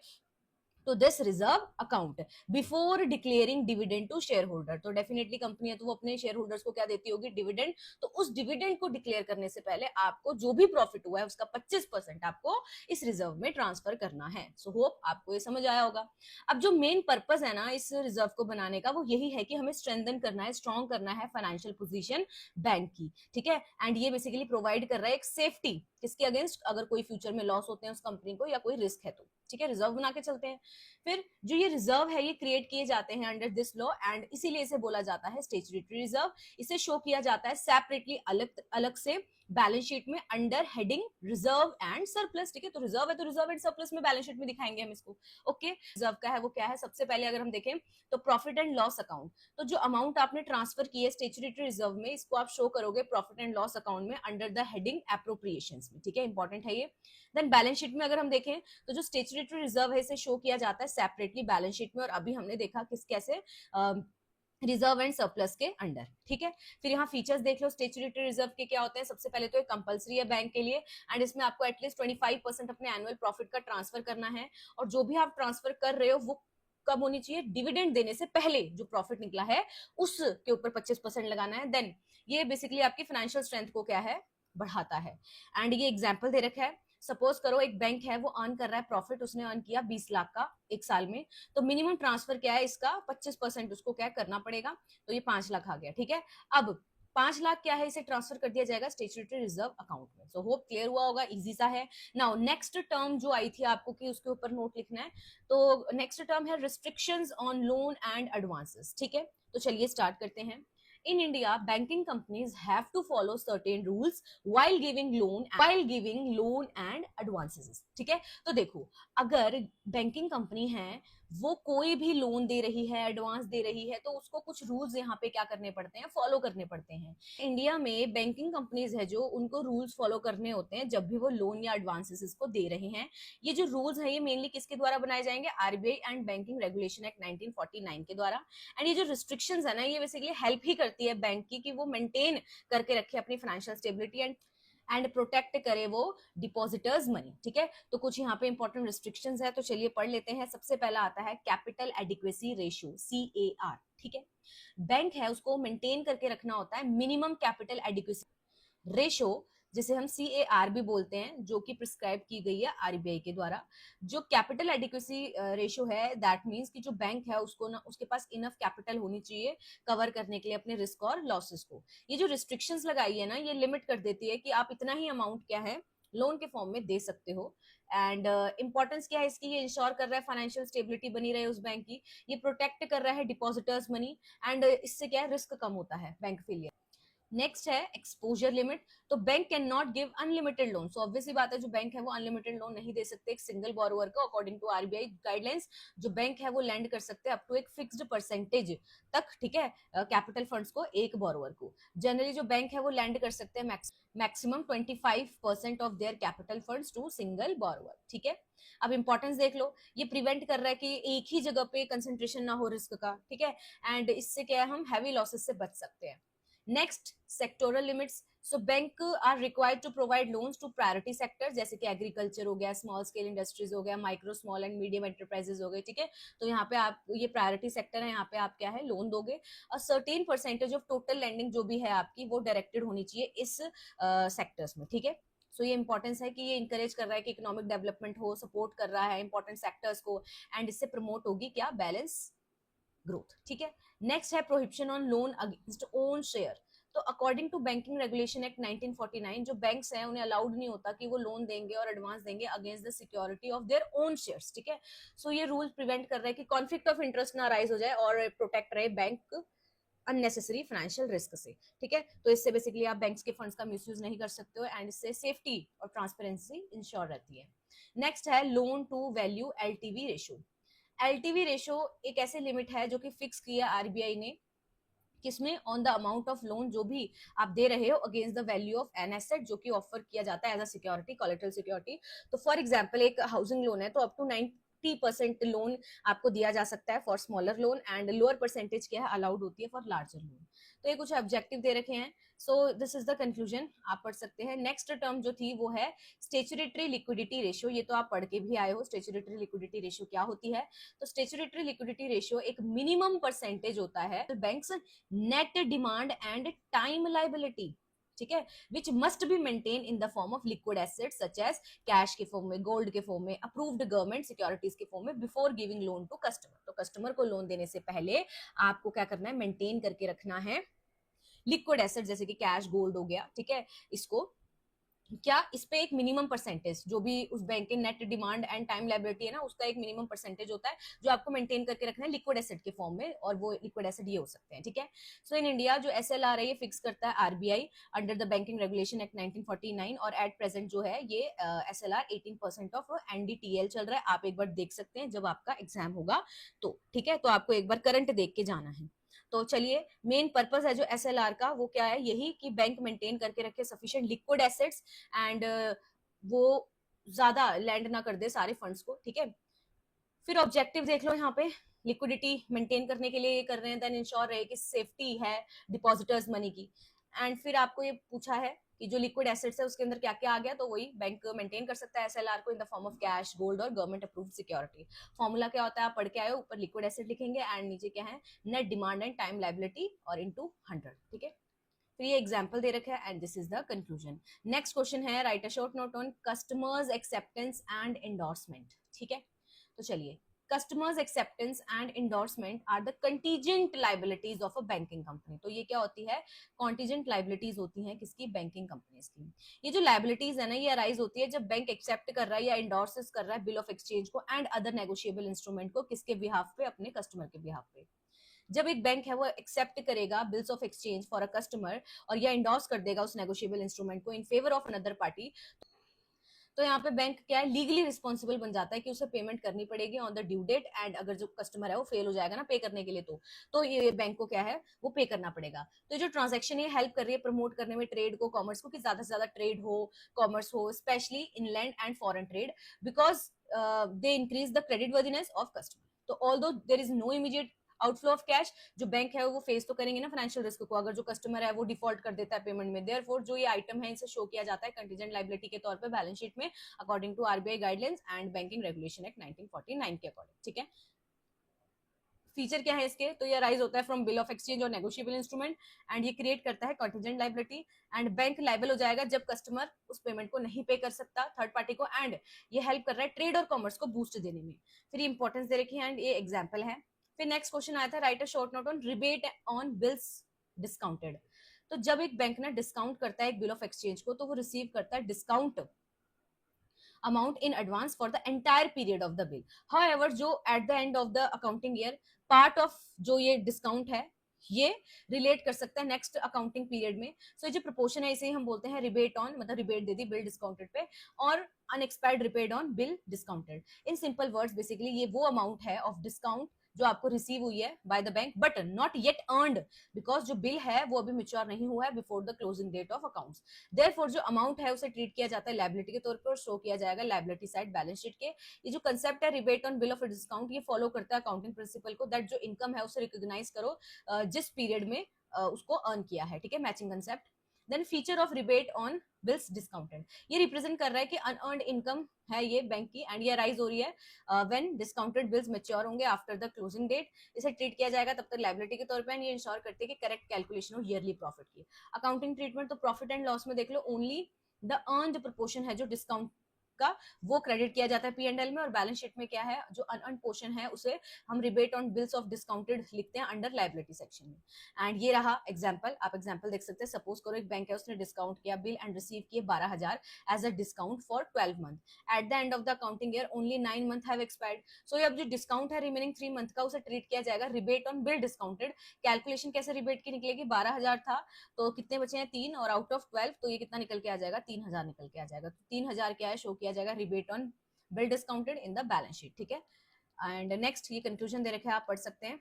तो this reserve account before declaring dividend to share holder. तो डेफिनेटली कंपनी है तो वो अपने शेयर होल्डर्स को क्या देती होगी, डिविडेंड। तो उस डिविडेंड को डिक्लेयर करने से पहले आपको जो भी प्रॉफिट हुआ है उसका 25% आपको इस रिजर्व में ट्रांसफर करना है। सो होप आपको ये समझ आया होगा। अब जो मेन पर्पज है ना इस रिजर्व को बनाने का वो यही है कि हमें स्ट्रेंथन करना है, स्ट्रॉन्ग करना है फाइनेंशियल पोजीशन बैंक की, ठीक है। एंड ये बेसिकली प्रोवाइड कर रहा है एक सेफ्टी किसके अगेंस्ट, अगर कोई फ्यूचर में लॉस होते हैं उस कंपनी को या कोई रिस्क है तो, ठीक है। रिजर्व बना के चलते हैं। फिर जो ये रिजर्व है ये क्रिएट किए जाते हैं अंडर दिस लॉ एंड इसीलिए इसे बोला जाता है स्टैट्यूटरी रिजर्व। इसे शो किया जाता है सेपरेटली, अलग अलग से बैलेंस शीट में under heading reserve and surplus, ठीक है। तो रिजर्व है तो रिजर्व एंड सरप्लस में बैलेंस शीट में दिखाएंगे हम इसको, ओके। रिजर्व का है वो क्या है, सबसे पहले अगर हम देखें तो प्रॉफिट एंड लॉस अकाउंट। तो जो अमाउंट आपने ट्रांसफर की है स्टैट्यूटरी रिजर्व में इसको आप शो करोगे प्रॉफिट एंड लॉस अकाउंट में अंडर द हेडिंग एप्रोप्रिएशंस में, ठीक है, इंपॉर्टेंट है ये। देन बैलेंस शीट में अगर हम देखें तो जो स्टैट्यूटरी रिजर्व है इसे शो किया जाता है सेपरेटली बैलेंस शीट में, और अभी हमने देखा किस कैसे रिजर्व एंड सरप्लस के अंडर, ठीक है। फिर यहाँ फीचर्स देख लो स्टैट्यूटरी रिजर्व के क्या होते हैं। सबसे पहले तो ये कंपलसरी है बैंक के लिए एंड इसमें आपको एटलीस्ट 25% अपने एनुअल प्रॉफिट का ट्रांसफर करना है, और जो भी आप ट्रांसफर कर रहे हो वो कब होनी चाहिए, डिविडेंड देने से पहले जो प्रॉफिट निकला है उसके ऊपर 25% लगाना है। देन ये बेसिकली आपकी फाइनेंशियल स्ट्रेंथ को क्या है, बढ़ाता है। एंड ये एग्जाम्पल दे रखा है, सपोज करो एक बैंक है वो अर्न कर रहा है प्रॉफिट, उसने अर्न किया 20 लाख का एक साल में, तो मिनिमम ट्रांसफर क्या है इसका 25% उसको क्या करना पड़ेगा, तो ये 5 लाख आ गया, ठीक है। अब 5 लाख क्या है इसे ट्रांसफर कर दिया जाएगा स्टैट्यूटरी रिजर्व अकाउंट में। सो होप क्लियर हुआ होगा, इजी सा है। नाउ नेक्स्ट टर्म जो आई थी आपको कि उसके ऊपर नोट लिखना है, तो नेक्स्ट टर्म है restrictions on loan and advances, ठीक है। तो चलिए स्टार्ट करते हैं। In India, banking companies have to follow certain rules while giving loan and advances. ठीक है, तो देखो, अगर बैंकिंग कंपनी है वो कोई भी लोन दे रही है, एडवांस दे रही है, तो उसको कुछ रूल्स यहाँ पे क्या करने पड़ते हैं, फॉलो करने पड़ते हैं। इंडिया में बैंकिंग कंपनीज है जो उनको रूल्स फॉलो करने होते हैं जब भी वो लोन या एडवांसेस को दे रहे हैं। ये जो रूल्स है ये मेनली किसके द्वारा बनाए जाएंगे, RBI and banking regulation act 1949 के द्वारा। एंड ये जो रिस्ट्रिक्शंस है ना, ये बेसिकली हेल्प ही करती है बैंक की कि वो मेंटेन करके रखे अपनी फाइनेंशियल स्टेबिलिटी एंड प्रोटेक्ट करे वो डिपॉजिटर्स मनी। ठीक है, तो कुछ यहाँ पे इंपॉर्टेंट रिस्ट्रिक्शंस है, तो चलिए पढ़ लेते हैं। सबसे पहला आता है कैपिटल एडिक्वेसी रेशियो, CAR। ठीक है, बैंक है उसको मेंटेन करके रखना होता है मिनिमम कैपिटल एडिक्वेसी रेशियो, जिसे हम CAR भी बोलते हैं, जो कि प्रिस्क्राइब की गई है आरबीआई के द्वारा। जो कैपिटल एडिक्वेसी रेशियो है, दैट मींस कि जो बैंक है उसको ना उसके पास इनफ कैपिटल होनी चाहिए कवर करने के लिए अपने रिस्क और लॉसेस को। ये जो रिस्ट्रिक्शंस लगाई है ना, ये लिमिट कर देती है कि आप इतना ही अमाउंट क्या है लोन के फॉर्म में दे सकते हो। एंड इंपॉर्टेंस क्या है इसकी, ये इंश्योर कर रहा है फाइनेंशियल स्टेबिलिटी बनी रहे उस बैंक की, ये प्रोटेक्ट कर रहा है डिपॉजिटर्स मनी, एंड इससे क्या है, रिस्क कम होता है बैंक फेलियर। नेक्स्ट है एक्सपोजर लिमिट। तो bank can not give unlimited loan. So obviously बात है, जो बैंक है वो अनलिमिटेड लोन नहीं दे सकते एक सिंगल बोरोवर को। अकॉर्डिंग टू आरबीआई गाइडलाइंस, जो बैंक है वो लेंड कर सकते हैं अप टू एक फिक्स्ड परसेंटेज तक। ठीक है, कैपिटल फंड्स को एक बोरोवर को। जनरली जो बैंक है वो लेंड कर सकते हैं maximum 25% of their capital funds to single borrower. ठीक है, अब इंपॉर्टेंस देख लो, ये प्रिवेंट कर रहा है कि एक ही जगह पे कंसंट्रेशन ना हो रिस्क का। ठीक है, एंड इससे क्या है, हम हैवी लॉसेस से बच सकते हैं। Next, sectoral limits. So bank are required to provide loans to priority sector, जैसे कि एग्रीकल्चर हो गया, स्मॉल स्केल इंडस्ट्रीज हो गया, micro small and medium enterprises हो गए। ठीक है, तो यहाँ पे आप, ये प्रायोरिटी सेक्टर है, यहाँ पे आप क्या है, लोन दोगे। और certain percentage of total lending जो भी है आपकी, वो डायरेक्टेड होनी चाहिए इस सेक्टर्स में। ठीक है, सो ये इंपॉर्टेंस है कि ये इंकरेज कर रहा है कि इकोनॉमिक डेवलपमेंट हो, सपोर्ट कर रहा है इंपॉर्टेंट सेक्टर्स को, एंड इससे प्रमोट होगी क्या, बैलेंस ग्रोथ। ठीक है, नेक्स्ट है prohibition on loan against own share. तो according to banking regulation act 1949, जो बैंक्स हैं उन्हें अलाउड नहीं होता कि वो लोन देंगे और एडवांस देंगे against the security of their own shares. ठीक है, सो ये रूल प्रिवेंट कर रहा है कि कॉन्फ्लिक्ट ऑफ इंटरेस्ट ना राइज हो जाए और प्रोटेक्ट रहे बैंक अननेसेसरी फाइनेंशियल रिस्क से। ठीक है, तो इससे बेसिकली आप बैंक्स के फंड्स का मिसयूज नहीं कर सकते हो, एंड इससे सेफ्टी और ट्रांसपेरेंसी इंश्योर रहती है। नेक्स्ट है loan to value, LTV ratio. LTV ratio एक ऐसे लिमिट है जो कि फिक्स किया आरबीआई ने, किसमें, on the amount of loan जो भी आप दे रहे हो against the value of an asset, जो कि ऑफर किया जाता है as a security, collateral security. तो फॉर एग्जांपल एक हाउसिंग लोन है, तो अप टू 90% लोन आपको दिया जा सकता है for smaller loan, and lower percentage क्या है, अलाउड होती है फॉर लार्जर लोन। तो ये कुछ ऑब्जेक्टिव दे रखे हैं। So this is the conclusion, आप पढ़ सकते हैं। नेक्स्ट टर्म जो थी वो है स्टेचुरेटरी लिक्विडिटी रेशियो। ये तो आप पढ़ के भी आए हो, स्टेचुरेटरी लिक्विडिटी रेशियो क्या होती है। तो स्टेचुरेटरी लिक्विडिटी रेशियो एक मिनिमम परसेंटेज होता है banks net demand and time liability, ठीक है, which must be maintain in the form of liquid assets such as cash के फॉर्म में, गोल्ड के फॉर्म में, अप्रूव्ड गवर्नमेंट सिक्योरिटीज के फॉर्म में, before giving loan to customer. तो कस्टमर को लोन देने से पहले आपको क्या करना है, मेंटेन करके रखना है लिक्विड एसेट, जैसे कि कैश, गोल्ड हो गया। ठीक है, इसको क्या, इस पे एक मिनिमम परसेंटेज, जो भी उस बैंक के net demand and time liability है ना, उसका एक मिनिमम परसेंटेज होता है जो आपको मेंटेन करके रखना है लिक्विड एसेट के फॉर्म में, और वो लिक्विड एसेट ये हो सकते हैं। ठीक है, सो इन इंडिया जो SLR है ये फिक्स करता है RBI under the banking regulation act 1949, और एट प्रेजेंट जो है ये SLR 18% ऑफ NDTL चल रहा है। आप एक बार देख सकते हैं जब आपका एग्जाम होगा तो। ठीक है, तो आपको एक बार करंट देख के जाना है। तो चलिए, मेन पर्पस है जो SLR का वो क्या है, यही कि बैंक मेंटेन करके रखे सफिशिएंट लिक्विड एसेट्स, एंड वो ज्यादा लैंड ना कर दे सारे फंड्स को। ठीक है, फिर ऑब्जेक्टिव देख लो, यहाँ पे लिक्विडिटी मेंटेन करने के लिए ये कर रहे हैं, देन इंश्योर रहे कि सेफ्टी है डिपॉजिटर्स मनी की। एंड फिर आपको ये पूछा है कि जो लिक्विड एसेट्स है उसके अंदर क्या क्या आ गया, तो वही बैंक मेंटेन कर सकता है SLR को इन the form of cash, gold और गवर्नमेंट अप्रूव्ड सिक्योरिटी। फॉर्मूला क्या होता है आप पढ़ के आए हो, ऊपर लिक्विड एसेट लिखेंगे एंड नीचे क्या है, net demand and time liability और इनटू 100। ठीक है, फिर ये एग्जांपल दे रखा है and this is the conclusion. Next question है, write a short note on customers acceptance and endorsement. ठीक है, तो चलिए, customers acceptance and endorsement are the contingent liabilities of a banking company। तो ये क्या होती है, contingent liabilities होती हैं किसकी, बैंकिंग कंपनीज की। ये जो liabilities है ना, ये अराइज होती है जब बैंक एक्सेप्ट कर रहा है या endorses कर रहा है बिल ऑफ एक्सचेंज को एंड अदर नेगोशिएबल इंस्ट्रूमेंट को, किसके बिहाफ पे, अपने कस्टमर के बिहाफ पे। जब एक बैंक है वो एक्सेप्ट करेगा bills of exchange for a customer और या इंडोर्स कर देगा उस नेगोशिएबल इंस्ट्रूमेंट को in favour of another party, तो यहाँ पे बैंक क्या है, लीगली रिस्पॉन्सिबल बन जाता है कि उसे पेमेंट करनी पड़ेगी on the due date, and अगर जो कस्टमर है वो फेल हो जाएगा ना पे करने के लिए, तो ये बैंक को क्या है वो पे करना पड़ेगा। तो जो ट्रांजेक्शन ये हेल्प कर रही है प्रमोट करने में ट्रेड को, कॉमर्स को, कि ज्यादा से ज्यादा ट्रेड हो, कॉमर्स हो, specially inland and foreign trade, because they increase the credit worthiness of customer. तो although there is no immediate outflow of cash, जो बैंक है वो फेस तो करेंगे ना फाइनेंशियल रिस्क को, अगर जो कस्टमर है वो डिफॉल्ट कर देता है पेमेंट में। देयरफॉर जो ये आइटम है इसे शो किया जाता है कंटीजेंट लायबिलिटी के तौर पे बैलेंस शीट में, according to RBI guidelines and banking regulation act 1949 के अकॉर्डिंग। ठीक है, फीचर क्या है इसके, तो ये राइज होता है फ्रॉम बिल ऑफ एक्सचेंज और नेगोशिएबल इंस्ट्रूमेंट, एंड ये क्रिएट करता है contingent liability, and bank liable हो जाएगा जब कस्टमर उस पेमेंट को नहीं पे कर सकता थर्ड पार्टी को, एंड ये हेल्प कर रहा है ट्रेड और कॉमर्स को बूस्ट देने में। फिर इंपॉर्टेंस दे रखी है एंड ये एग्जाम्पल है। फिर नेक्स्ट क्वेश्चन आया था, right a short note on rebate on bills discounted. तो जब एक बैंक ना डिस्काउंट करता है एक बिल ऑफ एक्सचेंज को, तो वो रिसीव करता है discount amount in advance for the entire period of the bill. However, जो at the end of the accounting year part of जो ये discount है ये रिलेट कर सकता है नेक्स्ट अकाउंटिंग पीरियड में। सो जो प्रोपोर्शन है इसे हम बोलते हैं रिबेट ऑन, मतलब रिबेट दे दी बिल डिस्काउंटेड पे, और unexpired repaid on bill discounted. In simple words basically ये वो अमाउंट है ऑफ डिस्काउंट जो आपको रिसीव हुई है by the bank but not yet earned, because जो बिल है वो अभी मेच्योर नहीं हुआ है before the closing date of accounts. Therefore जो अमाउंट है उसे ट्रीट किया जाता है लायबिलिटी के तौर पर और शो किया जाएगा लायबिलिटी साइड बैलेंस शीट के। ये जो कंसेप्ट है rebate on bill of discount, ये फॉलो करता है अकाउंटिंग प्रिंसिपल को, दैट जो इनकम है उसे रिकॉग्नाइज करो जिस पीरियड में उसको अर्न किया है। ठीक है, matching concept. Then feature of rebate on bills discounted, ये रिप्रेजेंट कर रहा है कि अनअर्न्ड इनकम है ये बैंक की, एंड ये राइज हो रही है व्हेन डिस्काउंटेड बिल्स मैच्योर होंगे आफ्टर द क्लोजिंग डेट। इसे ट्रीट किया जाएगा तब तक लायबिलिटी के तौर पे, ये इंश्योर करते हैं कि करेक्ट कैलकुलेशन हो ईयरली प्रॉफिट की। अकाउंटिंग ट्रीटमेंट तो प्रॉफिट एंड लॉस में देख लो, ओनली द अर्न्ड प्रोपोर्शन है जो डिस्काउंट का वो क्रेडिट किया जाता है P&L में, और बैलेंस शीट में क्या है जो अनअर्न्ड पोर्शन है उसे हम rebate on bills of discounted लिखते हैं अंडर लायबिलिटी सेक्शन में। एंड ये रहा एग्जांपल, आप एग्जांपल देख सकते हैं। सपोज करो एक बैंक है उसने डिस्काउंट किया बिल एंड रिसीव किए 12,000 as a discount for 12 month. At the end of the accounting year only 9 month have expired. So अब जो डिस्काउंट है रिमेनिंग 3 मंथ का उसे ट्रीट किया जाएगा rebate on bill discounted. Calculation कैसे रिबेट की निकलेगी, 12,000 था तो कितने बचे हैं 3, और आउट ऑफ 12 तो ये कितना निकल के आ जाएगा 3,000 निकल के आ जाएगा। तो 3,000 क्या है शो किया जाएगा rebate on bill discounted in the balance sheet. ठीक है, एंड नेक्स्ट ये कंक्लूजन दे रखे हैं, आप पढ़ सकते हैं।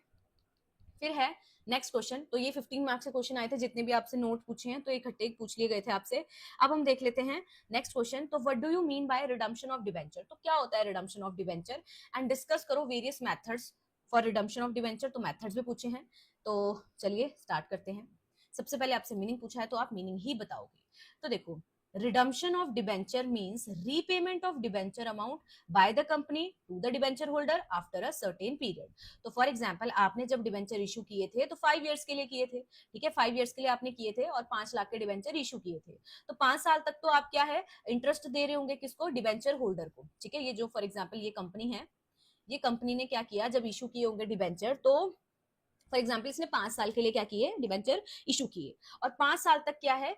फिर है नेक्स्ट क्वेश्चन, तो ये 15 मार्क्स के क्वेश्चन आए थे, जितने भी आपसे नोट पूछे हैं तो इकट्ठे पूछ लिए गए थे आपसे। अब हम देख लेते हैं नेक्स्ट क्वेश्चन। तो what do you mean by redemption of debenture, तो क्या होता है redemption of debenture, and discuss करो various methods for redemption of debenture. तो मेथड्स भी पूछे हैं, तो चलिए स्टार्ट करते हैं। सबसे पहले आपसे मीनिंग पूछा है तो आप मीनिंग ही बताओगे। तो देखो, redemption of debenture means repayment of debenture amount by the company to the debenture holder after a certain period. तो फॉर एग्जांपल आपने जब डिबेंचर इशू किए थे तो 5 इयर्स के लिए किए थे, ठीक है, 5 इयर्स के लिए आपने किए थे और 5 लाख के डिबेंचर इशू किए थे। तो 5 साल तक तो आप क्या है इंटरेस्ट दे रहे होंगे किसको, डिबेंचर होल्डर को। ठीक है, ये जो फॉर एग्जाम्पल ये कंपनी है, ये कंपनी ने क्या किया जब इशू किए होंगे डिबेंचर, तो फॉर एग्जाम्पल इसने 5 साल के लिए क्या किए डिबेंचर इशू किए, और 5 साल तक क्या है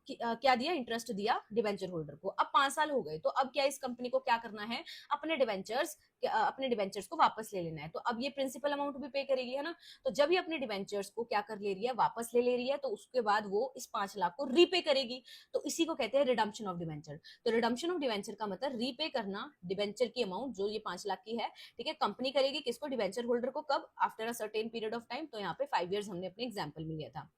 क्या दिया इंटरेस्ट दिया डिबेंचर होल्डर को। अब 5 साल हो गए तो अब क्या इस कंपनी को क्या करना है, अपने डिबेंचर्स को वापस ले लेना है। तो अब ये प्रिंसिपल अमाउंट भी पे करेगी, है ना। तो जब ये अपने डिबेंचर्स को क्या कर ले रही है, वापस ले रही है, तो उसके बाद वो इस 5 लाख को रीपे करेगी। तो इसी को कहते हैं रिडम्पशन ऑफ डिबेंचर। तो रिडम्पशन ऑफ डिबेंचर का मतलब रीपे करना डिबेंचर की अमाउंट जो ये 5 लाख की है। ठीक है, कंपनी करेगी किसको, डिबेंचर होल्डर को, कब, after a certain period of time. तो यहाँ पे 5 इयर्स हमने अपने एग्जाम्पल में लिया था।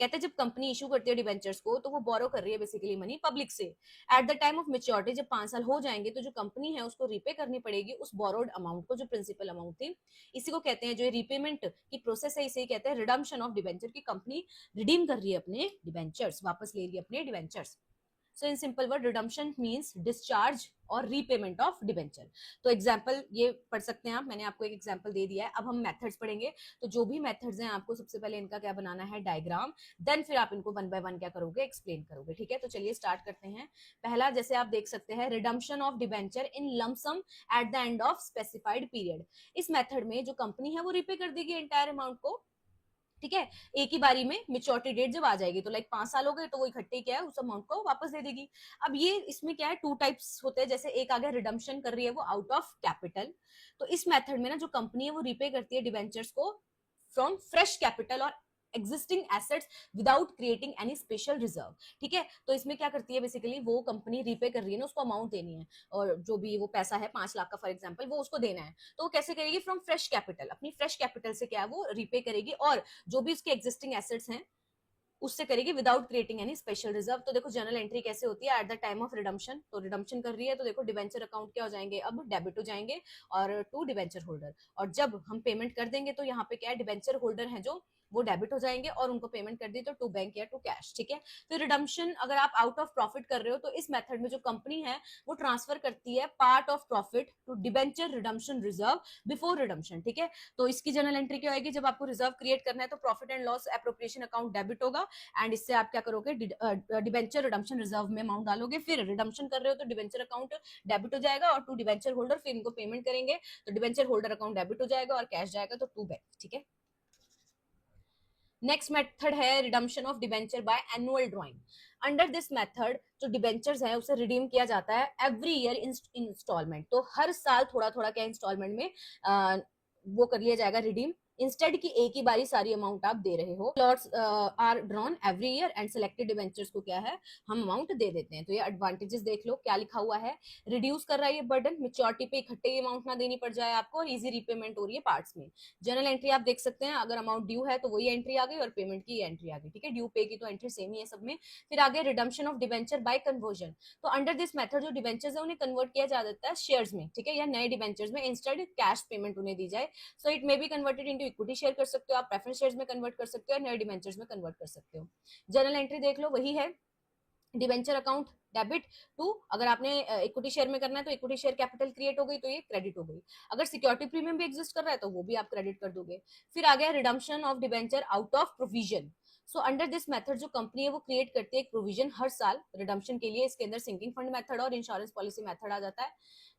कहते हैं जब कंपनी इशू करती है डिबेंचर्स को तो वो बोरो कर रही है बेसिकली मनी पब्लिक से। Eight the time of maturity जब 5 साल हो जाएंगे तो जो कंपनी है उसको रीपे करनी पड़ेगी उस बोरोड अमाउंट को जो प्रिंसिपल अमाउंट थी। इसी को कहते हैं, जो रीपेमेंट की प्रोसेस है इसे कहते हैं रिडम्पशन ऑफ डिबेंचर, की कंपनी रिडीम कर रही है अपने डिबेंचर्स, वापस ले रही है अपने debentures. So in simple word redemption means discharge और रीपेमेंट ऑफ डिबेंचर। तो एग्जांपल ये पढ़ सकते हैं आप, मैंने आपको एक एग्जांपल दे दिया है। अब हम मेथड्स पढ़ेंगे, तो जो भी मेथड्स हैं आपको सबसे पहले इनका क्या बनाना है डायग्राम, देन फिर आप इनको वन बाय वन क्या करोगे एक्सप्लेन करोगे। ठीक है, तो चलिए स्टार्ट करते हैं। पहला जैसे आप देख सकते हैं redemption of debenture in lump sum at the end of specified period. इस मेथड में जो कंपनी है वो रीपे कर देगी एंटायर अमाउंट को, ठीक है, एक ही बारी में मेच्योरिटी डेट जब आ जाएगी, तो लाइक 5 साल हो गए तो वो इकट्ठे क्या है उस अमाउंट को वापस दे देगी। अब ये इसमें क्या है 2 टाइप्स होते हैं, जैसे एक आ गया रिडम्पशन कर रही है वो आउट ऑफ कैपिटल। तो इस मेथड में ना जो कंपनी है वो रीपे करती है डिबेंचर्स को फ्रॉम फ्रेश कैपिटल और existing assets without creating any special reserve. ठीक है, तो इसमें क्या करती है, बेसिकली वो कंपनी रीपे कर रही है ना, उसको अमाउंट देनी है, और जो भी वो पैसा है 5 लाख का फॉर एग्जांपल, वो उसको देना है, तो वो कैसे करेगी, फ्रॉम फ्रेश कैपिटल, अपनी फ्रेश कैपिटल से क्या है वो रीपे करेगी, और जो भी उसके एग्जिस्टिंग एसेट्स हैं उससे करेगी without creating any special reserve. तो देखो जनरल एंट्री कैसे होती है, eight the time of redemption, तो रिडम्पशन कर रही है तो देखो डिवेंचर अकाउंट क्या हो जाएंगे, अब डेबिट हो जाएंगे और टू डिवेंचर होल्डर, और जब हम पेमेंट कर देंगे तो यहाँ पे क्या है, डिवेंचर होल्डर है जो वो डेबिट हो जाएंगे, और उनको पेमेंट कर दी तो टू बैंक या टू कैश। ठीक है, फिर रिडम्पशन अगर आप आउट ऑफ प्रॉफिट कर रहे हो तो इस मेथड में जो कंपनी है वो ट्रांसफर करती है part of profit to debenture redemption reserve before redemption. ठीक है, तो इसकी जनरल एंट्री क्या होगी, जब आपको रिजर्व क्रिएट करना है तो profit and loss appropriation account debit होगा, एंड इससे आप क्या करोगे, डिबेंचर रिडम्पशन रिजर्व में अमाउंट डालोगे, फिर रिडम्पशन कर रहे हो तो डिबेंचर अकाउंट डेबिट हो जाएगा और टू डिबेंचर होल्डर, फिर इनको पेमेंट करेंगे तो डिबेंचर होल्डर अकाउंट डेबिट हो जाएगा और कैश जाएगा तो टू बैंक। ठीक है, नेक्स्ट मेथड है redemption of debenture by annual drawing. Under this method जो डिबेंचर्स है उसे रिडीम किया जाता है एवरी ईयर इंस्टॉलमेंट, तो हर साल थोड़ा थोड़ा क्या इंस्टॉलमेंट में वो कर लिया जाएगा रिडीम, इंस्टेड की एक ही बारी सारी अमाउंट आप दे रहे हो। Lots are drawn every year and selected debentures को क्या है हम अमाउंट दे देते हैं। तो ये एडवांटेजेस देख लो क्या लिखा हुआ है, रिड्यूस कर रहा है ये बर्डन, मेच्योरिटी पे इकट्ठे अमाउंट ना देनी पड़ जाए आपको, और इजी रीपेमेंट हो रही है पार्ट्स में। जनरल एंट्री आप देख सकते हैं, अगर अमाउंट ड्यू है तो वही एंट्री आ गई और पेमेंट की एंट्री आ गई। ठीक है, ड्यू पे की तो एंट्री सेम ही है सब में। फिर आगे redemption of debenture bye conversion, तो अंडर दिस मेथड जो डिबेंचर्स है उन्हें कन्वर्ट किया जा देता है शेयर्स में, ठीक है, या नए डिबेंचर्स में, इंस्टेड कैश पेमेंट उन्हें दी जाए। So it may be converted into equity share कर सकते हो आप, प्रेफरेंस शेयर्स में कन्वर्ट कर सकते हो, नए डिबेंचर्स में कन्वर्ट कर सकते हो। जनरल एंट्री देख लो वही है, डिबेंचर अकाउंट डेबिट टू, अगर आपने इक्विटी शेयर में करना है तो इक्विटी शेयर कैपिटल क्रिएट हो गई तो ये क्रेडिट हो गई, अगर सिक्योरिटी प्रीमियम भी एग्जिस्ट कर रहा है तो वो भी आप क्रेडिट कर दोगे। फिर आ गया redemption of debenture out of provision. So under this method जो कंपनी है वो क्रिएट करती है एक प्रोविजन हर साल रिडम्पशन के लिए, इसके अंदर सिंकिंग फंड मेथड और इंश्योरेंस पॉलिसी मेथड आ जाता है।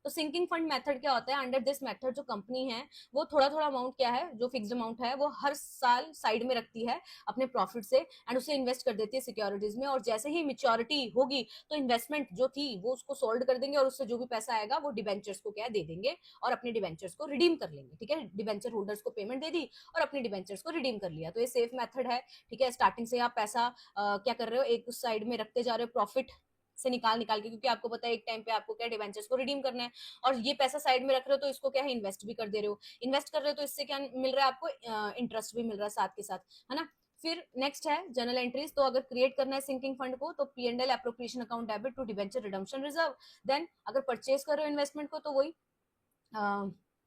तो सिंकिंग फंड मेथड क्या होता है, अंडर दिस मेथड जो कंपनी है वो थोड़ा थोड़ा अमाउंट क्या है, जो फिक्स्ड अमाउंट है वो हर साल साइड में रखती है अपने प्रॉफिट से, एंड उसे इन्वेस्ट कर देती है सिक्योरिटीज में, और जैसे ही मेच्योरिटी होगी तो इन्वेस्टमेंट जो थी वो उसको सोल्ड कर देंगे और उससे जो भी पैसा आएगा वो डिबेंचर्स को क्या दे देंगे और अपने डिबेंचर्स को रिडीम कर लेंगे। ठीक है, डिबेंचर होल्डर्स को पेमेंट दे दी और अपने डिबेंचर्स को रिडीम कर लिया, तो ये सेफ मेथड है। ठीक है, स्टार्टिंग से आप पैसा क्या कर रहे हो, एक उस साइड में रखते जा रहे हो प्रॉफिट से निकाल निकाल के, क्योंकि आपको पता है एक टाइम पे आपको क्या डिबेंचर्स को रिडीम करना है, और ये पैसा साइड में रख रहे हो तो इसको क्या है इन्वेस्ट भी कर दे रहे हो, इन्वेस्ट कर रहे हो तो इससे क्या मिल रहा है आपको, इंटरेस्ट भी मिल रहा है साथ के साथ, है ना। फिर नेक्स्ट है जनरल एंट्रीज, तो अगर क्रिएट करना है सिंकिंग फंड को तो P and L appropriation account debit to debenture redemption reserve, then अगर परचेज कर रहे हो इन्वेस्टमेंट को तो वही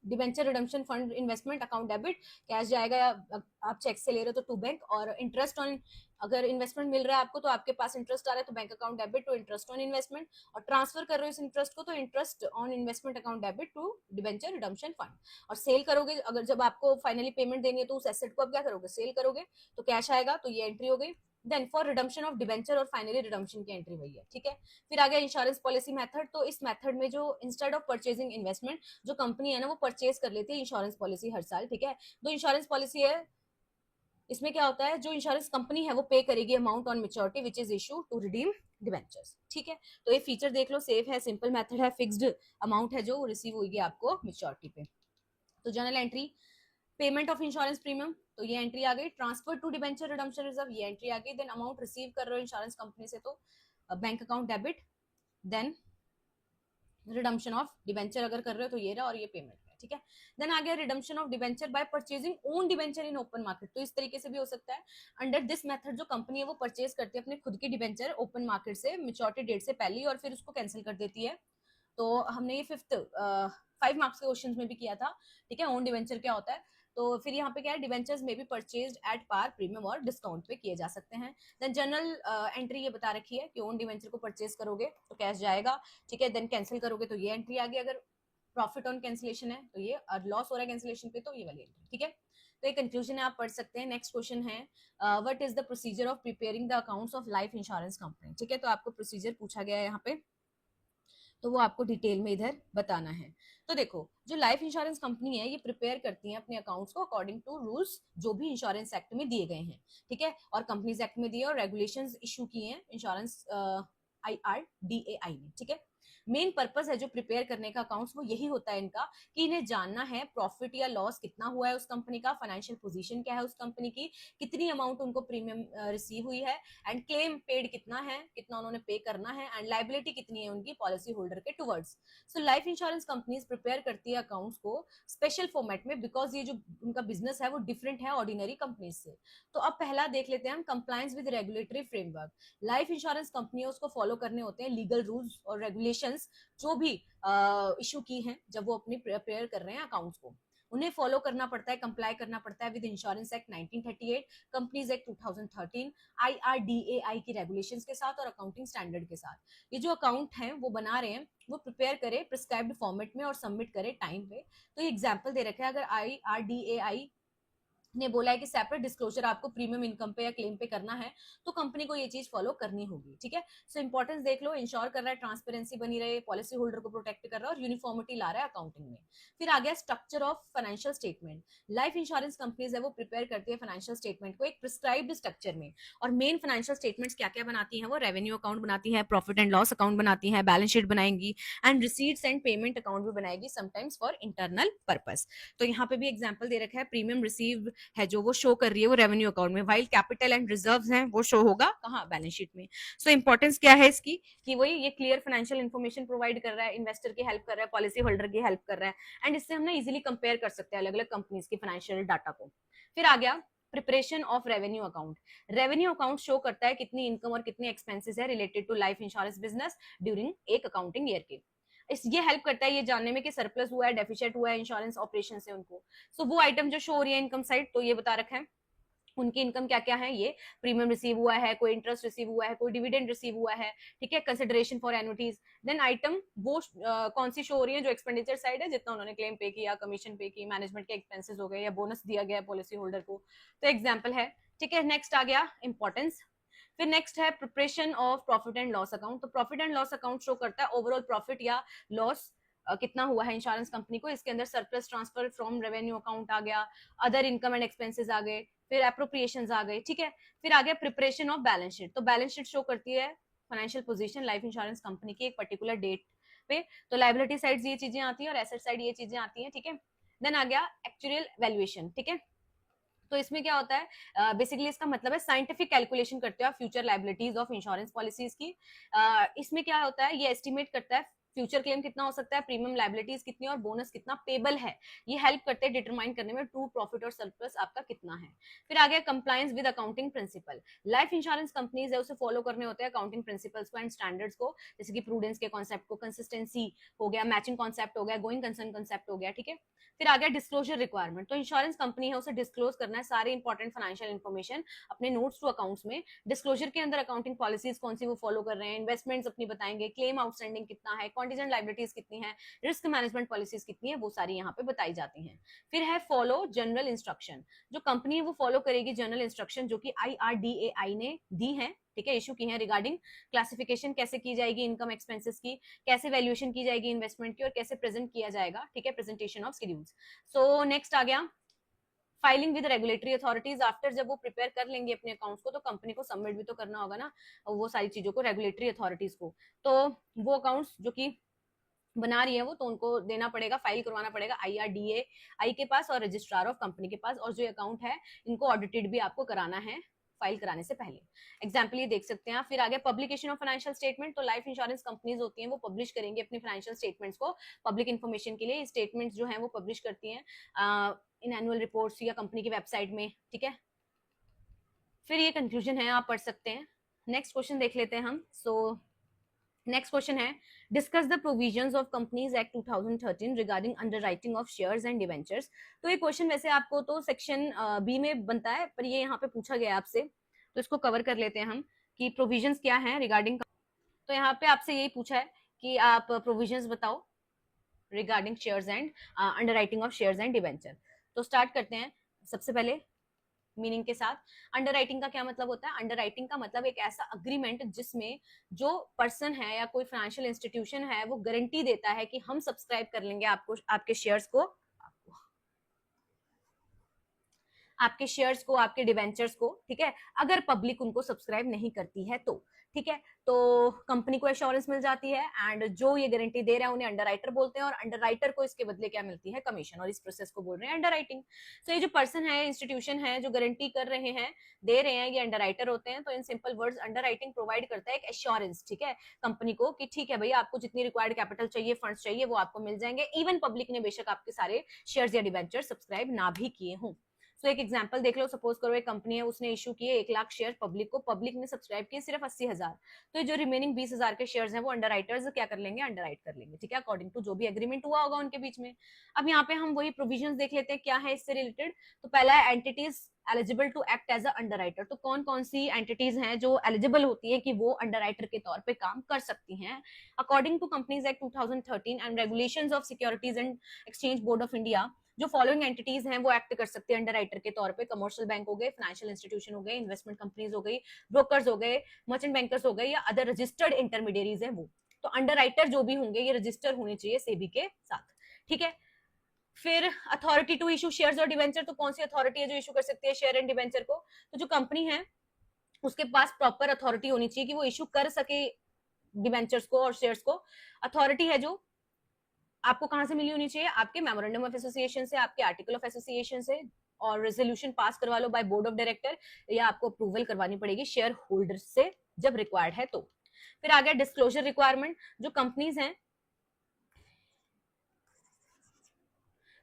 debenture redemption fund investment account debit, cash जाएगा या आप चेक से ले रहे हो तो टू बैंक, और इंटरेस्ट ऑन, अगर इन्वेस्टमेंट मिल रहा है आपको तो आपके पास इंटरेस्ट आ रहा है तो bank account debit to interest on investment, और ट्रांसफर कर रहे हो इस इंटरेस्ट को तो interest on investment account debit to debenture redemption fund. और सेल करोगे, अगर जब आपको फाइनली पेमेंट देनी है तो उस एसेट को आप क्या करोगे, सेल करोगे तो कैश आएगा, तो ये एंट्री हो गई। Then for redemption of debenture और फाइनली रिडम्पशन की एंट्री वही है। ठीक है, फिर आ गया इंश्योरेंस पॉलिसी मेथड, तो इस मेथड में जो इंस्टेड ऑफ परचेजिंग इन्वेस्टमेंट जो कंपनी है ना वो परचेज कर लेती है इंश्योरेंस पॉलिसी हर साल। ठीक है, तो इंश्योरेंस पॉलिसी है, इसमें क्या होता है, जो इंश्योरेंस कंपनी है वो पे करेगी amount on maturity which is issue to redeem debentures. ठीक है, तो ये फीचर देख लो, सेफ है, सिंपल मेथड है, फिक्स्ड अमाउंट है जो रिसीव होगी आपको मेच्योरिटी पे। तो general entry payment of insurance premium, तो ये एंट्री आ गई, transfer to debenture redemption reserve, ये एंट्री आ गई, देन अमाउंट रिसीव कर रहे हो इंश्योरेंस कंपनी से तो bank account debit, then redemption of debenture अगर कर रहे हो तो ये रहा, और ये पेमेंट है। ठीक है, देन आ गया redemption of debenture bye purchasing own debenture in open market, तो इस तरीके से भी हो सकता है। अंडर दिस मेथड जो कंपनी है वो परचेज करती है अपने खुद की डिबेंचर ओपन मार्केट से मेच्योरिटी डेट से पहले और फिर उसको कैंसिल कर देती है। तो हमने ये 5 मार्क्स के क्वेश्चन में भी किया था। ठीक है, ओन डिवेंचर क्या होता है, तो फिर यहाँ पे क्या है, डिवेंचर्स में भी परचेज्ड एट पार प्रीमियम और डिस्काउंट पे किए जा सकते हैं। देन जनरल एंट्री ये बता रखी है कि ओन डिवेंचर को परचेज करोगे तो कैश जाएगा। ठीक है, देन कैंसिल करोगे तो ये एंट्री आ गई, अगर प्रॉफिट ऑन कैंसिलेशन है तो ये, और लॉस हो रहा है कैंसिलेशन पे तो ये वाली एंट्री। ठीक है, तो ये कंक्लूजन है, आप पढ़ सकते हैं। नेक्स्ट क्वेश्चन है what is the procedure of preparing the accounts of life insurance company. ठीक है, तो आपको प्रोसीजर पूछा गया है यहाँ पे, तो वो आपको डिटेल में इधर बताना है। तो देखो, जो लाइफ इंश्योरेंस कंपनी है ये प्रिपेयर करती है अपने अकाउंट्स को अकॉर्डिंग टू रूल्स जो भी इंश्योरेंस एक्ट में दिए गए हैं। ठीक है, और कंपनीज एक्ट में दिए और रेगुलेशंस इशू किए हैं इंश्योरेंस IRDAI ने। ठीक है, मेन पर्पस है जो प्रिपेयर करने का अकाउंट्स, वो यही होता है इनका कि इन्हें जानना है प्रॉफिट या लॉस कितना हुआ है उस कंपनी का, फाइनेंशियल पोजीशन क्या है उस कंपनी की, कितनी अमाउंट उनको प्रीमियम रिसीव हुई है, एंड क्लेम पेड कितना है, कितना उन्होंने पे करना है, एंड लाइबिलिटी कितनी है उनकी पॉलिसी होल्डर के towards. So life insurance companies prepare करती है अकाउंट्स को स्पेशल फॉर्मेट में, बिकॉज ये जो उनका बिजनेस है वो डिफरेंट है ऑर्डिनरी कंपनीज से। तो अब पहला देख लेते हैं हम, compliance with regulatory framework. Life insurance कंपनियों को फॉलो करने होते हैं लीगल रूल्स और रेगुलेशंस जो भी इशू की हैं जब वो अपनी प्रिपेयर कर रहे हैं अकाउंट्स को, उन्हें फॉलो करना पड़ता है, कंप्लाई करना पड़ता है with insurance act 1938, companies act 2013, IRDAI की रेगुलेशंस के साथ और अकाउंटिंग स्टैंडर्ड के साथ। ये जो अकाउंट है वो बना रहे हैं वो प्रिपेयर करे प्रिस्क्राइब्ड फॉर्मेट में और सबमिट करे टाइम पे। तो ये एग्जांपल दे रखा है, अगर IRDAI ने बोला है कि सेपरेट डिस्क्लोजर आपको प्रीमियम इनकम पे या क्लेम पे करना है, तो कंपनी को ये चीज फॉलो करनी होगी, ठीक है। सो इंपॉर्टेंस देख लो, इंश्योर कर रहा है ट्रांसपेरेंसी बनी रहे, पॉलिसी होल्डर को प्रोटेक्ट कर रहा है और यूनिफॉर्मिटी ला रहा है अकाउंटिंग में। फिर आ गया structure of financial statement. Life insurance companies है वो प्रिपेयर करती है फाइनेंशियल स्टेटमेंट को एक प्रिस्क्राइब्ड स्ट्रक्चर में। और मेन फाइनेंशियल स्टेटमेंट्स क्या क्या बनाती है, वो रेवेन्यू अकाउंट बनाती है, प्रॉफिट एंड लॉस अकाउंट बनाती है, बैलेंस शीट बनाएंगी, and receipts and payment account भी बनाएगी, समटाइम्स फॉर इंटरनल पर्पस। तो यहाँ पे भी एग्जाम्पल दे रखा है, प्रीमियम रिसीव है जो वो शो कर रही है वो रेवेन्यू अकाउंट में, वाइल कैपिटल एंड रिजर्व्स हैं वो शो होगा कहाँ, बैलेंस शीट में। सो इंपॉर्टेंस क्या है इसकी कि वही ये क्लियर फाइनेंशियल इन्फॉर्मेशन प्रोवाइड कर रहा है, इन्वेस्टर की हेल्प कर रहा है, पॉलिसी होल्डर की हेल्प कर रहा है, एंड इससे हम ना इजीली कंपेयर कर सकते हैं अलग अलग कंपनीज की फाइनेंशियल डाटा को। फिर आ गया preparation of revenue account. Revenue account show करता है कितनी इनकम और कितनी एक्सपेंसेस है related to life insurance business during एक अकाउंटिंग ईयर के। ये हेल्प करता है ये जानने में कि सरप्लस हुआ है, डेफिशिएंट हुआ है इंश्योरेंस ऑपरेशन से उनको। सो वो आइटम जो शो हो रही है इनकम साइड, तो ये बता रखा है उनकी इनकम क्या क्या है, ये प्रीमियम रिसीव हुआ है, कोई इंटरेस्ट रिसीव हुआ है, कोई डिविडेंड रिसीव हुआ है, ठीक है, कंसिडरेशन फॉर एनुइटीज। देन आइटम वो कौन सी शो हो रही है, जो एक्सपेंडिचर साइड है, जितना उन्होंने क्लेम पे किया, कमीशन पे की, मैनेजमेंट के एक्सपेंसेस हो गए या बोनस दिया गया पॉलिसी होल्डर को, तो एग्जाम्पल है, ठीक है। नेक्स्ट आ गया इंपॉर्टेंस। फिर नेक्स्ट है preparation of profit and loss account. तो profit and loss account show करता है ओवरऑल प्रॉफिट या लॉस कितना हुआ है इंश्योरेंस कंपनी को, इसके अंदर surplus transfer from revenue account आ गया, अदर इनकम एंड एक्सपेंसेस आ गए, फिर एप्रोप्रिएशंस आ गए, ठीक है। फिर आ गया प्रिपरेशन ऑफ बैलेंस शीट। तो बैलेंस शीट शो करती है financial position life insurance company की एक पर्टिकुलर डेट पे। तो लाइबिलिटी साइड ये चीजें आती है और एसेट साइड ये चीजें आती है, ठीक है। देन आ गया एक्चुअल वैल्यूएशन, ठीक है। तो इसमें क्या होता है, बेसिकली इसका मतलब है साइंटिफिक कैलकुलेशन करते हो future liabilities of insurance policies की। इसमें क्या होता है, ये एस्टिमेट करता है फ्यूचर क्लेम कितना हो सकता है, प्रीमियम लाइबिलिटीज कितनी और बोनस कितना पेबल है। ये हेल्प करते हैं डिटरमाइन करने में ट्रू प्रॉफिट और सरप्लस आपका कितना है। फिर आ गया compliance with accounting principle. Life insurance companies है उसे फॉलो करने होते हैं अकाउंटिंग प्रिंसिपल्स को एंड स्टैंडर्ड्स को, जैसे कि प्रूडेंस के कॉन्सेप्ट को, कंसिस्टेंसी हो गया, मैचिंग कॉन्सेप्ट हो गया, गोइंग कंसर्न कॉन्सेप्ट हो गया, ठीक है। फिर आ गया डिस्क्लोजर रिक्वायरमेंट। तो इंश्योरेंस कंपनी है उसे डिस्क्लोज करना है सारे इंपॉर्टेंट फाइनेंशियल इन्फॉर्मेशन अपने नोट्स टू अकाउंट्स में। डिस्क्लोजर के अंदर अकाउंटिंग पॉलिसीज कौन सी वो फॉलो कर रहे हैं, इन्वेस्टमेंट्स अपनी बताएंगे, क्लेम आउटस्टैंडिंग कितना है, कॉन्टिजेंट लाइबिलिटीज कितनी है, रिस्क मैनेजमेंट पॉलिसीज कितनी है, वो सारी यहाँ पे बताई जाती हैं। फिर है फॉलो जनरल इंस्ट्रक्शन। जो कंपनी है वो फॉलो करेगी जनरल इंस्ट्रक्शन जो कि IRDAI ने दी है, ठीक है, इशू की है, रिगार्डिंग क्लासिफिकेशन कैसे की जाएगी इनकम एक्सपेंसेस की, कैसे वैल्यूएशन की जाएगी इन्वेस्टमेंट की, और कैसे प्रेजेंट किया जाएगा, ठीक है, presentation of schedules. So next आ गया filing with regulatory authorities. After जब वो प्रिपेयर कर लेंगे अपने अकाउंट्स को, तो कंपनी को सबमिट भी तो करना होगा ना वो सारी चीजों को रेगुलेटरी अथॉरिटीज को। तो वो अकाउंट्स जो कि बना रही है वो, तो उनको देना पड़ेगा, फाइल करवाना पड़ेगा IRDAI के पास और रजिस्ट्रार ऑफ कंपनी के पास। और जो अकाउंट है इनको ऑडिटेड भी आपको कराना है फाइल कराने से पहले। एग्जाम्पल ये देख सकते हैं आप। फिर आगे पब्लिकेशन ऑफ फाइनेंशियल स्टेटमेंट। तो लाइफ इंश्योरेंस कंपनीज होती हैं वो पब्लिश करेंगे अपनी फाइनेंशियल स्टेटमेंट्स को पब्लिक इन्फॉर्मेशन के लिए। स्टेटमेंट्स जो है वो पब्लिश करती हैं इन एनुअल रिपोर्ट्स या कंपनी की वेबसाइट में, ठीक है। फिर ये कंक्लूजन है, आप पढ़ सकते हैं। नेक्स्ट क्वेश्चन देख लेते हैं हम। सो नेक्स्ट क्वेश्चन है, discuss the provisions of companies act 2013 regarding underwriting of shares and debentures. तो ये क्वेश्चन वैसे आपको तो सेक्शन बी में बनता है, पर ये यहाँ पे पूछा गया आपसे, तो इसको कवर कर लेते हैं हम कि प्रोविजंस क्या है रिगार्डिंग। तो यहाँ पे आपसे यही पूछा है कि आप प्रोविजंस बताओ regarding shares and underwriting of shares and debenture. तो स्टार्ट करते हैं सबसे पहले मीनिंग के साथ। अंडरराइटिंग का क्या मतलब होता है, अंडरराइटिंग का मतलब एक ऐसा अग्रीमेंट जिसमें जो पर्सन है या कोई फाइनेंशियल इंस्टीट्यूशन है वो गारंटी देता है कि हम सब्सक्राइब कर लेंगे आपको, आपके शेयर्स को। आपके शेयर्स को, आपके डिवेंचर्स को, ठीक है, अगर पब्लिक उनको सब्सक्राइब नहीं करती है तो, ठीक है। तो कंपनी को एश्योरेंस मिल जाती है एंड जो ये गारंटी दे रहा है उन्हें अंडरराइटर बोलते हैं और अंडरराइटर को इसके बदले क्या मिलती है, कमीशन, और इस प्रोसेस को बोल रहे हैं अंडरराइटिंग। तो ये जो पर्सन है, इंस्टीट्यूशन है जो गारंटी कर रहे हैं, दे रहे हैं, ये अंडरराइटर होते हैं। तो इन सिंपल वर्ड्स अंडरराइटिंग प्रोवाइड करता है एक एश्योरेंस, ठीक है, कंपनी को कि ठीक है भैया आपको जितनी रिक्वायर्ड कैपिटल चाहिए, फंड्स चाहिए, वो आपको मिल जाएंगे, इवन पब्लिक ने बेशक आपके सारे शेयर्स या डिवेंचर सब्सक्राइब ना भी किए हों। तो एक एग्जांपल देख लो, सपोज करो एक कंपनी है, उसने इशू किए 1 लाख शेयर पब्लिक को, पब्लिक ने सब्सक्राइब किए सिर्फ 80,000, तो जो रिमेनिंग 20,000 के शेयर्स हैं वो अंडरराइटर्स क्या कर लेंगे, अंडरराइट कर लेंगे, ठीक है, अकॉर्डिंग टू जो भी एग्रीमेंट हुआ होगा उनके बीच में। अब यहाँ पे हम वही प्रोविजंस देख लेते हैं क्या है इससे रिलेटेड। तो पहला है entities eligible to act as a underwriter. तो कौन कौन सी एंटिटीज हैं जो एलिजिबल होती है कि वो अंडरराइटर के तौर पे काम कर सकती हैं according to companies act 2013 and regulations of securities and exchange board of India. जो फॉलोइंग एंटिटीज हैं वो एक्ट कर सकते हैं अंडरराइटर के तौर पे, कमर्शियल बैंक हो गए, फाइनेंशियल इंस्टीट्यूशन हो गए, इन्वेस्टमेंट कंपनीज हो गई, ब्रोकर्स हो गए, मर्चेंट बैंकर्स हो गए, या अदर रजिस्टर्ड इंटरमीडियरीज है वो। तो अंडरराइटर जो भी होंगे ये रजिस्टर होने चाहिए सेबी के साथ, ठीक है। फिर अथॉरिटी टू इशू शेयर्स और डिवेंचर। तो कौन सी अथॉरिटी है जो इशू कर सकती है शेयर एंड डिवेंचर को? तो जो कंपनी है उसके पास प्रॉपर अथॉरिटी होनी चाहिए कि वो इशू कर सके डिवेंचर्स को और शेयर्स को। अथॉरिटी है जो आपको कहां से मिली होनी चाहिए, आपके मेमोरेंडम ऑफ एसोसिएशन से, आपके आर्टिकल ऑफ एसोसिएशन से, और रेजोल्यूशन पास करवा लो बाय बोर्ड ऑफ डायरेक्टर, या आपको अप्रूवल करवानी पड़ेगी शेयर होल्डर से जब रिक्वायर्ड है तो। फिर आ गया डिस्क्लोजर रिक्वायरमेंट। जो कंपनीज हैं,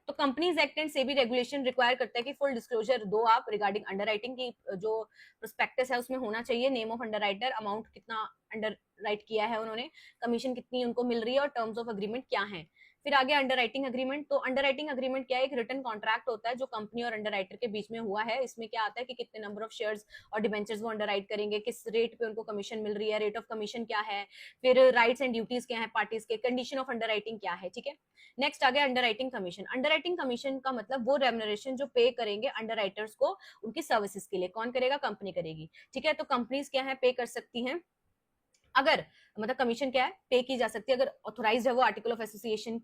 तो companies act and SEBI regulation require करता है कि फुल डिस्क्लोजर दो आप रिगार्डिंग अंडरराइटिंग की। जो प्रोस्पेक्टस है उसमें होना चाहिए नेम ऑफ अंडरराइटर, अमाउंट कितना अंडर राइट किया है उन्होंने, कमीशन कितनी उनको मिल रही है, और टर्म्स ऑफ अग्रीमेंट क्या है। फिर आगे अंडरराइटिंग अग्रीमेंट। तो अंडरराइटिंग अग्रीमेंट क्या है, एक रिटन कॉन्ट्रैक्ट होता है जो कंपनी और अंडरराइटर के बीच में हुआ है। इसमें क्या आता है कि कितने नंबर ऑफ शेयर्स और डिबेंचर्स वो अंडरराइट करेंगे, किस रेट पे उनको कमीशन मिल रही है, रेट ऑफ कमीशन क्या है, फिर राइट्स एंड ड्यूटीज क्या है पार्टीज के, कंडीशन ऑफ अंडरराइटिंग क्या है, ठीक है। नेक्स्ट आ गया अंडरराइटिंग कमीशन। अंडरराइटिंग कमीशन का मतलब वो रेम्युनरेशन जो पे करेंगे अंडरराइटर्स को उनकी सर्विसेज के लिए। कौन करेगा, कंपनी करेगी, ठीक है। तो कंपनीज क्या है, पे कर सकती हैं, अगर मतलब कमीशन क्या है, पे की जा सकती है अगर ऑथोराइज है वो आर्टिकल ऑफ एसोसिएशन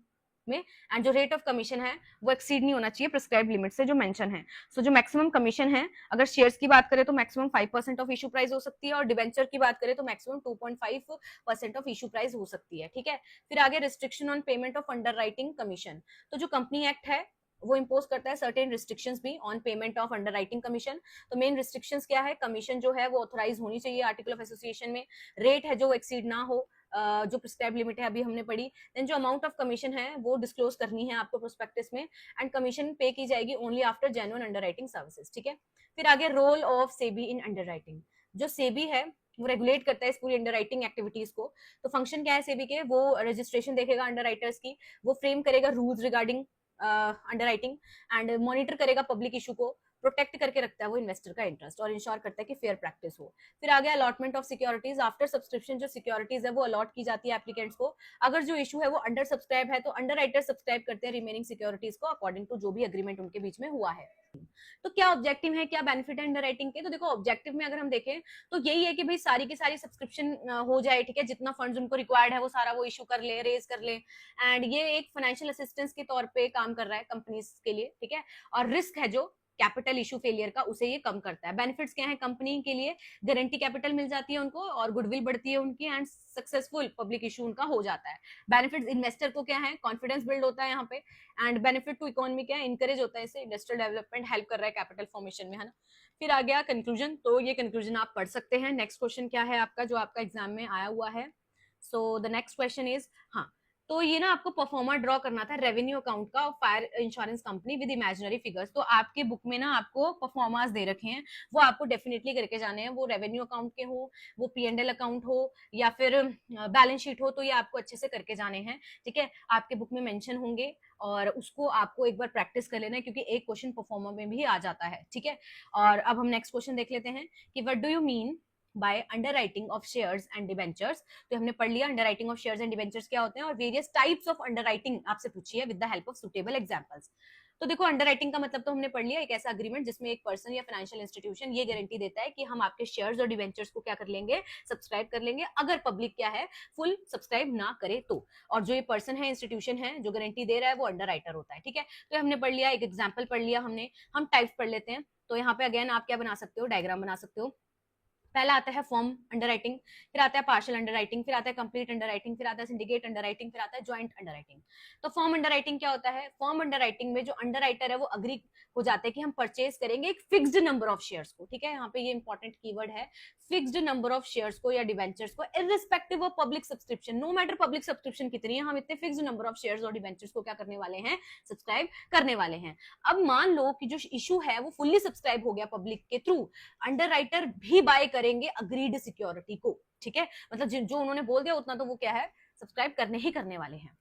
में, एंड जो रेट ऑफ कमीशन है वो एक्सीड नहीं होना चाहिए प्रिस्क्राइब लिमिट से जो मेंशन है। सो जो मैक्सिमम कमीशन है, अगर शेयर्स की बात करें तो मैक्सिमम 5% ऑफ इशू प्राइस हो सकती है, और डिवेंचर की बात करें तो मैक्सिमम 2.5% ऑफ इशू प्राइस हो सकती है, ठीक है। फिर आगे restriction on payment of underwriting commission. तो जो कंपनी एक्ट है वो इंपोज करता है सर्टेन रिस्ट्रिक्शंस भी on payment of underwriting commission. तो मेन रिस्ट्रिक्शंस क्या है, कमीशन जो है वो ऑथराइज होनी चाहिए आर्टिकल ऑफ एसोसिएशन में, रेट है जो एक्सीड ना हो, जो प्रिस्क्राइब लिमिट है अभी हमने पढ़ी, देन जो अमाउंट ऑफ कमीशन है वो डिस्क्लोज करनी है आपको प्रोस्पेक्टस में, एंड कमीशन पे की जाएगी only after genuine underwriting services, ठीक है। फिर आगे role of SEBI in underwriting. जो सेबी है वो रेगुलेट करता है इस पूरी अंडरराइटिंग एक्टिविटीज को। तो फंक्शन क्या है सेबी के, वो रजिस्ट्रेशन देखेगा अंडरराइटर्स की, वो फ्रेम करेगा rules regarding underwriting, and monitor करेगा पब्लिक इशू को, प्रोटेक्ट करके रखता है वो इन्वेस्टर का इंटरेस्ट, और इंश्योर करता है कि फेयर प्रैक्टिस हो। फिर आ गया allotment of securities. After subscription जो सिक्योरिटीज है वो अलॉट की जाती है एप्लीकेंट्स को। अगर जो इशू है वो अंडर सब्सक्राइब है तो अंडरराइटर सब्सक्राइब करते हैं रिमेनिंग सिक्योरिटीज को अकॉर्डिंग टू जो भी एग्रीमेंट उनके बीच में हुआ है। तो क्या ऑब्जेक्टिव है, क्या बेनिफिट है अंडरराइटिंग के? तो देखो ऑब्जेक्टिव में अगर हम देखें तो यही है कि भाई सारी की सारी सब्सक्रिप्शन हो जाए, ठीक है, जितना फंड्स उनको रिक्वायर्ड है वो सारा वो इशू कर ले, रेज कर ले, एंड ये एक फाइनेंशियल असिस्टेंस के तौर पे काम कर रहा है कंपनीज के लिए, ठीक है। और रिस्क है जो कैपिटल इशू फेलियर का, उसे ये कम करता है। बेनिफिट्स क्या है कंपनी के लिए, गारंटी कैपिटल मिल जाती है उनको, और गुडविल बढ़ती है उनकी, एंड सक्सेसफुल पब्लिक इशू उनका हो जाता है। बेनिफिट्स इन्वेस्टर को क्या है, कॉन्फिडेंस बिल्ड होता है यहाँ पे, एंड बेनिफिट टू इकोनॉमी क्या है, इंकरेज होता है, इससे इंडस्ट्रियल डेवलपमेंट हेल्प कर रहा है कैपिटल फॉर्मेशन में, है ना। फिर आ गया कंक्लूजन। तो ये कंक्लूजन आप पढ़ सकते हैं। नेक्स्ट क्वेश्चन क्या है आपका जो आपका एग्जाम में आया हुआ है? So the next question is, हाँ, तो ये ना आपको परफॉर्मा ड्रॉ करना था रेवेन्यू अकाउंट का fire insurance company with imaginary figures. तो आपके बुक में ना आपको परफॉर्मास दे रखे हैं, वो आपको डेफिनेटली करके जाने हैं। वो रेवेन्यू अकाउंट के हो, वो P&L अकाउंट हो, या फिर बैलेंस शीट हो, तो ये आपको अच्छे से करके जाने हैं, ठीक है। आपके बुक में मेंशन होंगे और उसको आपको एक बार प्रैक्टिस कर लेना है, क्योंकि एक क्वेश्चन परफॉर्मा में भी आ जाता है, ठीक है। और अब हम नेक्स्ट क्वेश्चन देख लेते हैं कि what do you mean bye underwriting of shares and debentures. तो हमने पढ़ लिया underwriting of shares and debentures क्या होते हैं, और वेरियस टाइप्स ऑफ अंडरराइटिंग आपसे पूछी है with the help of suitable examples. तो देखो अंडरराइटिंग का मतलब तो हमने पढ़ लिया, एक ऐसा अग्रीमेंट जिसमें एक पर्सन या फाइनेंशियल इंस्टीट्यूशन ये गारंटी देता है कि हम आपके शेयर्स और डिबेंचर्स को क्या कर लेंगे, सब्सक्राइब कर लेंगे, अगर पब्लिक क्या है, फुल सब्सक्राइब ना करे तो। और जो ये पर्सन है, इंस्टीट्यूशन है जो गारंटी दे रहा है, वो अंडरराइटर होता है, ठीक है। तो हमने पढ़ लिया, एक एग्जाम्पल पढ़ लिया हमने। हम टाइप्स पढ़ लेते हैं। तो यहाँ पे अगेन आप क्या बना सकते हो, डायग्राम बना सकते हो। पहला आता है फॉर्म अंडरराइटिंग, फिर आता है पार्शियल अंडरराइटिंग, फिर आता है कंप्लीट अंडरराइटिंग, फिर आता है सिंडिकेट अंडरराइटिंग, फिर आता है जॉइंट अंडरराइटिंग। तो फॉर्म अंडरराइटिंग क्या होता है? फॉर्म अंडरराइटिंग में जो अंडरराइटर है वो अग्री हो जाते हैं कि हम परचेज करेंगे एक फिक्स्ड नंबर ऑफ शेयर्स को, ठीक है, यहाँ पे ये इंपॉर्टेंट कीवर्ड है, फिक्स्ड नंबर ऑफ शेयर्स को या डिवेंचर्स को, irrespective of public subscription, no matter public subscription कितनी है, हम इतने फिक्स्ड नंबर ऑफ शेयर्स और डिवेंचर्स को क्या करने वाले हैं, सब्सक्राइब करने वाले हैं। अब मान लो कि जो इशू है वो फुल्ली सब्सक्राइब हो गया पब्लिक के थ्रू, अंडरराइटर भी बाय करेंगे अग्रीड सिक्योरिटी को, ठीक है, मतलब जो उन्होंने बोल दिया उतना तो वो क्या है, सब्सक्राइब करने ही करने वाले हैं।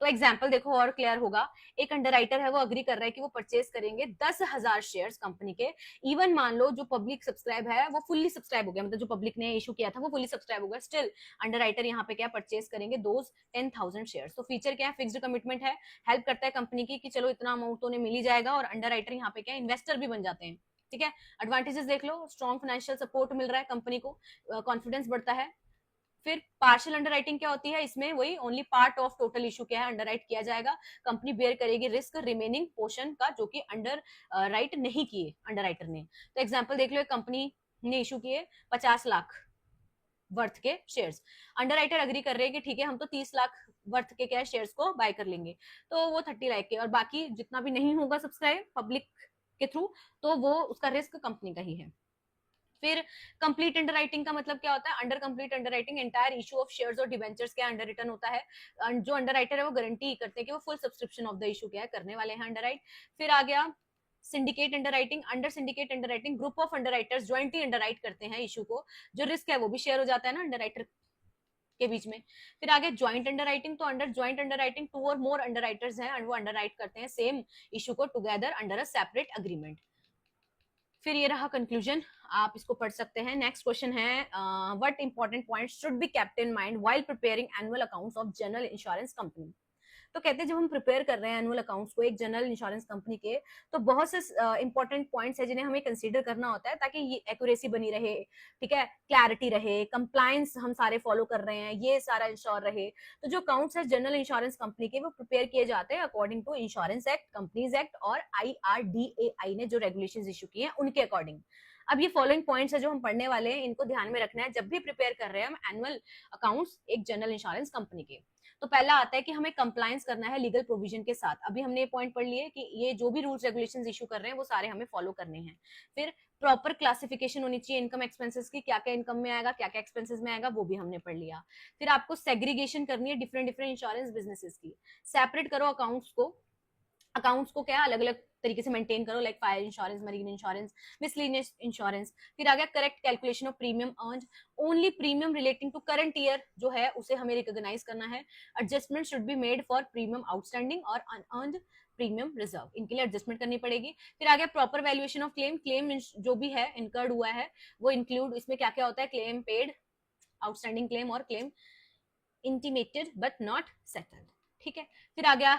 तो एग्जाम्पल देखो और क्लियर होगा, एक अंडरराइटर है वो अग्री कर रहा है कि वो परचेज करेंगे 10,000 शेयर्स कंपनी के, इवन मान लो जो पब्लिक सब्सक्राइब है वो फुल्ली सब्सक्राइब हो गया, मतलब जो पब्लिक ने इशू किया था वो फुल्ली सब्सक्राइब हो गया, स्टिल अंडरराइटर यहाँ पे क्या परचेज करेंगे दोज 10,000 शेयर्स। तो फीचर क्या है, फिक्स्ड कमिटमेंट है, हेल्प करता है कंपनी की कि चलो इतना अमाउंट तो मिल ही जाएगा, और अंडरराइटर यहाँ पे क्या इन्वेस्टर भी बन जाते हैं, ठीक है। एडवांटेजेस देख लो, स्ट्रॉन्ग फाइनेंशियल सपोर्ट मिल रहा है कंपनी को, कॉन्फिडेंस बढ़ता है। फिर पार्शियल अंडरराइटिंग क्या होती है, इसमें वही only part of total issue क्या है अंडरराइट किया जाएगा, कंपनी बेयर करेगी रिस्क रिमेनिंग पोर्शन का जो कि अंडर राइट नहीं किए अंडरराइटर ने। तो एग्जांपल देख लो, कंपनी ने इशू किए 50 लाख वर्थ के शेयर्स, अंडरराइटर अग्री कर रहे हैं कि ठीक है हम तो 30 लाख वर्थ के क्या शेयर्स को बाय कर लेंगे, तो वो 30 लाख के, और बाकी जितना भी नहीं होगा सब्सक्राइब पब्लिक के थ्रू तो वो उसका रिस्क कंपनी का ही है। फिर कंप्लीट अंडरराइटिंग का मतलब क्या होता है, under complete underwriting entire issue of shares और डिवेंचर्स क्या अंडर रिटर्न होता है, जो अंडरराइटर है वो गारंटी करते हैं कि वो full subscription of the issue क्या है करने वाले हैं अंडरराइट। फिर आ गया syndicate underwriting, under syndicate underwriting group of underwriters jointly underwrite करते हैं इशू को, जो रिस्क है वो भी शेयर हो जाता है ना अंडरराइटर के बीच में। फिर आगे ज्वाइंट अंडरराइटिंग, तो अंडर ज्वाइंट अंडरराइटिंग 2 और मोर अंडरराइटर्स हैं और वो अंडरराइट करते हैं सेम इशू को together under a separate agreement. फिर ये रहा कंक्लूजन, आप इसको पढ़ सकते हैं। नेक्स्ट क्वेश्चन है, what important points should be kept in mind while preparing annual accounts of general insurance company. तो कहते हैं जब हम प्रिपेयर कर रहे हैं एनुअल अकाउंट्स को एक जनरल इंश्योरेंस कंपनी के, तो बहुत से इंपॉर्टेंट पॉइंट्स है जिन्हें हमें कंसीडर करना होता है ताकि ये एक्यूरेसी बनी रहे, ठीक है, क्लैरिटी रहे, कंप्लायंस हम सारे फॉलो कर रहे हैं, ये सारा इंश्योर रहे। तो जो अकाउंट्स है जनरल इंश्योरेंस कंपनी के वो प्रिपेयर किए जाते हैं according to insurance act, companies act और IRDAI ने जो रेगुलेशंस इशू किए हैं उनके अकॉर्डिंग। अब ये फॉलोइंग पॉइंट्स है जो हम पढ़ने वाले हैं, इनको ध्यान में रखना है जब भी प्रिपेयर कर रहे हैं हम एनुअल अकाउंट्स एक जनरल इंश्योरेंस कंपनी के। तो पहला आता है कि हमें कंप्लायंस करना है लीगल प्रोविजन के साथ, अभी हमने ये पॉइंट पढ़ लिए कि ये जो भी रूल्स रेगुलेशंस इशू कर रहे हैं वो सारे हमें फॉलो करने हैं। फिर प्रॉपर क्लासिफिकेशन होनी चाहिए इनकम एक्सपेंसेस की, क्या क्या इनकम में आएगा क्या क्या एक्सपेंसेस में आएगा वो भी हमने पढ़ लिया। फिर आपको सेग्रीगेशन करनी है डिफरेंट डिफरेंट इंश्योरेंस बिजनेसेस की, सेपरेट करो अकाउंट्स को क्या अलग अलग तरीके से मेंटेन करो, like fire insurance, marine insurance, miscellaneous insurance. फिर आ गया correct calculation of premium earned, only premium relating to current year जो है उसे हमें रिकॉग्नाइज करना है। Adjustment should be made for premium outstanding और अनअर्न्ड प्रीमियम रिजर्व, इनके लिए एडजस्टमेंट करनी पड़ेगी। फिर आ गया proper valuation of claim, claim जो भी है इनकर्ड हुआ है वो इंक्लूड, इसमें क्या क्या होता है, क्लेम पेड, आउटस्टैंडिंग क्लेम और claim intimated but not settled, ठीक है। फिर आ गया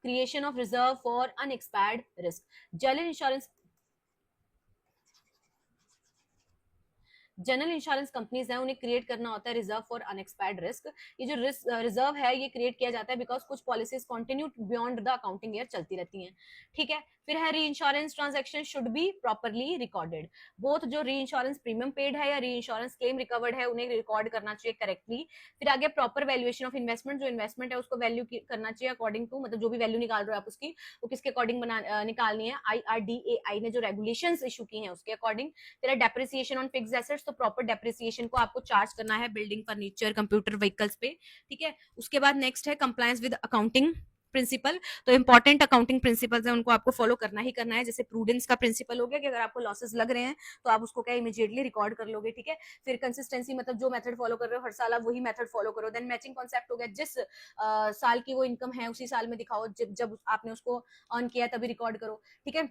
creation of reserve for unexpired risk, general insurance companies है उन्हें क्रिएट करना होता है रिजर्व फॉर अनएक्सपायर्ड रिस्क। ये जो रिजर्व है ये क्रिएट किया जाता है बिकॉज कुछ policies continue beyond the accounting year चलती रहती हैं, ठीक है। फिर है री insurance transaction should be properly recorded, both जो री इंश्योरेंस प्रीमियम पेड है या री इंश्योरेंस क्लेम रिकवर्ड है उन्हें रिकॉर्ड करना चाहिए करेक्टली। फिर आगे प्रॉपर वैल्यूएशन ऑफ इन्वेस्टमेंट, जो इन्वेस्टमेंट है उसको वैल्यू करना चाहिए अकॉर्डिंग टू, मतलब जो भी वैल्यू निकाल रहे हो आप उसकी वो किसके अकॉर्डिंग निकालनी है, IRDAI ने जो रेगुलेशंस इशू की हैं उसके अकॉर्डिंग। फिर डेप्रिसिएशन ऑन फिक्स्ड एसेट्स, तो प्रॉपर डेप्रिसिएशन को आपको चार्ज करना है बिल्डिंग, फर्नीचर, कंप्यूटर, व्हीकल्स पे, ठीक है। उसके बाद नेक्स्ट है कंप्लायंस विद अकाउंटिंग प्रिंसिपल, तो इंपॉर्टेंट अकाउंटिंग प्रिंसिपल्स है उनको आपको फॉलो करना ही करना है। जैसे प्रूडेंस का प्रिंसिपल हो गया कि अगर आपको लॉसेस लग रहे हैं तो आप उसको क्या इमीडिएटली रिकॉर्ड कर लोगे, ठीक है। फिर कंसिस्टेंसी, मतलब जो मेथड फॉलो कर रहे हो हर साल आप वही मेथड फॉलो करो। देन मैचिंग कॉन्सेप्ट हो गया, जिस साल की वो इनकम है उसी साल में दिखाओ, जब आपने उसको अर्न किया तभी रिकॉर्ड करो, ठीक है।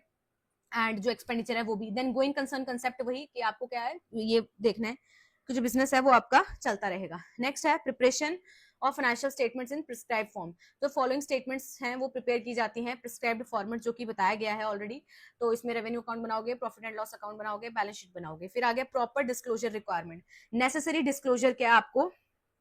एंड जो एक्सपेंडिचर है वो भी। देन गोइंग कंसर्न कंसेप्ट वही कि आपको क्या है ये देखना है कि जो बिजनेस है वो आपका चलता रहेगा। नेक्स्ट है preparation of financial statements in prescribe form, जो फॉलोइंग स्टेटमेंट्स हैं वो प्रिपेयर की जाती हैं प्रिस्क्राइब्ड फॉर्मेट जो कि बताया गया है ऑलरेडी। तो इसमें रेवेन्यू अकाउंट बनाओगे, प्रॉफिट एंड लॉस अकाउंट बनाओगे, बैलेंस शीट बनाओगे। फिर आगे proper disclosure requirement, necessary disclosure क्या आपको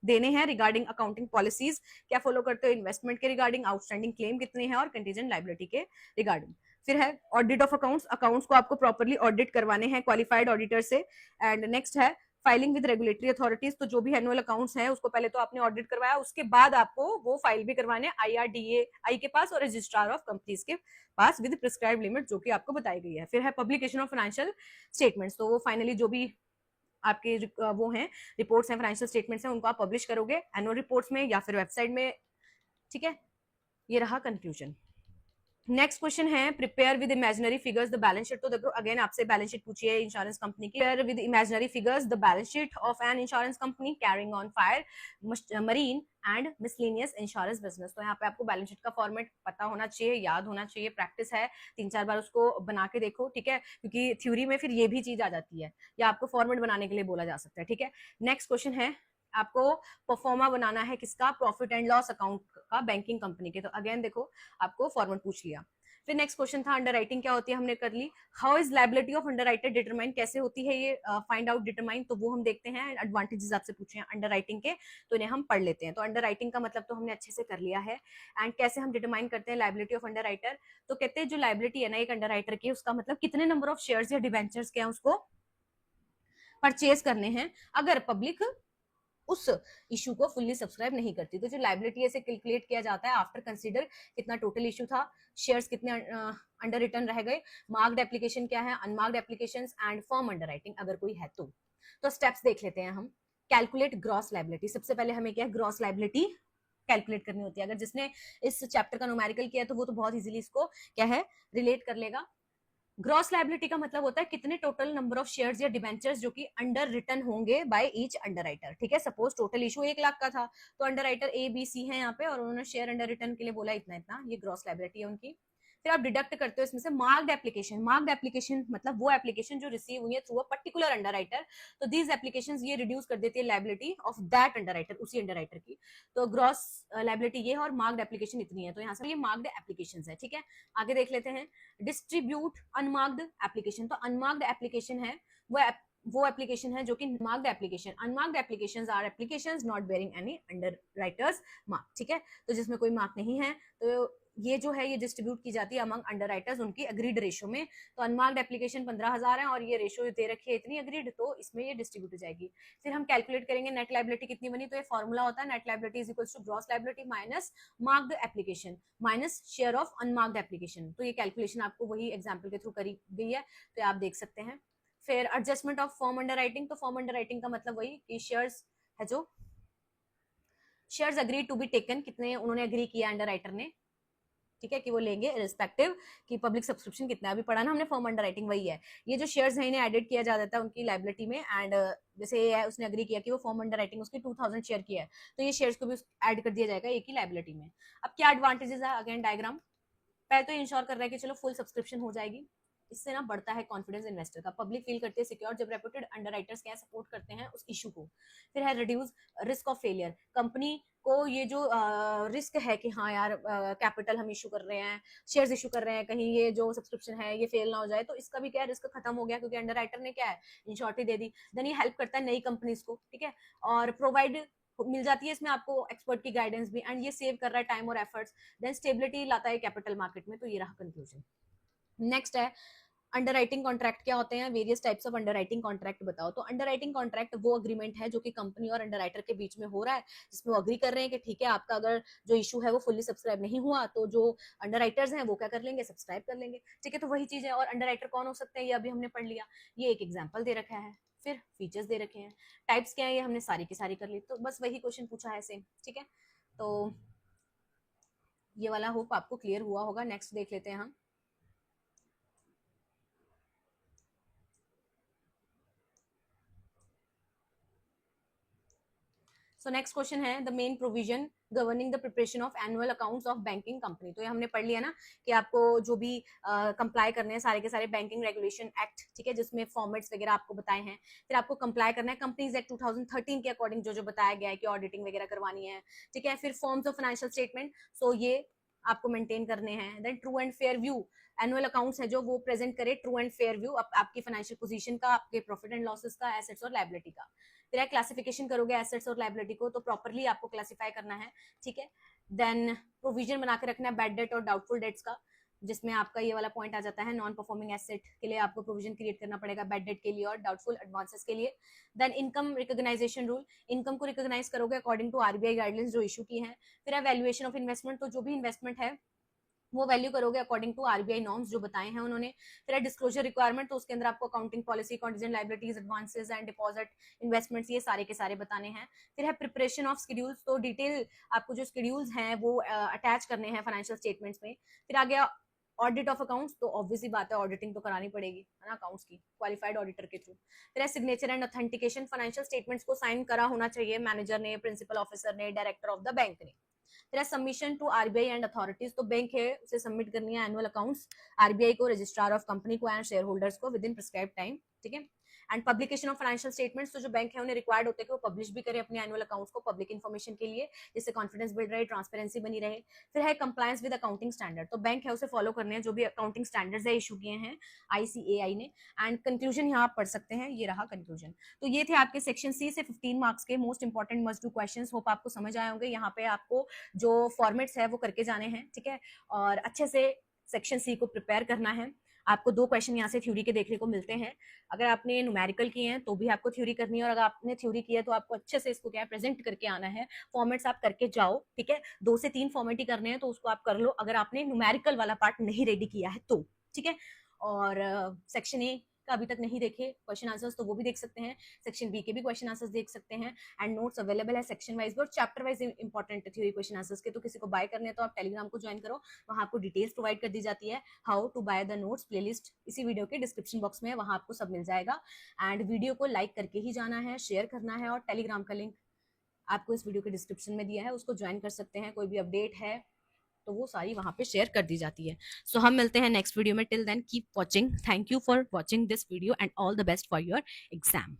देने हैं रिगार्डिंग अकाउंटिंग पॉलिसीज, क्या फॉलो करते हो इन्वेस्टमेंट के रिगार्डिंग, आउटस्टैंडिंग क्लेम कितने हैं और कंटीजेंट लायबिलिटी के रिगार्डिंग। फिर है ऑडिट ऑफ अकाउंट्स, अकाउंट्स को आपको प्रॉपरली ऑडिट करवाने हैं क्वालिफाइड ऑडिटर से। एंड नेक्स्ट है फाइलिंग विद रेगुलेटरी अथॉरिटीज, तो जो भी एनुअल अकाउंट्स हैं उसको पहले तो आपने ऑडिट करवाया, उसके बाद आपको वो फाइल भी करवाने IRDAI के पास और रजिस्ट्रार ऑफ कंपनीज के पास विद प्रिस्क्राइब लिमिट जो कि आपको बताई गई है। फिर है पब्लिकेशन ऑफ फाइनेंशियल स्टेटमेंट्स, तो वो फाइनली जो भी आपके वो हैं रिपोर्ट्स हैं, फाइनेंशियल स्टेटमेंट्स हैं, उनको आप पब्लिश करोगे एनुअल रिपोर्ट्स में या फिर वेबसाइट में। ठीक है, ये रहा कंक्लूजन। नेक्स्ट क्वेश्चन है prepare with imaginary figures the balance sheet, तो देखो अगेन आपसे बैलेंस शीट पूछी है इंश्योरेंस कंपनी की। Prepare with imaginary figures the balance sheet of an insurance company carrying on fire marine and miscellaneous insurance business, तो यहाँ पे आपको बैलेंस शीट का फॉर्मेट पता होना चाहिए, याद होना चाहिए, प्रैक्टिस है, 3-4 बार उसको बना के देखो। ठीक है, क्योंकि थ्योरी में फिर ये भी चीज आ जाती है या आपको फॉर्मेट बनाने के लिए बोला जा सकता है। ठीक है, नेक्स्ट क्वेश्चन है आपको परफॉर्मा बनाना है किसका, प्रॉफिट एंड लॉस अकाउंट का बैंकिंग कंपनी के, तो अगेन देखो आपको फॉर्मेट पूछ लिया। फिर नेक्स्ट क्वेश्चन था अंडरराइटिंग क्या होती है, हमने कर ली। How is liability of underwriter determine, कैसे होती है ये फाइंड आउट डिटरमाइन, तो वो हम देखते हैं। एडवांटेजेस आपसे पूछे हैं अंडरराइटिंग के, तो इन्हें हम पढ़ लेते हैं। तो अंडरराइटिंग का मतलब तो हमने अच्छे से कर लिया है। एंड कैसे हम डिटरमाइन करते हैं लायबिलिटी ऑफ अंडरराइटर, तो कहते हैं जो लायबिलिटी है ना एक अंडरराइटर की, उसका मतलब कितने नंबर ऑफ शेयर्स या डिवेंचर्स के हैं उसको परचेज करने हैं अगर पब्लिक उस इशू को फुल्ली सब्सक्राइब नहीं करती। तो जो लायबिलिटी ऐसे कैलकुलेट किया जाता है आफ्टर कंसीडर कितना टोटल इशू था, शेयर्स कितने अंडर रिटर्न रह गए, मार्क्ड एप्लीकेशन क्या है, unmarked applications and firm underwriting अगर कोई है तो स्टेप्स देख लेते हैं हम। कैलकुलेट ग्रॉस लायबिलिटी, सबसे पहले हमें क्या है ग्रॉस लायबिलिटी कैलकुलेट करनी होती है। अगर जिसने इस चैप्टर का न्यूमेरिकल किया तो वो तो बहुत इजीली इसको क्या है रिलेट कर लेगा। ग्रॉस लायबिलिटी का मतलब होता है कितने टोटल नंबर ऑफ शेयर्स या डिबेंचर्स जो कि अंडर रिटर्न होंगे बाय ईच अंडरराइटर। ठीक है, सपोज टोटल इशू 1 लाख का था, तो अंडरराइटर A B C है यहाँ पे और उन्होंने शेयर अंडर रिटर्न के लिए बोला इतना इतना, ये ग्रॉस लायबिलिटी है उनकी। फिर आप डिडक्ट करते हो इसमें से मार्क्ड एप्लीकेशन, मार्क्ड एप्लीकेशन मतलब वो एप्लीकेशन जो रिसीव हुई है थ्रू अ पर्टिकुलर अंडरराइटर, तो दीज एप्लीकेशंस ये रिड्यूस कर देती है लायबिलिटी ऑफ दैट अंडरराइटर, उसी अंडरराइटर की। तो ग्रॉस लायबिलिटी ये है और मार्क्ड एप्लीकेशन इतनी है, तो यहाँ से ये मार्क्ड एप्लीकेशंस है। ठीक है, आगे देख लेते हैं डिस्ट्रीब्यूट अनमार्क्ड एप्लीकेशन, तो अनमार्क्ड एप्लीकेशन है वो एप्लीकेशन है जो कि marked application, unmarked applications are applications not bearing any underwriters mark. ठीक है, तो जिसमें कोई मार्क नहीं है तो ये जो है ये डिस्ट्रीब्यूट की जाती है अमंग अंडरराइटर्स उनकी अग्रीड रेशो में। तो अनमार्क्ड एप्लीकेशन 15,000 है और ये रेशो दे रखी है इतनी अग्रीड, तो इसमें ये डिस्ट्रीब्यूट हो जाएगी। फिर हम कैलकुलेट करेंगे नेट लायबिलिटी कितनी बनी, तो ये फॉर्मूला होता है net liability is equals to gross liability minus marked application minus share of unmarked application. तो ये कैलकुलेशन आपको वही एग्जाम्पल के थ्रू करी गई है, तो आप देख सकते हैं। फिर एडजस्टमेंट ऑफ फॉर्म अंडरराइटिंग, तो फॉर्म अंडरराइटिंग का मतलब वही कि शेयर्स है जो shares agree to be taken, कितने उन्होंने अग्री किया अंडरराइटर ने, ठीक है, कि वो लेंगे रिस्पेक्टिव कि पब्लिक सब्सक्रिप्शन कितना, अभी पढ़ा ना हमने फॉर्म अंडरराइटिंग वही है। ये जो शेयर्स हैं इन्हें एडेड किया जा जाता है उनकी लायबिलिटी में। एंड जैसे ये है उसने अग्री किया कि वो फॉर्म अंडरराइटिंग उसकी 2000 शेयर की है, तो ये शेयर्स को भी ऐड कर दिया जाएगा एक ही लायबिलिटी में। अब क्या एडवांटेजेस है, अगेन डायग्राम। पहले तो इंश्योर कर रहा है कि चलो फुल सब्सक्रिप्शन हो जाएगी, इससे ना बढ़ता है कॉन्फिडेंस इन्वेस्टर का, पब्लिक फील करती है सिक्योर जब रेपुटेड अंडरराइटर्स क्या सपोर्ट करते हैं उस इशू को। फिर है reduce risk of failure, company को ये जो रिस्क है कि हाँ यार कैपिटल हम इशू कर रहे हैं, शेयर्स इशू कर रहे हैं, कहीं ये जो सब्सक्रिप्शन है ये फेल ना हो जाए, तो इसका भी क्या है रिस्क खत्म हो गया क्योंकि अंडरराइटर ने क्या है इंश्योरिटी दे दी। देन ये हेल्प करता है नई कंपनीज को, ठीक है, और प्रोवाइड मिल जाती है इसमें आपको एक्सपर्ट की गाइडेंस भी, एंड ये सेव कर रहा है टाइम और एफर्ट्स। देन स्टेबिलिटी लाता है कैपिटल मार्केट में, तो ये रहा कंक्लूजन। नेक्स्ट है अंडरराइटिंग कॉन्ट्रैक्ट क्या होते हैं, various types of underwriting contract बताओ। तो अंडरराइटिंग कॉन्ट्रैक्ट वो अग्रीमेंट है जो कि कंपनी और अंडरराइटर के बीच में हो रहा है, जिसमें वो अग्री कर रहे हैं कि ठीक है आपका अगर जो इशू है वो फुल्ली सब्सक्राइब नहीं हुआ तो जो अंडरराइटर्स हैं वो क्या कर लेंगे, सब्सक्राइब कर लेंगे। ठीक है, तो वही चीज है। और अंडरराइटर कौन हो सकते हैं ये अभी हमने पढ़ लिया, ये एक एग्जाम्पल दे रखा है। फिर फीचर्स दे रखे हैं, टाइप्स क्या है ये हमने सारी की सारी कर ली, तो बस वही क्वेश्चन पूछा है सेम। ठीक है, तो ये वाला होप आपको क्लियर हुआ होगा। नेक्स्ट देख लेते हैं हम। सो नेक्स्ट क्वेश्चन है the main provision governing the preparation of annual accounts of banking company. तो ये हमने पढ़ लिया ना कि आपको जो भी कंप्लाई करने हैं सारे के सारे बैंकिंग रेगुलेशन एक्ट, ठीक है, जिसमें फॉर्मेट्स वगैरह आपको बताए हैं। फिर आपको कंप्लाई करना है कंपनीज एक्ट 2013 के अकॉर्डिंग जो जो बताया गया है कि ऑडिटिंग वगैरह करवानी है। ठीक है, फिर forms of financial statement, so ये आपको मेंटेन करने हैं। Then true and fair view, annual accounts है जो वो प्रेजेंट करे ट्रू एंड फेयर व्यू आपकी फाइनेंशियल पोजीशन का, आपके प्रॉफिट एंड लॉसेस का, एसेट्स और लायबिलिटी का। फिर है क्लासिफिकेशन करोगे एसेट्स और लायबिलिटी को तो प्रॉपरली आपको क्लासिफाई करना है। ठीक है, देन प्रोविजन बना के रखना है बैड डेट और डाउटफुल डेट्स का। जिसमें आपका ये वाला पॉइंट आ जाता है, नॉन परफॉर्मिंग एसेट के लिए आपको प्रोविजन क्रिएट करना पड़ेगा, बैड डेट के लिए और डाउटफुल एडवांसेस के लिए। Then income recognition rule, income को रिकॉग्नाइज करोगे अकॉर्डिंग टू आरबीआई गाइडलाइंस जो इशू की है। फिर है वैल्यूएशन ऑफ इन्वेस्टमेंट, तो जो भी इन्वेस्टमेंट है वो वैल्यू करोगे अकॉर्डिंग टू आरबीआई नॉर्म्स जो बताए हैं उन्होंने। फिर है डिस्क्लोजर रिक्वायरमेंट, तो उसके अंदर आपको accounting policy, contingent liabilities, advances and deposit, investments, ये सारे के सारे बताने हैं। फिर है प्रिपरेशन ऑफ शेड्यूल्स, तो डिटेल आपको जो शेड्यूल्स हैं वो अटैच करने हैं फाइनेंशियल स्टेटमेंट्स में। फिर आ गया ऑडिट ऑफ अकाउंट्स, तो ऑब्वियसली बात है ऑडिटिंग तो करानी पड़ेगी है ना अकाउंट्स की, क्वालिफाइड ऑडिटर के थ्रू। फिर है signature and authentication, financial statements को साइन करा होना चाहिए मैनेजर ने, प्रिंसिपल ऑफिसर ने, डायरेक्टर ऑफ द बैंक ने। फिर submission to RBI and authorities, तो बैंक है उसे सबमिट करनी है एनुअल अकाउंट्स आरबीआई को, रजिस्ट्रार ऑफ कंपनी को एंड शेयर होल्डर्स को विद इन प्रिस्क्राइब टाइम, ठीक है। And publication of financial statements, तो जो बैंक है उन्हें रिक्वायर्ड होते हैं कि वो पब्लिश भी करें अपने एनुअल अकाउंट्स को पब्लिक इन्फॉर्मेशन के लिए, जिससे कॉन्फिडेंस बिल्ड रहे, ट्रांसपेरेंसी बनी रहे। फिर है कंप्लायंस विद अकाउंटिंग स्टैंडर्ड, तो बैंक है उसे फॉलो करने हैं जो भी अकाउंटिंग स्टैंडर्ड्स है इशू किए हैं आईसीएआई ने। एंड कंक्लूजन यहाँ आप पढ़ सकते हैं, ये रहा कंक्लूजन। तो ये थे आपके सेक्शन सी से 15 मार्क्स के most important must do questions, hope आपको समझ आए होंगे। यहाँ पे आपको जो फॉर्मेट्स है वो करके जाने हैं, ठीक है, और अच्छे से सेक्शन सी को प्रिपेयर करना है। आपको 2 क्वेश्चन यहाँ से थ्योरी के देखने को मिलते हैं। अगर आपने न्यूमेरिकल किए हैं तो भी आपको थ्योरी करनी है, और अगर आपने थ्योरी किया है तो आपको अच्छे से इसको क्या है प्रेजेंट करके आना है। फॉर्मेट्स आप करके जाओ, ठीक है, 2 से 3 फॉर्मेट ही करने हैं तो उसको आप कर लो, अगर आपने न्यूमेरिकल वाला पार्ट नहीं रेडी किया है तो, ठीक है। और सेक्शन ए का अभी तक नहीं देखे क्वेश्चन आंसर्स तो वो भी देख सकते हैं, सेक्शन बी के भी क्वेश्चन आंसर्स देख सकते हैं। एंड नोट्स अवेलेबल है सेक्शन वाइज और chapter wise important theory question answers के, तो किसी को बाय करने हैं तो आप टेलीग्राम को ज्वाइन करो, वहां आपको डिटेल्स प्रोवाइड कर दी जाती है। How to buy the notes playlist इसी वीडियो के डिस्क्रिप्शन बॉक्स में है, वहां आपको सब मिल जाएगा। एंड वीडियो को लाइक करके ही जाना है, शेयर करना है, और टेलीग्राम का लिंक आपको इस वीडियो के डिस्क्रिप्शन में दिया है, उसको ज्वाइन कर सकते हैं। कोई भी अपडेट है तो वो सारी वहां पे शेयर कर दी जाती है। सो हम मिलते हैं नेक्स्ट वीडियो में, till then keep watching, thank you for watching this video and all the best for your exam.